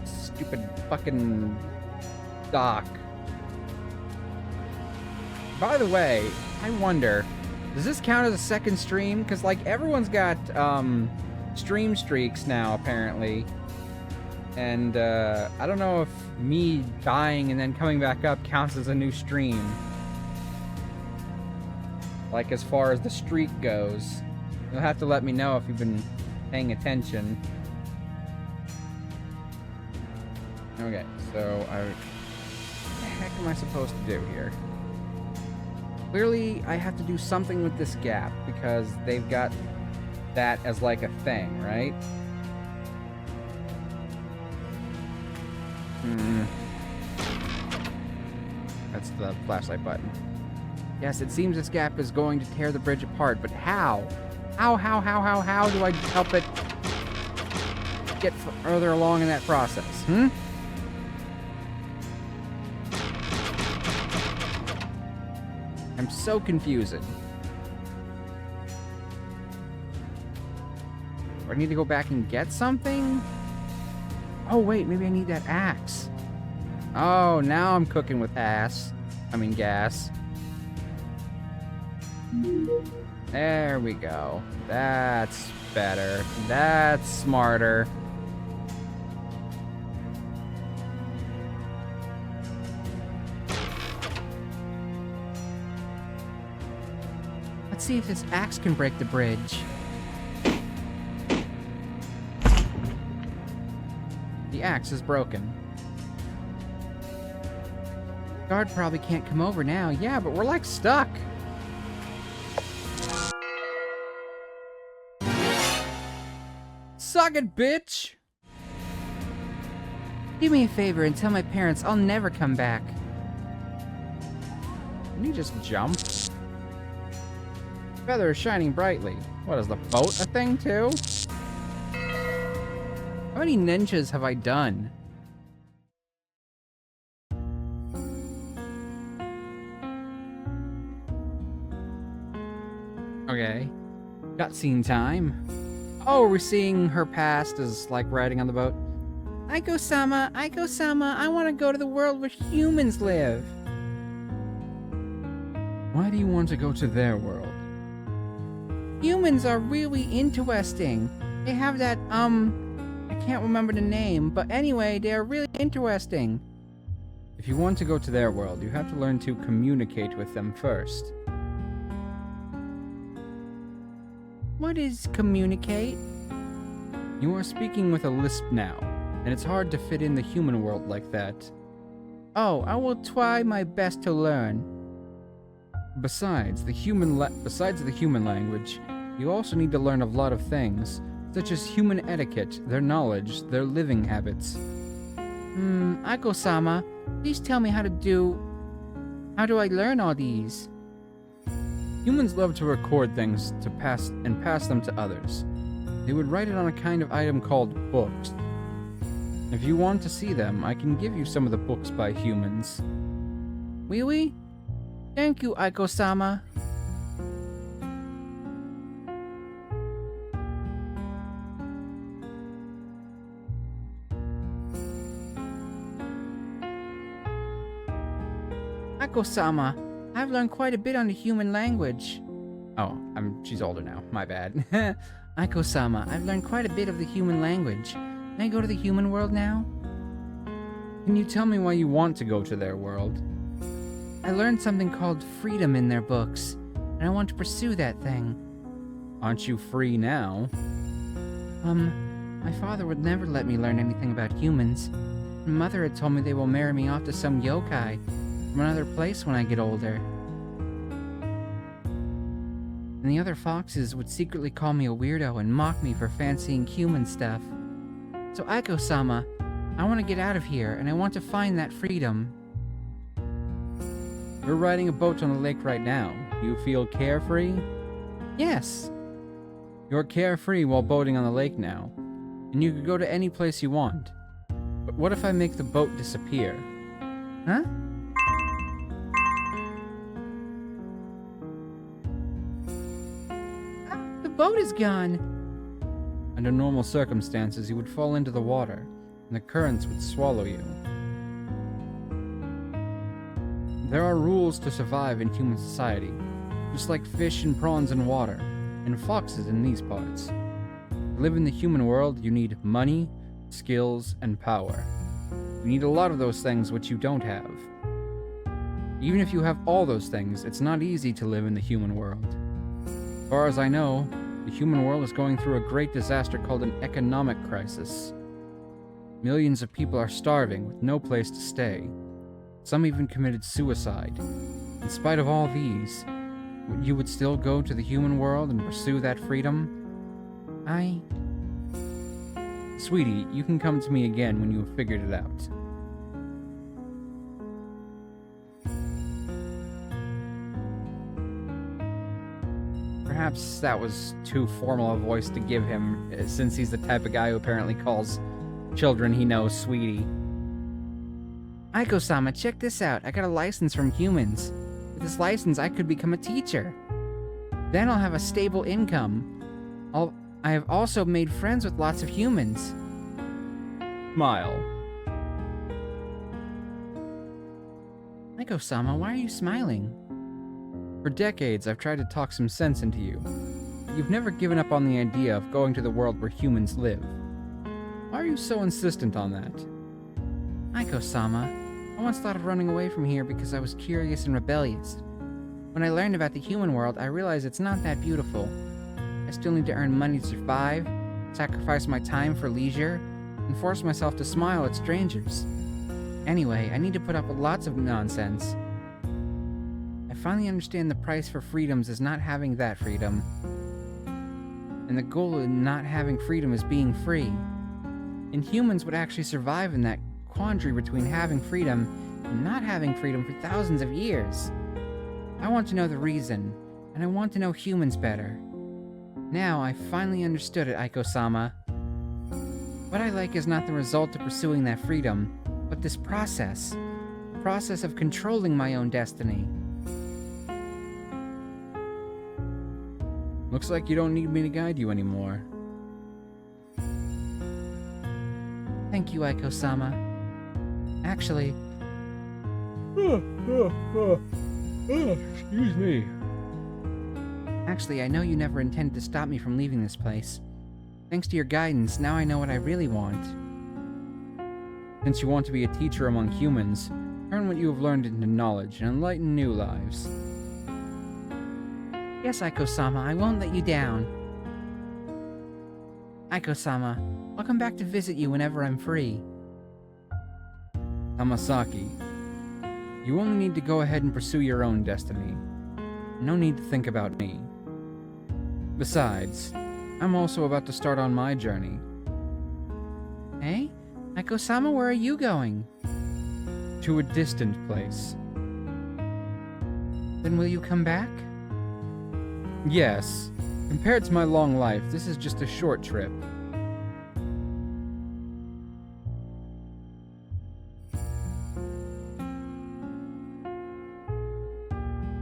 stupid fucking dock. By the way, I wonder, does this count as a second stream? Because, like, everyone's got, stream streaks now, apparently. And, I don't know if me dying and then coming back up counts as a new stream. Like, as far as the streak goes. You'll have to let me know if you've been paying attention. Okay, so what the heck am I supposed to do here? Clearly, I have to do something with this gap, because they've got that as like a thing, right? That's the flashlight button. Yes, it seems this gap is going to tear the bridge apart, but how? How do I help it get further along in that process? I'm so confused. Do I need to go back and get something? Oh, wait, maybe I need that axe. Oh, now I'm cooking with gas. There we go. That's better. That's smarter. Let's see if this axe can break the bridge. The axe is broken. Guard probably can't come over now. Yeah, but we're like stuck. Suck it, bitch! Do me a favor and tell my parents I'll never come back. Can you just jump? Feather is shining brightly. What, is the boat a thing too? How many ninjas have I done? Okay. Cutscene time. Oh, we're seeing her past as, like, riding on the boat. Aiko-sama, I want to go to the world where humans live. Why do you want to go to their world? Humans are really interesting. They have that, I can't remember the name, but anyway, they're really interesting. If you want to go to their world, you have to learn to communicate with them first. What is communicate? You are speaking with a lisp now, and it's hard to fit in the human world like that. Oh, I will try my best to learn. Besides the human language, you also need to learn a lot of things, such as human etiquette, their knowledge, their living habits. Aiko-sama, please tell me how do I learn all these? Humans love to record things to pass them to others. They would write it on a kind of item called books. If you want to see them, I can give you some of the books by humans. Oui? Thank you, Aiko-sama. Aiko-sama, I've learned quite a bit on the human language. Oh, she's older now. My bad. Aiko-sama, I've learned quite a bit of the human language. Can I go to the human world now? Can you tell me why you want to go to their world? I learned something called freedom in their books, and I want to pursue that thing. Aren't you free now? My father would never let me learn anything about humans. My mother had told me they will marry me off to some yokai from another place when I get older. and the other foxes would secretly call me a weirdo and mock me for fancying human stuff. So Aiko-sama, I want to get out of here, and I want to find that freedom. You're riding a boat on the lake right now. Do you feel carefree? Yes. You're carefree while boating on the lake now, and you could go to any place you want. But what if I make the boat disappear? Huh? The boat is gone. Under normal circumstances, you would fall into the water, and the currents would swallow you. There are rules to survive in human society, just like fish and prawns in water, and foxes in these parts. To live in the human world, you need money, skills, and power. You need a lot of those things which you don't have. Even if you have all those things, it's not easy to live in the human world. As far as I know, the human world is going through a great disaster called an economic crisis. Millions of people are starving with no place to stay. Some even committed suicide. In spite of all these, you would still go to the human world and pursue that freedom? Sweetie, you can come to me again when you have figured it out. Perhaps that was too formal a voice to give him, since he's the type of guy who apparently calls children he knows sweetie. Aiko-sama, check this out. I got a license from humans. With this license, I could become a teacher. Then I'll have a stable income. I have also made friends with lots of humans. Smile. Aiko-sama, why are you smiling? For decades, I've tried to talk some sense into you. You've never given up on the idea of going to the world where humans live. Why are you so insistent on that? Aiko-sama, I once thought of running away from here because I was curious and rebellious. When I learned about the human world, I realized it's not that beautiful. I still need to earn money to survive, sacrifice my time for leisure, and force myself to smile at strangers. Anyway, I need to put up with lots of nonsense. I finally understand the price for freedoms is not having that freedom. And the goal of not having freedom is being free. And humans would actually survive in that quandary between having freedom and not having freedom for thousands of years. I want to know the reason, and I want to know humans better. Now I finally understood it, Aiko-sama. What I like is not the result of pursuing that freedom, but this process. The process of controlling my own destiny. Looks like you don't need me to guide you anymore. Thank you, Aiko-sama. Actually... excuse me. Actually, I know you never intended to stop me from leaving this place. Thanks to your guidance, now I know what I really want. Since you want to be a teacher among humans, turn what you have learned into knowledge and enlighten new lives. Yes, Aiko-sama, I won't let you down. Aiko-sama, I'll come back to visit you whenever I'm free. Hamasaki, you only need to go ahead and pursue your own destiny. No need to think about me. Besides, I'm also about to start on my journey. Hey? Aiko-sama, where are you going? To a distant place. Then will you come back? Yes. Compared to my long life, this is just a short trip.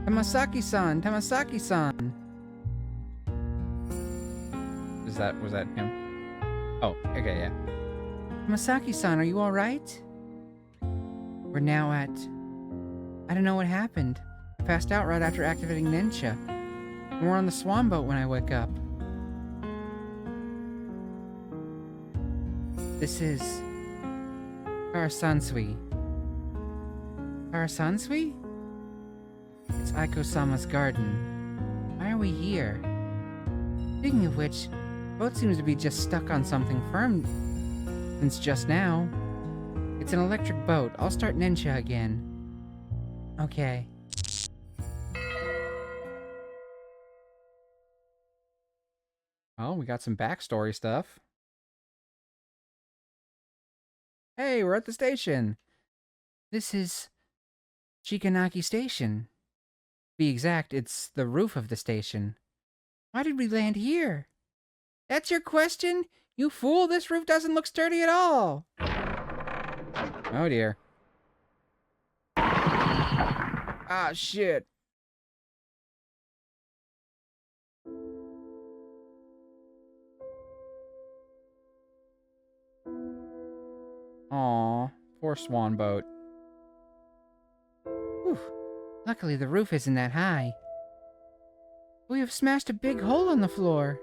Tamasaki-san! Tamasaki-san! Was that him? Oh, okay, yeah. Tamasaki-san, are you alright? We're now at... I don't know what happened. I passed out right after activating Nensha. And we're on the swan boat when I wake up. This is... Karasansui. Karasansui? It's Aiko-sama's garden. Why are we here? Speaking of which, the boat seems to be just stuck on something firm since just now. It's an electric boat. I'll start Nensha again. Okay. Oh, we got some backstory stuff. Hey, we're at the station. This is Shikanaki Station. To be exact, it's the roof of the station. Why did we land here? That's your question? You fool, this roof doesn't look sturdy at all. Oh dear. Ah, shit. Aw, poor swan boat. Whew. Luckily, the roof isn't that high. We have smashed a big hole in the floor.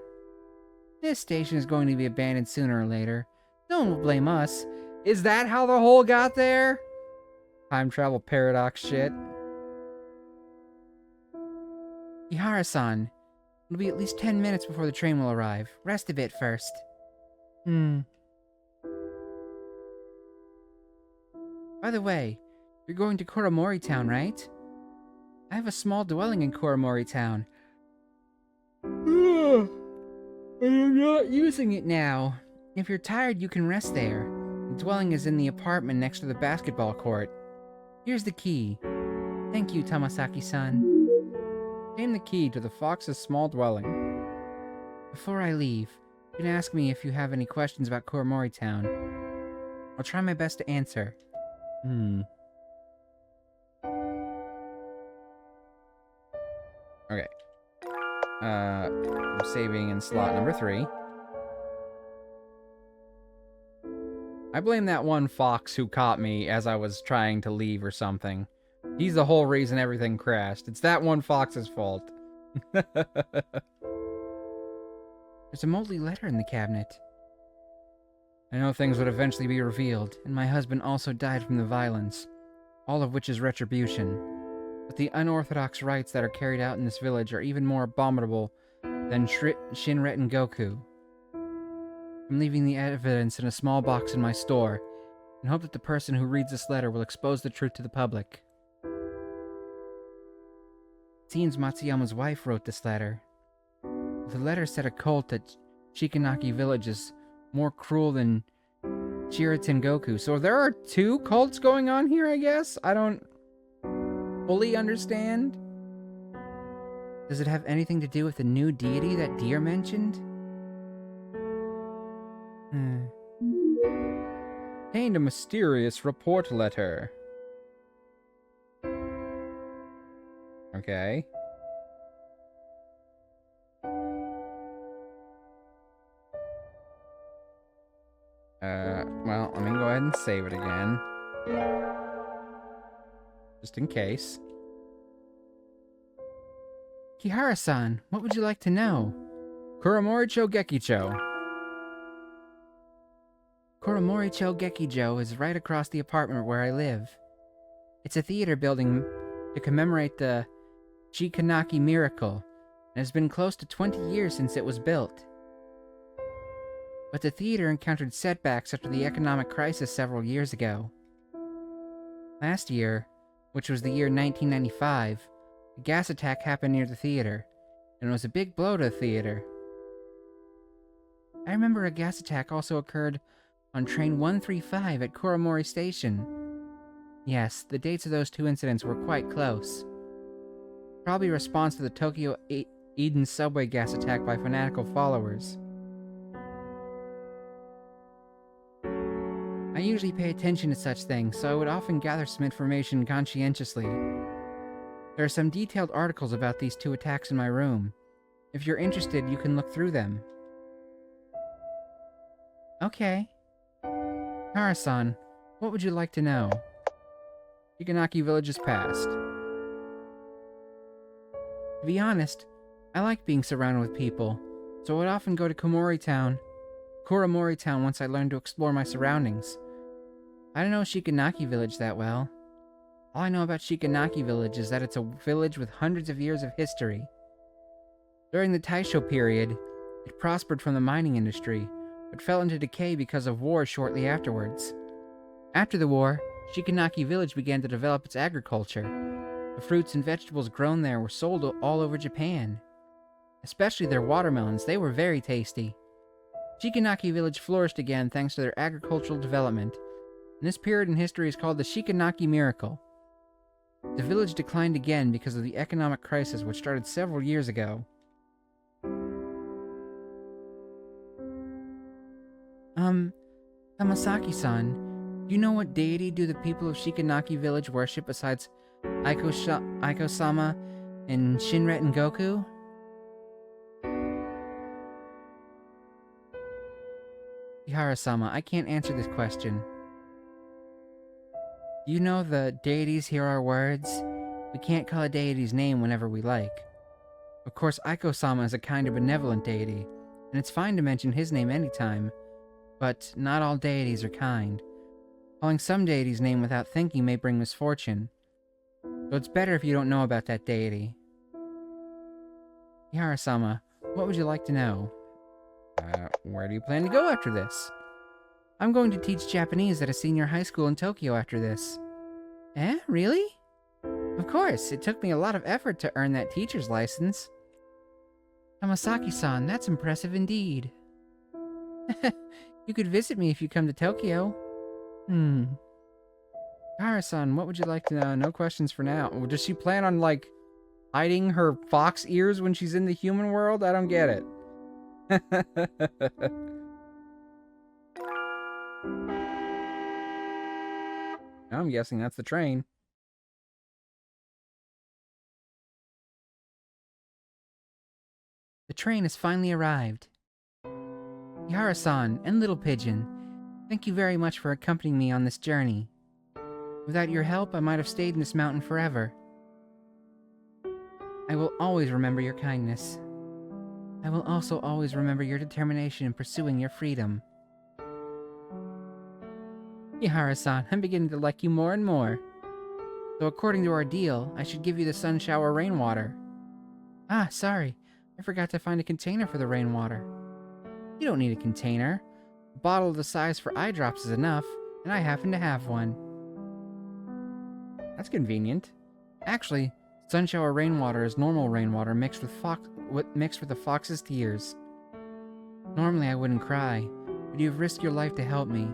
This station is going to be abandoned sooner or later. No one will blame us. Is that how the hole got there? Time travel paradox shit. Ihara-san, it'll be at least 10 minutes before the train will arrive. Rest a bit first. By the way, you're going to Koromori Town, right? I have a small dwelling in Koromori Town. But I'm not using it now. If you're tired, you can rest there. The dwelling is in the apartment next to the basketball court. Here's the key. Thank you, Tamasaki-san. Came the key to the fox's small dwelling. Before I leave, you can ask me if you have any questions about Koromori Town. I'll try my best to answer. Okay. I'm saving in slot number 3. I blame that one fox who caught me as I was trying to leave or something. He's the whole reason everything crashed. It's that one fox's fault. There's a moldy letter in the cabinet. I know things would eventually be revealed, and my husband also died from the violence, all of which is retribution. But the unorthodox rites that are carried out in this village are even more abominable than Shinreten Goku. I'm leaving the evidence in a small box in my store, and hope that the person who reads this letter will expose the truth to the public. It seems Matsuyama's wife wrote this letter. The letter said a cult at Shikanaki Village is more cruel than Shiraten Goku. So there are 2 cults going on here, I guess? I don't fully understand. Does it have anything to do with the new deity that Deer mentioned? Contained a mysterious report letter. Okay. Well, let me go ahead and save it again. Just in case. Kihara-san, what would you like to know? Kuromori-cho Gekicho. Kuromori-cho Gekicho is right across the apartment where I live. It's a theater building to commemorate the Shikanaki miracle, and has been close to 20 years since it was built. But the theater encountered setbacks after the economic crisis several years ago. Last year, which was the year 1995, a gas attack happened near the theater, and it was a big blow to the theater. I remember a gas attack also occurred on train 135 at Kuromori Station. Yes, the dates of those 2 incidents were quite close. Probably a response to the Tokyo Eden subway gas attack by fanatical followers. I usually pay attention to such things, so I would often gather some information conscientiously. There are some detailed articles about these 2 attacks in my room. If you're interested, you can look through them. Okay. Kara-san, what would you like to know? Shikanaki Village's past. To be honest, I like being surrounded with people, so I would often go to Koromori Town once I learned to explore my surroundings. I don't know Shikanaki Village that well. All I know about Shikanaki Village is that it's a village with hundreds of years of history. During the Taisho period, it prospered from the mining industry, but fell into decay because of war shortly afterwards. After the war, Shikanaki Village began to develop its agriculture. The fruits and vegetables grown there were sold all over Japan. Especially their watermelons, they were very tasty. Shikanaki village flourished again thanks to their agricultural development, and this period in history is called the Shikanaki Miracle. The village declined again because of the economic crisis which started several years ago. Tamasaki-san, do you know what deity do the people of Shikanaki village worship besides Aiko-sama and Shinret and Goku? Ihara-sama, I can't answer this question. Do you know the deities hear our words? We can't call a deity's name whenever we like. Of course, Aiko-sama is a kind of benevolent deity, and it's fine to mention his name anytime, but not all deities are kind. Calling some deity's name without thinking may bring misfortune, so it's better if you don't know about that deity. Ihara-sama, what would you like to know? Where do you plan to go after this? I'm going to teach Japanese at a senior high school in Tokyo after this. Eh? Really? Of course, it took me a lot of effort to earn that teacher's license. Tamasaki-san, that's impressive indeed. You could visit me if you come to Tokyo. Ihara-san, what would you like to know? No questions for now. Does she plan on, like, hiding her fox ears when she's in the human world? I don't get it. I'm guessing that's the train. The train has finally arrived. Ihara-san and Little Pigeon, thank you very much for accompanying me on this journey. Without your help, I might have stayed in this mountain forever. I will always remember your kindness. I will also always remember your determination in pursuing your freedom. Ihara-san, I'm beginning to like you more and more. So according to our deal, I should give you the sun shower rainwater. Ah, sorry. I forgot to find a container for the rainwater. You don't need a container. A bottle the size for eye drops is enough, and I happen to have one. That's convenient. Actually, sun shower rainwater is normal rainwater mixed with a fox's tears. Normally I wouldn't cry, but you've risked your life to help me,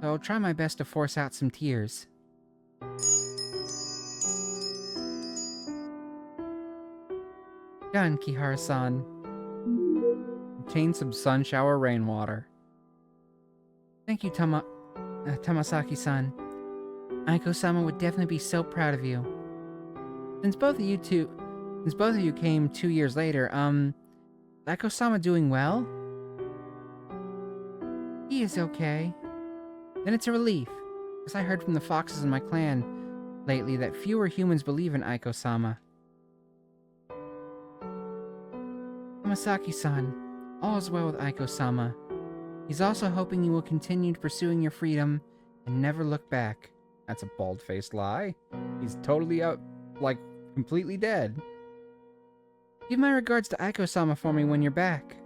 so I'll try my best to force out some tears. Done, Kihara-san. Obtain some sun shower rainwater. Thank you, Tamasaki-san. Aiko-sama would definitely be so proud of you. Since both of you came 2 years later, Aiko-sama doing well? He is okay. Then it's a relief, because I heard from the foxes in my clan lately that fewer humans believe in Aiko-sama. Tamasaki-san, all is well with Aiko-sama. He's also hoping you will continue pursuing your freedom and never look back. That's a bald-faced lie. He's totally out, like, completely dead. Give my regards to Aiko-sama for me when you're back.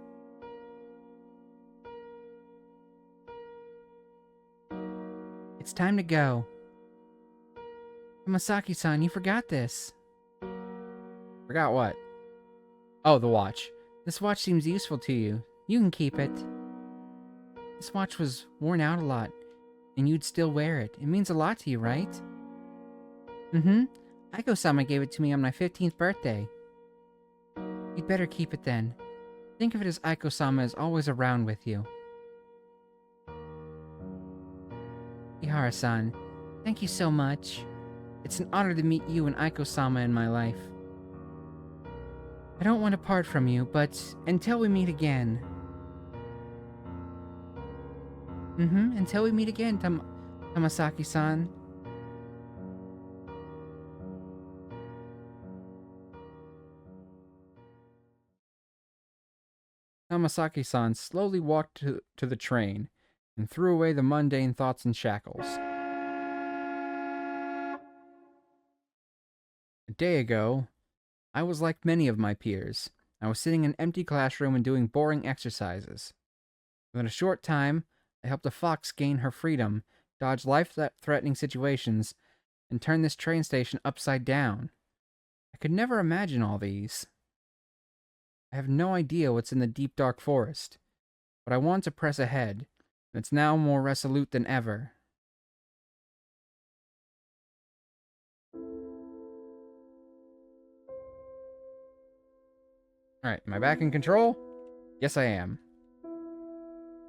It's time to go. Tamasaki-san, you forgot this. Forgot what? Oh, the watch. This watch seems useful to you. You can keep it. This watch was worn out a lot, and you'd still wear it. It means a lot to you, right? Aiko-sama gave it to me on my 15th birthday. You'd better keep it then. Think of it as Aiko-sama is always around with you. Ihara-san, thank you so much. It's an honor to meet you and Aiko-sama in my life. I don't want to part from you, but until we meet again. Until we meet again, Tamasaki-san. Tamasaki-san slowly walked to the train and threw away the mundane thoughts and shackles. A day ago, I was like many of my peers. I was sitting in an empty classroom and doing boring exercises. Within a short time, I helped a fox gain her freedom, dodge life-threatening situations, and turn this train station upside down. I could never imagine all these. I have no idea what's in the deep dark forest, but I want to press ahead, and it's now more resolute than ever. Alright, am I back in control? Yes, I am.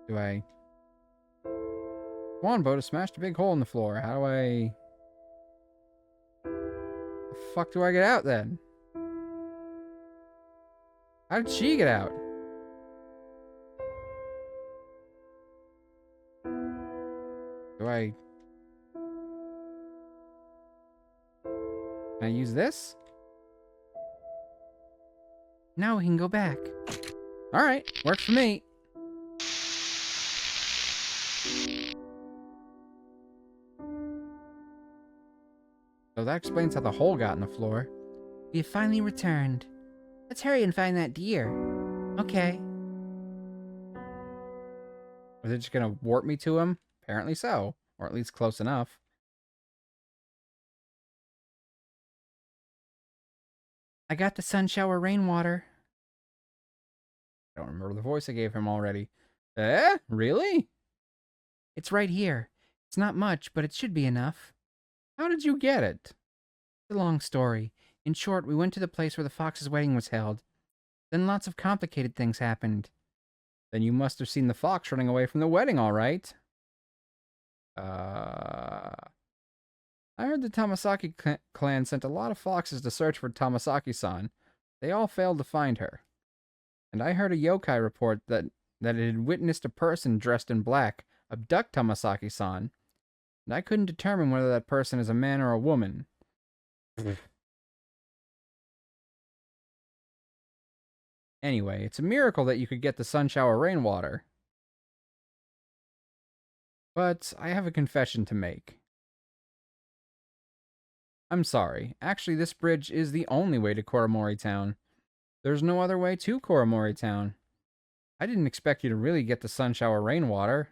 Do I... Come on, Boda smashed a big hole in the floor. How do I... The fuck do I get out, then? How did she get out? Do I... Can I use this? Now we can go back. Alright, works for me. So that explains how the hole got in the floor. We have finally returned. Let's hurry and find that deer. Okay. Was it just gonna warp me to him? Apparently so. Or at least close enough. I got the sun shower rainwater. I don't remember the voice I gave him already. Eh? Really? It's right here. It's not much, but it should be enough. How did you get it? It's a long story. In short, we went to the place where the fox's wedding was held. Then lots of complicated things happened. Then you must have seen the fox running away from the wedding, all right. I heard the Tamasaki clan sent a lot of foxes to search for Tamasaki-san. They all failed to find her. And I heard a yokai report that it had witnessed a person dressed in black abduct Tamasaki-san. And I couldn't determine whether that person is a man or a woman. Anyway, it's a miracle that you could get the sun shower rainwater. But I have a confession to make. I'm sorry. Actually, this bridge is the only way to Koromori Town. There's no other way to Koromori Town. I didn't expect you to really get the sun shower rainwater.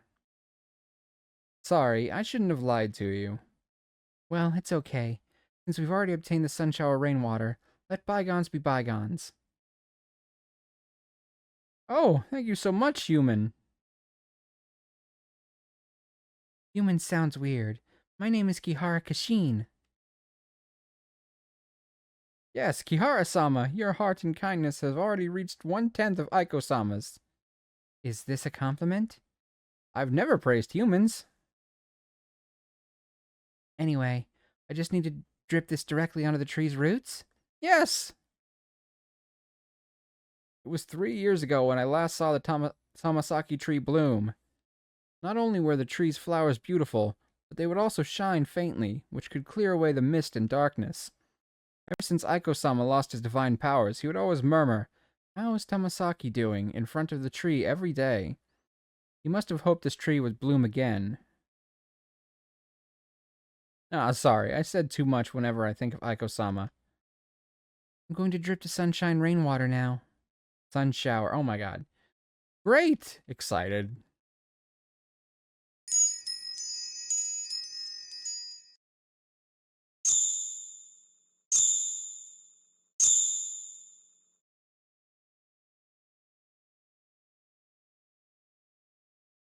Sorry, I shouldn't have lied to you. Well, it's okay. Since we've already obtained the sun shower rainwater, let bygones be bygones. Oh, thank you so much, human. Human sounds weird. My name is Kihara Kashin. Yes, Kihara-sama, your heart and kindness have already reached 1/10 of Aiko-sama's. Is this a compliment? I've never praised humans. Anyway, I just need to drip this directly onto the tree's roots? Yes! It was 3 years ago when I last saw the Tamasaki tree bloom. Not only were the tree's flowers beautiful, but they would also shine faintly, which could clear away the mist and darkness. Ever since Aiko-sama lost his divine powers, he would always murmur, "How is Tamasaki doing?" in front of the tree every day. He must have hoped this tree would bloom again. Ah, sorry, I said too much whenever I think of Aiko-sama. I'm going to drip the sunshine rainwater now. Sun shower, oh my god. Great! Excited.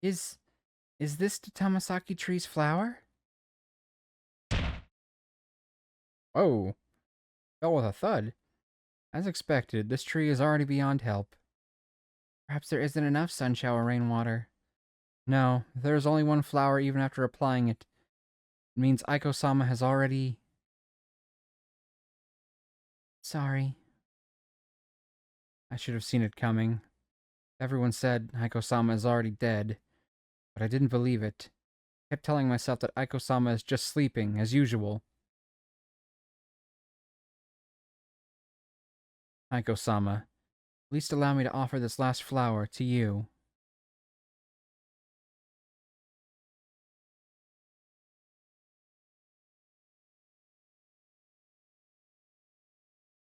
Is this the Tamasaki tree's flower? Oh, fell with a thud. As expected, this tree is already beyond help. Perhaps there isn't enough sun shower rainwater. No, there is only one flower even after applying it. It means Aiko-sama has already... Sorry. I should have seen it coming. Everyone said Aiko-sama is already dead, but I didn't believe it. I kept telling myself that Aiko-sama is just sleeping, as usual. Aiko-sama, at least allow me to offer this last flower to you.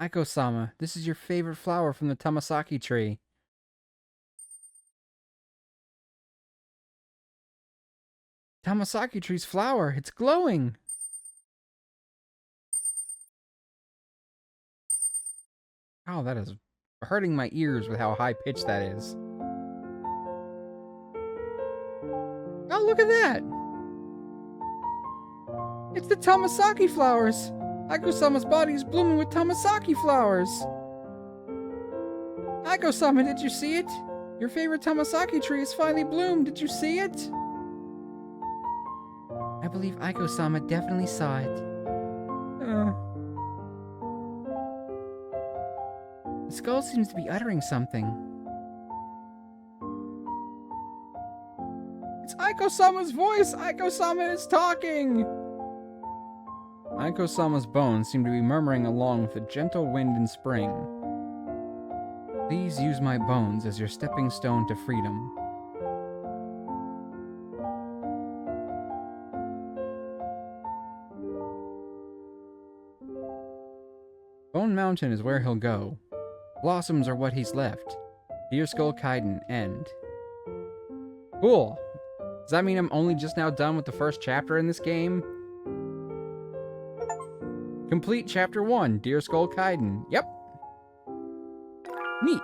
Aiko-sama, this is your favorite flower from the Tamasaki tree. Tamasaki tree's flower, it's glowing! Oh, that is hurting my ears with how high pitched that is. Oh, look at that! It's the Tamasaki flowers! Aiko-sama's body is blooming with Tamasaki flowers! Aiko-sama, did you see it? Your favorite Tamasaki tree has finally bloomed. Did you see it? I believe Aiko-sama definitely saw it. The skull seems to be uttering something. It's Aiko-sama's voice! Aiko-sama is talking! Aiko-sama's bones seem to be murmuring along with the gentle wind in spring. Please use my bones as your stepping stone to freedom. Bone Mountain is where he'll go. Blossoms are what he's left. Deer Skull Kaiden, end. Cool. Does that mean I'm only just now done with the first chapter in this game? Complete Chapter 1, Deer Skull Kaiden. Yep. Neat.